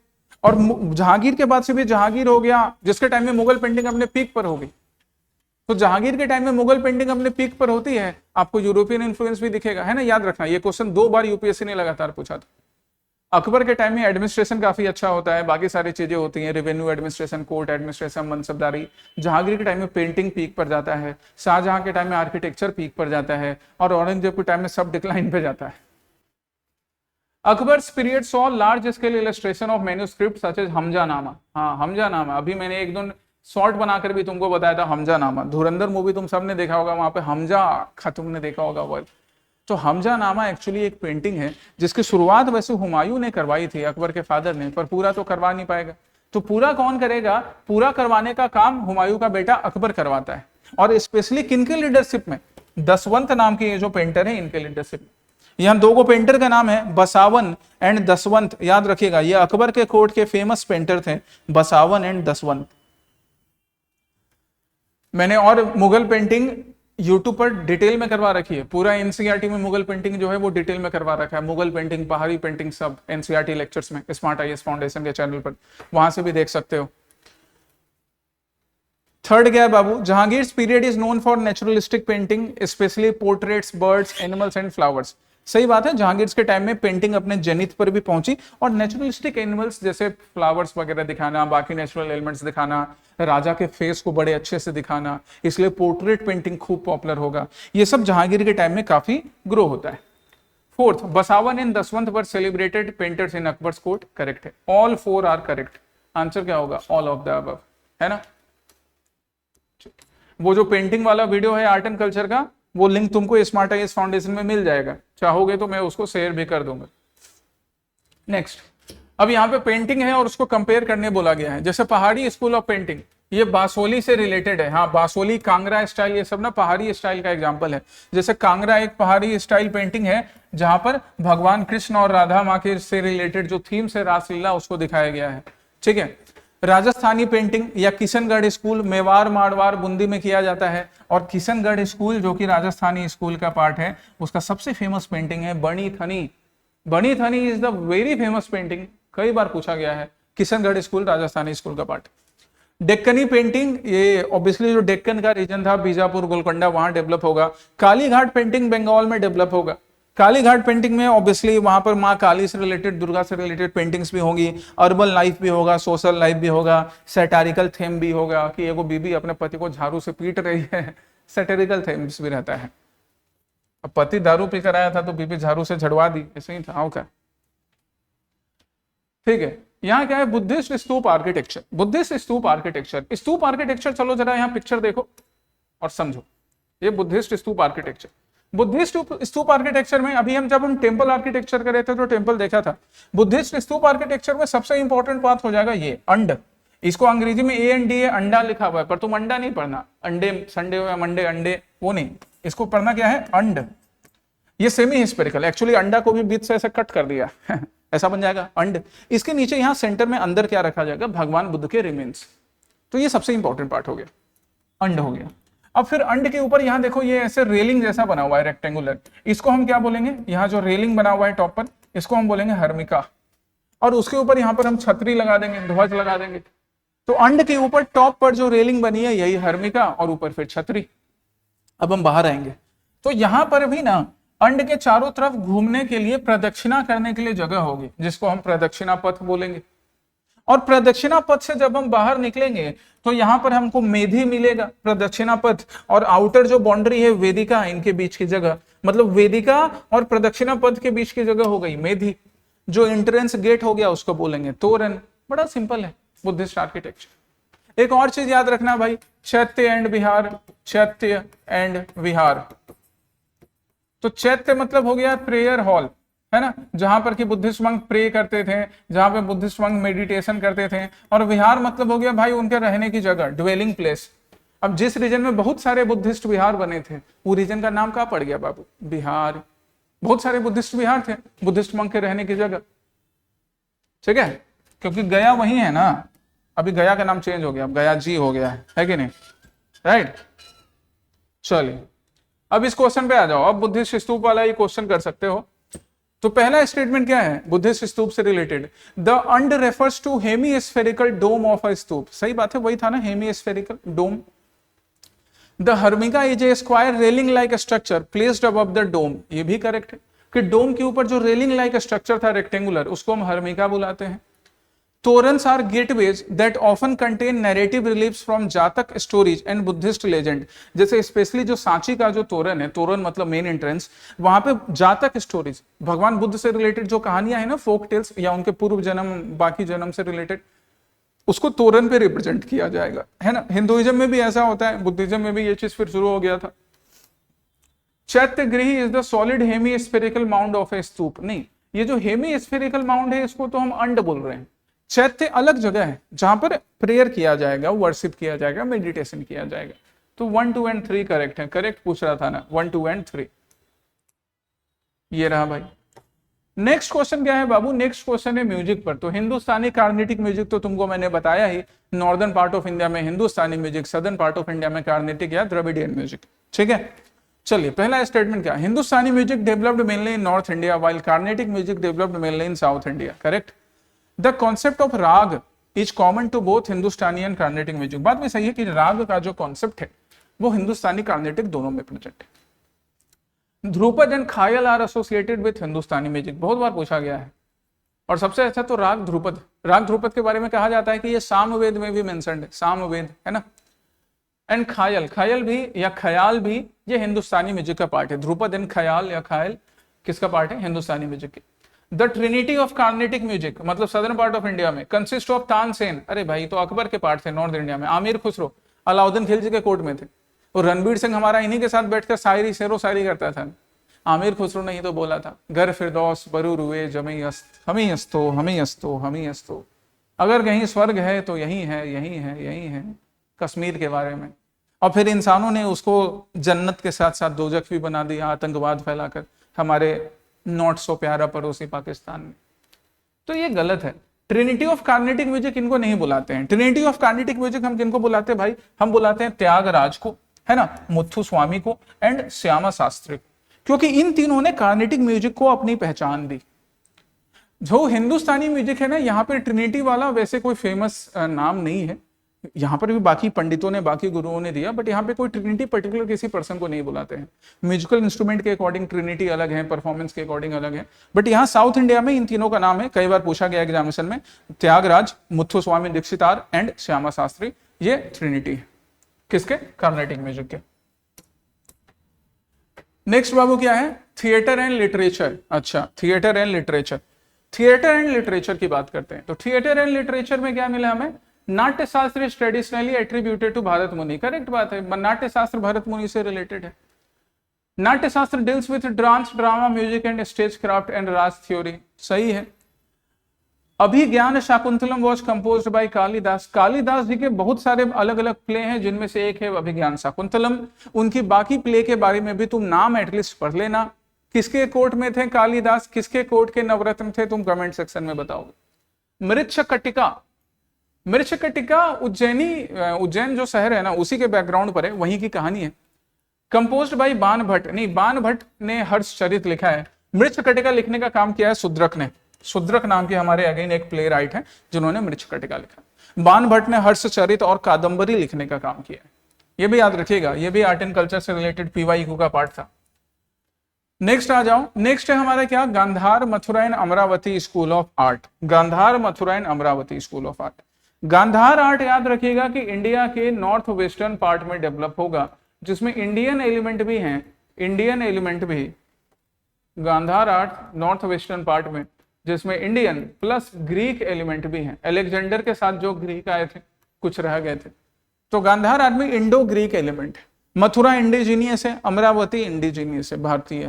और जहांगीर के बाद से भी जहांगीर हो गया जिसके टाइम में मुगल पेंटिंग अपने पीक पर होगी। तो जहांगीर के टाइम में मुगल पेंटिंग अपने पीक पर होती है, आपको यूरोपियन इन्फ्लुएंस भी दिखेगा, है ना, याद रखना। ये क्वेश्चन 2 बार यूपीएससी ने लगातार पूछा था। अकबर के टाइम में एडमिनिस्ट्रेशन काफी अच्छा होता है, बाकी सारी चीजें होती हैं, revenue administration, court administration, मनसबदारी। Jahangir के टाइम में पेंटिंग पीक पर जाता है, शाहजहां के टाइम में आर्किटेक्चर पीक पर जाता है, और औरंगजेब के टाइम में सब डिक्लाइन पे जाता है। Akbar's period saw large scale illustration of manuscript such as Hamzanama. हाँ, हमजानामा, अभी मैंने एक दो शॉर्ट बनाकर भी तुमको बताया था हमजानामा। धुरंधर मूवी तुम सबने देखा होगा, वहां पे हमजा का तुमने देखा होगा वर्ड। तो हमजानामा एक्चुअली एक पेंटिंग है जिसकी शुरुआत वैसे हुमायूं ने करवाई थी, अकबर के फादर ने, पर पूरा तो करवा नहीं पाएगा। तो पूरा कौन करेगा, पूरा करवाने का काम हुमायूं का बेटा अकबर करवाता है, और स्पेशली किनके लीडरशिप में, दसवंत नाम के ये जो पेंटर है इनके लीडरशिप में। यहाँ दो पेंटर का नाम है बसावन एंड दसवंत, याद रखिएगा, ये अकबर के कोर्ट के फेमस पेंटर थे, बसावन एंड दसवंत। मैंने और मुगल पेंटिंग यूट्यूब पर डिटेल में करवा रखी है, पूरा एनसीईआरटी में मुगल पेंटिंग जो है वो डिटेल में करवा रखा है, मुगल पेंटिंग, पहाड़ी पेंटिंग, सब एनसीईआरटी लेक्चर्स में स्मार्ट आईएएस फाउंडेशन के चैनल पर, वहां से भी देख सकते हो। थर्ड क्या है बाबू, Jahangir period is known for naturalistic painting, specially portraits, birds, animals and flowers. सही बात है, जहांगीर के टाइम में पेंटिंग अपने जेनिथ पर भी पहुंची, और नेचुरलिस्टिक एनिमल्स जैसे फ्लावर्स वगैरह दिखाना, बाकी नेचुरल एलिमेंट्स दिखाना, राजा के फेस को बड़े अच्छे से दिखाना, इसलिए पोर्ट्रेट पेंटिंग खूब पॉपुलर होगा। ये सब जहांगीर के टाइम में काफी ग्रो होता है। Fourth, Basawan and दसवंत were celebrated painters in Akbar's court, correct है, ऑल 4 आर करेक्ट। आंसर क्या होगा, ऑल ऑफ द अबव, है ना। वो जो पेंटिंग वाला वीडियो है आर्ट एंड कल्चर का, वो लिंक तुमको स्मार्ट आईएएस फाउंडेशन में मिल जाएगा, चाहोगे तो मैं उसको शेयर भी कर दूंगा। नेक्स्ट, अब यहाँ पे पेंटिंग है और उसको कंपेयर करने बोला गया है। जैसे पहाड़ी स्कूल ऑफ पेंटिंग, ये बासोली से रिलेटेड है। हाँ, बासोली, कांगड़ा स्टाइल, ये सब ना पहाड़ी स्टाइल का एग्जांपल है। जैसे कांगड़ा एक पहाड़ी स्टाइल पेंटिंग है जहां पर भगवान कृष्ण और राधा माँ के से रिलेटेड जो थीम से रासलीला उसको दिखाया गया है, ठीक है। राजस्थानी पेंटिंग या किशनगढ़ स्कूल मेवाड़, मारवाड़, बूंदी में किया जाता है, और किशनगढ़ स्कूल जो कि राजस्थानी स्कूल का पार्ट है, उसका सबसे फेमस पेंटिंग है Bani Thani. Bani Thani is the very famous painting, कई बार पूछा गया है। किशनगढ़ स्कूल राजस्थानी स्कूल का पार्ट। डेक्कनी पेंटिंग, ये ऑब्वियसली जो डेक्कन का रीजन था, बीजापुर, गोलकोंडा, वहां डेवलप होगा। कालीघाट पेंटिंग बंगाल में डेवलप होगा। कालीघाट पेंटिंग में ऑब्वियसली वहां पर माँ काली से रिलेटेड, दुर्गा से रिलेटेड पेंटिंग्स भी होंगी, अर्बन लाइफ भी होगा, सोशल लाइफ भी होगा, सैटारिकल थीम भी होगा कि एगो बीबी अपने पति को झाड़ू से पीट रही है, सैटारिकल थीम्स भी रहता है। अब पति दारू पी कर आया था तो बीबी झाड़ू से झड़वा दी, ऐसे ही था क्या, ठीक है। यहाँ क्या है, बुद्धिस्ट स्तूप आर्किटेक्चर। बुद्धिस्ट स्तूप आर्किटेक्चर, स्तूप आर्किटेक्चर, चलो जरा यहाँ पिक्चर देखो और समझो, ये बुद्धिस्ट स्तूप आर्किटेक्चर। बुद्धिस्ट स्तूप आर्किटेक्चर में अभी जब हम टेम्पल आर्किटेक्चर कर रहे थे तो टेम्पल देखा था। बुद्धिस्ट स्तूप आर्किटेक्चर में सबसे इंपॉर्टेंट बात हो जाएगा ये अंड। इसको अंग्रेजी में ANDA अंडा लिखा हुआ है, पर तुम अंडा नहीं पढ़ना, अंडे संडे हो या मंडे अंडे, वो नहीं, इसको पढ़ना क्या है, अंड। ये सेमी हिस्पेरिकल, एक्चुअली अंडा को भी बीच से ऐसे कट कर दिया ऐसा बन जाएगा अंड। इसके नीचे यहाँ सेंटर में अंदर क्या रखा जाएगा, भगवान बुद्ध के रिमेन्स। तो ये सबसे इंपॉर्टेंट पार्ट हो गया, अंड हो गया। अब फिर अंड के ऊपर यहाँ देखो ये ऐसे रेलिंग जैसा बना हुआ है रेक्टेंगुलर, इसको हम क्या बोलेंगे, यहाँ जो रेलिंग बना हुआ है टॉप पर, इसको हम बोलेंगे हर्मिका। और उसके ऊपर यहाँ पर हम छतरी लगा देंगे, ध्वज लगा देंगे। तो अंड के ऊपर टॉप पर जो रेलिंग बनी है यही हर्मिका, और ऊपर फिर छतरी। अब हम बाहर आएंगे तो यहां पर भी ना अंड के चारों तरफ घूमने के लिए प्रदक्षिणा करने के लिए जगह होगी, जिसको हम प्रदक्षिणा पथ बोलेंगे। और प्रदक्षिणा पथ से जब हम बाहर निकलेंगे तो यहां पर हमको मेधी मिलेगा, प्रदक्षिणा पथ और आउटर जो बाउंड्री है वेदिका, इनके बीच की जगह, मतलब वेदिका और प्रदक्षिणा पथ के बीच की जगह हो गई मेधी। जो एंट्रेंस गेट हो गया उसको बोलेंगे तोरण। बड़ा सिंपल है बुद्धिस्ट आर्किटेक्चर। एक और चीज याद रखना भाई, चैत्य एंड विहार, चैत्य एंड विहार। तो चैत्य मतलब हो गया प्रेयर हॉल, है ना, जहां पर कि बुद्धिस्ट मंक प्रे करते थे, जहां पे बुद्धिस्ट मंक मेडिटेशन करते थे। और विहार मतलब हो गया भाई उनके रहने की जगह, ड्वेलिंग प्लेस। अब जिस रीजन में बहुत सारे बुद्धिस्ट विहार बने थे वो रीजन का नाम क्या पड़ गया बाबू? बिहार। बहुत सारे बुद्धिस्ट विहार थे, बुद्धिस्ट मंक के रहने की जगह, ठीक है, क्योंकि गया वही है ना। अभी गया का नाम चेंज हो गया, अब गया जी हो गया है कि नहीं, राइट। चलिए अब इस क्वेश्चन पे आ जाओ। अब बुद्धिस्ट स्तूप वाला ही क्वेश्चन कर सकते हो। तो पहला स्टेटमेंट क्या है बुद्धिस्ट स्तूप से related? The anda refers to hemispherical dome of a stupa. सही बात है, वही था ना hemispherical dome. The harmika is a square railing like structure placed above the dome. ये भी करेक्ट है कि डोम के ऊपर जो रेलिंग लाइक स्ट्रक्चर था रेक्टेंगुलर, उसको हम हर्मिका बुलाते हैं। Toranas are gateways that often contain narrative reliefs from Jataka stories and Buddhist legend. जैसे स्पेशली जो सांची का जो तोरण है, तोरण मतलब मेन एंट्रेंस, वहां पे जातक स्टोरीज, भगवान बुद्ध से रिलेटेड जो कहानियां है ना, फोक टेल्स या उनके पूर्व जन्म बाकी जन्म से रिलेटेड, उसको तोरण पे रिप्रेजेंट किया जाएगा, है ना। हिंदुइज्म में भी ऐसा होता है, बुद्धिज्म में भी ये चीज फिर शुरू हो गया था। Chaityagriha is the solid hemispherical mound of a stupa. नहीं, ये जो हेमी स्फेरिकल माउंड है इसको तो हम अंड बोल रहे हैं। चैत्य अलग जगह है जहां पर प्रेयर किया जाएगा, वर्शिप किया जाएगा, मेडिटेशन किया जाएगा। तो 1, 2 एंड 3 करेक्ट है। करेक्ट पूछ रहा था ना, 1, 2 एंड 3 ये रहा भाई। नेक्स्ट क्वेश्चन क्या है बाबू? नेक्स्ट क्वेश्चन है म्यूजिक पर। तो हिंदुस्तानी कार्नेटिक म्यूजिक तो तुमको मैंने बताया ही, नॉर्दर्न पार्ट ऑफ इंडिया में Hindustani music, southern part of India में कार्नेटिक या द्रविडियन म्यूजिक, ठीक है। चलिए पहला स्टेटमेंट क्या? Hindustani music developed mainly in north India while Carnatic music developed mainly in south India. Correct. The concept of raga is common to both Hindustani and Carnatic music. बात में सही है कि राग का जो कॉन्सेप्ट है वो हिंदुस्तानी कार्नेटिक दोनों में प्रेजेंट है। Dhrupad and khayal are associated with Hindustani music, बहुत बार पूछा गया है। और सबसे अच्छा तो राग ध्रुपद। राग ध्रुपद के बारे में कहा जाता है कि ये सामवेद में भी मेंशन्ड है, सामवेद, है ना। एंड ख्याल, ख्याल भी या ख्याल भी ये हिंदुस्तानी म्यूजिक का पार्ट है। ध्रुपद एंड ख्याल या ख्याल किसका पार्ट है? हिंदुस्तानी म्यूजिक के। The Trinity of Carnatic music मतलब सदर्न पार्ट ऑफ इंडिया में कंसिस्ट ऑफ तानसेन। अरे भाई तो अकबर के पार्ट थे नॉर्थ इंडिया में। आमिर खुसरो अलाउद्दीन खिलजी के कोर्ट में थे, और रणबीर सिंह हमारा इन्हीं के साथ बैठकर शायरी शेरो शायरी करता था। आमिर खुसरो ने ही तो बोला था, घर फिरदौस बरू रुए जमी अस्त, हमी अस्तो हमी अस्तो हमी अस्तो, अगर कहीं स्वर्ग है तो यही है यही है यही है, कश्मीर के बारे में। और फिर इंसानों ने उसको जन्नत के साथ साथ दोजख भी बना दिया, आतंकवाद फैलाकर हमारे नॉट सो प्यारा पड़ोसी पाकिस्तान में। तो ये गलत है। ट्रिनिटी ऑफ कार्नेटिक म्यूजिक इनको नहीं बुलाते हैं। ट्रिनिटी ऑफ कार्नेटिक म्यूजिक हम किनको बुलाते हैं भाई? हम बुलाते हैं त्यागराज को, है ना, मुथुस्वामी को एंड श्यामा शास्त्री, क्योंकि इन तीनों ने कार्नेटिक म्यूजिक को अपनी पहचान दी। जो हिंदुस्तानी म्यूजिक है ना, यहाँ पे ट्रिनिटी वाला वैसे कोई फेमस नाम नहीं है। यहाँ पर भी बाकी पंडितों ने, बाकी गुरुओं ने दिया, बट यहाँ पे कोई ट्रिनिटी पर्टिकुलर किसी पर्सन को नहीं बुलाते हैं। म्यूजिकल इंस्ट्रूमेंट के अकॉर्डिंग ट्रिनिटी अलग है, परफॉर्मेंस के अकॉर्डिंग अलग है। बट यहाँ साउथ इंडिया में इन तीनों का नाम है, कई बार पूछा गया एग्जामिनेशन में, त्यागराज, मुथुस्वामी दीक्षितार एंड श्यामा शास्त्री। ये ट्रिनिटी है किसके? कार्नेटिक म्यूजिक के। नेक्स्ट बाबू क्या है? Theatre and literature. अच्छा, theatre and literature. Theatre and literature की बात करते हैं। तो थिएटर एंड लिटरेचर में क्या मिला हमें? Natya Shastra is traditionally attributed to Bharata Muni. Correct बात है, नाट्य शास्त्र भरत मुनि से रिलेटेड है। Natya Shastra deals with dance, drama, music and stage craft and rasa theory. सही है। Abhijnana Shakuntalam was composed by Kalidasa. Kalidasa ji के बहुत सारे अलग अलग प्ले हैं, जिनमें से एक है अभिज्ञान शाकुंतलम। उनकी बाकी प्ले के बारे में भी तुम नाम एटलीस्ट पढ़ लेना। किसके कोर्ट में थे कालिदास, किसके कोर्ट के नवरत्न थे, तुम कमेंट सेक्शन में बताओगे। मृच्छकटिका, मृच्छकटिका उज्जैन जो शहर है ना, उसी के बैकग्राउंड पर है, वहीं की कहानी है। कंपोज्ड बाय बाण भट्ट। नहीं, बाण भट्ट ने हर्षचरित लिखा है। मृच्छकटिका लिखने का काम किया है शूद्रक ने। शूद्रक नाम के हमारे अगेन एक प्ले राइट है जिन्होंने मृच्छकटिका लिखा। बाण भट्ट ने हर्षचरित और कादंबरी लिखने का काम किया है। ये भी याद रखिएगा, ये भी आर्ट एंड कल्चर से रिलेटेड पीवाईक्यू का पार्ट था। नेक्स्ट आ जाओ, नेक्स्ट है हमारा क्या, Gandhara Mathura and Amaravati school of art. Gandhara Mathura and Amaravati school of art. Gandhara art याद रखिएगा कि इंडिया के नॉर्थ वेस्टर्न पार्ट में डेवलप होगा, जिसमें इंडियन एलिमेंट भी हैं, इंडियन एलिमेंट भी। Gandhara art north western part में, जिसमें इंडियन प्लस ग्रीक एलिमेंट भी हैं। अलेक्जेंडर के साथ जो ग्रीक आए थे, कुछ रह गए थे, तो गांधार आर्ट में इंडो ग्रीक एलिमेंट है। मथुरा इंडिजीनियस है, अमरावती इंडिजीनियस है, भारतीय।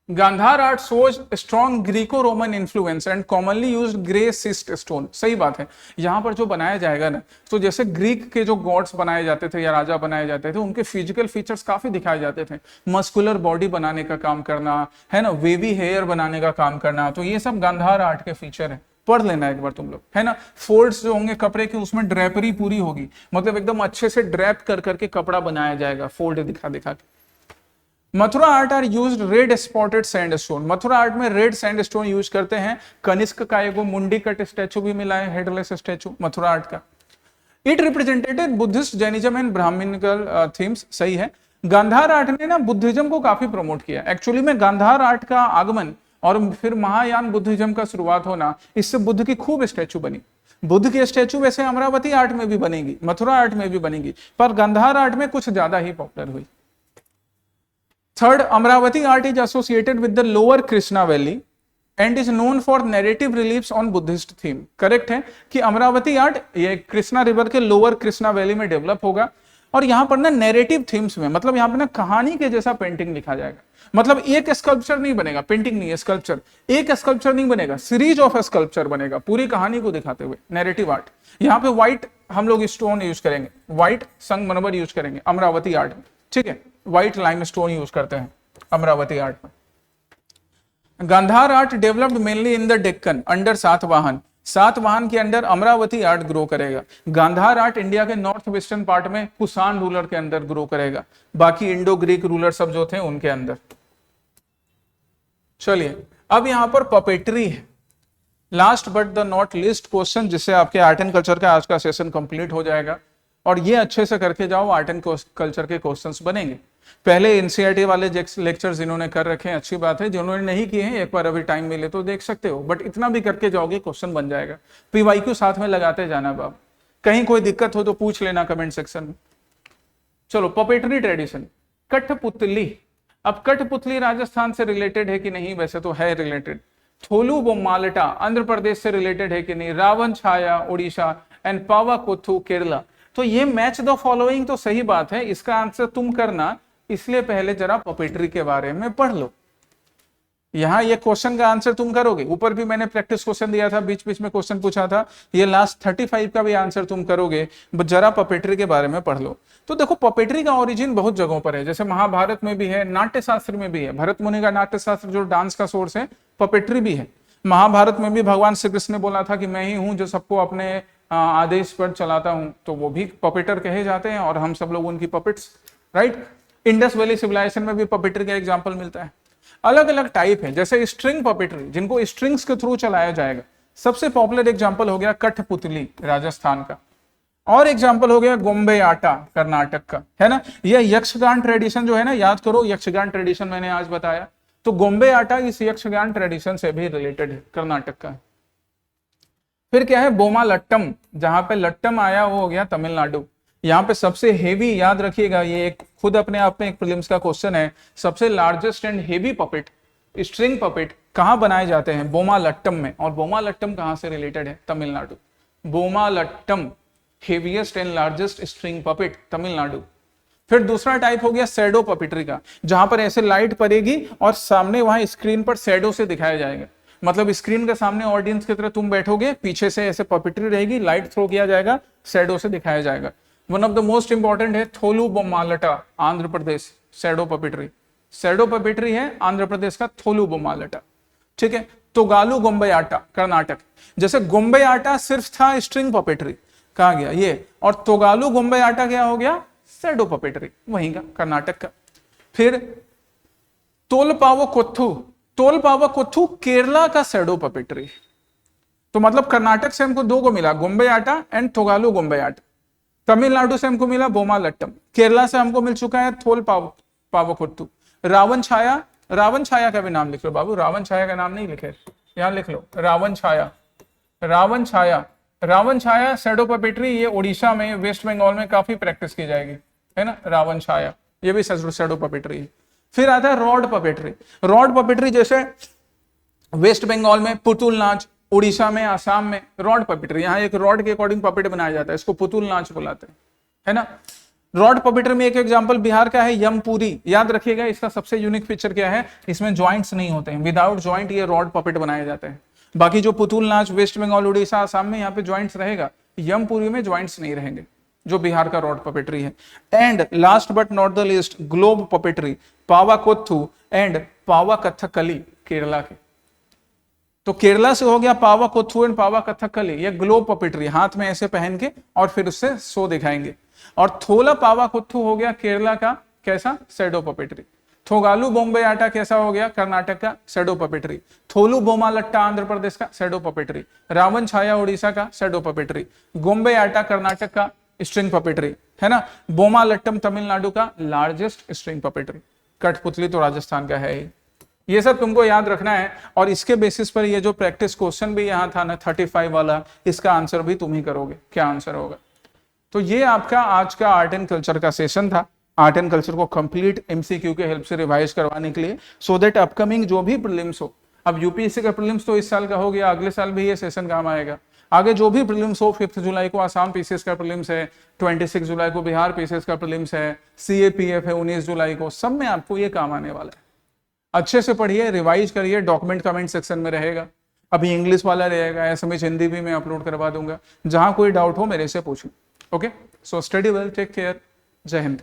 Gandhara art shows strong Greco Roman influence and commonly used grey schist stone. सही बात है, यहां पर जो बनाया जाएगा ना, तो जैसे ग्रीक के जो गॉड्स बनाए जाते थे या राजा बनाए जाते थे, उनके फिजिकल फीचर्स काफी दिखाए जाते थे। मस्कुलर बॉडी बनाने का काम करना है ना, वेवी हेयर बनाने का काम करना, तो ये सब गांधार आर्ट के फीचर है। पढ़ लेना एक बार तुम लोग, है ना। फोल्ड्स जो होंगे कपड़े के, उसमें ड्रेपरी पूरी होगी, मतलब एकदम अच्छे से ड्रैप कर करके कपड़ा बनाया जाएगा, फोल्ड दिखा दिखा के। Mathura art are used red spotted sandstone. Mathura art में रेड सैंडस्टोन यूज करते हैं। कनिष्क का एगो मुंडी कट स्टैचू भी मिला है, हेडलेस स्टैचू मथुरा आर्ट का। It represented Buddhist, Jainism and Brahmanical themes. सही है। गांधार आर्ट ने ना बुद्धिज्म को काफी प्रमोट किया। एक्चुअली में गांधार आर्ट का आगमन और फिर महायान बुद्धिज्म का शुरुआत होना, इससे बुद्ध की खूब स्टैचू बनी। बुद्ध की स्टैचू वैसे अमरावती आर्ट में भी बनेगी, मथुरा आर्ट में भी बनेगी, पर गांधार आर्ट में कुछ ज्यादा ही पॉपुलर हुई। Third, Amravati art is associated with the lower Krishna valley and is known for narrative reliefs on Buddhist theme. Correct है कि अमरावती आर्ट ये कृष्णा रिवर के लोअर कृष्णा वैली में डेवलप होगा, और यहां पर ना नैरेटिव थीम्स में, मतलब यहां पर ना कहानी के जैसा पेंटिंग लिखा जाएगा। मतलब एक स्कल्पचर नहीं बनेगा, पेंटिंग नहीं है, स्कल्पचर। एक स्कल्पचर नहीं बनेगा, सीरीज ऑफ स्कल्पचर बनेगा, पूरी कहानी को दिखाते हुए। Narrative art. यहाँ पे व्हाइट हम लोग स्टोन यूज करेंगे, व्हाइट संगमरमर यूज करेंगे अमरावती आर्ट में, ठीक है। व्हाइट लाइमस्टोन यूज करते हैं अमरावती आर्ट में। Gandhara art developed mainly in the Deccan under Satavahana. Satavahana के अंडर अमरावती आर्ट ग्रो करेगा। गांधार आर्ट इंडिया के नॉर्थ वेस्टर्न पार्ट में कुषाण रूलर के अंदर ग्रो करेगा, बाकी इंडो ग्रीक रूलर सब जो थे उनके अंदर। चलिए, अब यहां पर पपेट्री है। Last but the not least question, जिससे आपके आर्ट एंड कल्चर का आज का सेशन कंप्लीट हो जाएगा। और ये अच्छे से करके जाओ, आर्ट एंड कल्चर के क्वेश्चंस बनेंगे। पहले एनसीईआरटी वाले लेक्चर्स जिन्होंने कर रखे हैं, अच्छी बात है। जिन्होंने नहीं किए हैं, एक बार अभी टाइम मिले तो देख सकते हो, बट इतना भी करके जाओगे क्वेश्चन बन जाएगा। पीवाईक्यू साथ में लगाते जाना बाब, कहीं कोई दिक्कत हो तो पूछ लेना कमेंट सेक्शन में। चलो, पपेटरी ट्रेडिशन, कठपुतली। अब कठपुतली राजस्थान से रिलेटेड है कि नहीं? वैसे तो है रिलेटेड। थोलू बोमालटा आंध्र प्रदेश से रिलेटेड है कि नहीं? रावण छाया उड़ीसा एंड पावाकोथू केरला। तो ये मैच द फॉलोइंग तो सही बात है, इसका आंसर तुम करना, इसलिए पहले जरा पपेट्री के बारे में पढ़ लो। यहां ये क्वेश्चन का आंसर तुम करोगे, ऊपर भी मैंने प्रैक्टिस क्वेश्चन दिया था, बीच बीच में क्वेश्चन पूछा था, ये लास्ट 35 का भी आंसर तुम करोगे, जरा पपेट्री के बारे में पढ़ लो। तो देखो, पपेट्री का ओरिजिन बहुत जगहों पर है, जैसे महाभारत में भी है, नाट्य शास्त्र में भी है। भरत मुनि का नाट्य शास्त्र जो डांस का सोर्स है, पपेट्री भी है। महाभारत में भी भगवान श्री कृष्ण ने बोला था कि मैं ही हूं जो सबको अपने आदेश पर चलाता हूं, तो वो भी पपेटर कहे जाते हैं और हम सब लोग उनकी puppets, right. Indus valley civilization में भी पपेट्री का एग्जांपल मिलता है। अलग अलग टाइप है, जैसे स्ट्रिंग पपेट्री, जिनको स्ट्रिंग्स के थ्रू चलाया जाएगा। सबसे पॉपुलर एग्जांपल हो गया कठपुतली राजस्थान का, और एग्जांपल हो गया गोम्बे आटा कर्नाटक का, है ना। यह यक्षगान ट्रेडिशन जो है ना, याद करो, यक्षगान ट्रेडिशन मैंने आज बताया, तो गोम्बे आटा इस यक्षगान ट्रेडिशन से भी रिलेटेड है, कर्नाटक का। फिर क्या है? बोमा लट्टम, जहां पे लट्टम आया वो हो गया तमिलनाडु। यहाँ पे सबसे हेवी, याद रखिएगा, ये एक खुद अपने आप में एक प्रीलिम्स का क्वेश्चन है, सबसे largest and heavy puppet, string puppet कहाँ बनाए जाते हैं? बोमा लट्टम में। और बोमा लट्टम कहाँ से रिलेटेड है? Tamil Nadu. Bommalattam heaviest and largest string puppet, Tamil Nadu. फिर दूसरा टाइप हो गया शैडो पपेट्री का, जहां पर ऐसे लाइट पड़ेगी और सामने वहां स्क्रीन पर शैडो से दिखाया जाएगा। मतलब स्क्रीन के सामने ऑडियंस की तरह तुम बैठोगे, पीछे से ऐसे पपेट्री रहेगी, लाइट थ्रो किया जाएगा, शैडो से दिखाया जाएगा। One of the most important है Tholu बोमालटा, Andhra Pradesh, shadow puppetry. Shadow puppetry है आंध्र प्रदेश का थोलू बोमालटा, ठीक है। तोगालू गोम्बे आटा कर्नाटक, जैसे गोम्बे आटा सिर्फ था स्ट्रिंग पपेट्री, कहा गया ये, और तोगालू गोम्बे आटा क्या हो गया? शैडो पपेट्री, वहीं का, कर्नाटक का। फिर तोलपावो कोथू, तोलपावो कोथू केरला का शैडो पपेट्री। तो मतलब कर्नाटक से हमको 2 को मिला, गोम्बे आटा एंड थोगालू गोम्बे आटा। तमिलनाडु से हमको मिला बोमालट्टम। केरला से हमको मिल चुका है थोल पावकुत्तु। रावण छाया, रावण छाया का भी नाम लिख लो बाबू, रावण छाया का नाम नहीं लिखे, यहां लिख लो रावण छाया। रावण छाया, रावण छाया शैडो पपेट्री, ये उड़ीसा में, वेस्ट बंगाल में काफी प्रैक्टिस की जाएगी, है ना। रावण छाया ये भी शैडो पपेट्री है। फिर आता है रॉड पपेट्री। रॉड पपेट्री जैसे वेस्ट बंगाल में पुतुल नाच, उड़ीसा में, आसाम में रॉड पपेट्री, यहाँ एक रॉड के अकॉर्डिंग पपेट बनाया जाता है, इसको पुतुल नाच बुलाते हैं, है ना। रॉड पपेट्री में एक एग्जांपल बिहार का है यमपुरी। याद रखिएगा इसका सबसे यूनिक फीचर क्या है, इसमें जॉइंट्स नहीं होते हैं, विदाउट जॉइंट ये रॉड पपेट बनाए जाते हैं। बाकी जो पुतुल नाच वेस्ट बंगाल, उड़ीसा, आसाम में यहाँ पे जॉइंट्स रहेगा, यमपुरी में जॉइंट्स नहीं रहेंगे, जो बिहार का रॉड पपेट्री है। And last but not the least glove puppetry, Pavakoothu and Pava Kathakali Kerala के। तो केरला से हो गया पावा कोथू एंड पावा कथकली, ये ग्लोब पपेट्री, हाथ में ऐसे पहन के और फिर उससे शो दिखाएंगे। और थोला पावा कोथू हो गया केरला का कैसा, शैडो पपेट्री। थोगालू बॉम्बे आटा कैसा हो गया, कर्नाटक का शैडो पपेट्री। थोलू बोमालट्टा आंध्र प्रदेश का शैडो पपेट्री। रावण छाया उड़ीसा का शैडो पपेट्री। गोम्बे आटा कर्नाटक का स्ट्रिंग पपेट्री, है ना। बोमालट्टम तमिलनाडु का लार्जेस्ट स्ट्रिंग पपेट्री। कठपुतली तो राजस्थान का है ही। ये सब तुमको याद रखना है, और इसके बेसिस पर ये जो प्रैक्टिस क्वेश्चन भी यहाँ था ना 35 वाला, इसका आंसर भी तुम ही करोगे, क्या आंसर होगा। तो ये आपका आज का आर्ट एंड कल्चर का सेशन था। आर्ट एंड कल्चर को कंप्लीट एमसीक्यू के हेल्प से रिवाइज करवाने के लिए, सो दैट अपकमिंग जो भी प्रीलिम्स हो, अब यूपीएससी का प्रीलिम्स तो इस साल का हो गया, अगले साल भी ये सेशन काम आएगा। आगे जो भी प्रीलिम्स हो, 5 जुलाई को आसाम पीसीएस का प्रीलिम्स है, 26 जुलाई को बिहार पीसीएस का प्रीलिम्स है, सीएपीएफ है 19 जुलाई को, सब में आपको ये काम आने वाला है। अच्छे से पढ़िए, रिवाइज करिए, डॉक्यूमेंट कमेंट सेक्शन में रहेगा, अभी इंग्लिश वाला रहेगा, एसएमएस हिंदी भी मैं अपलोड करवा दूंगा। जहां कोई डाउट हो मेरे से पूछो। Okay, so study well, take care, जय हिंद।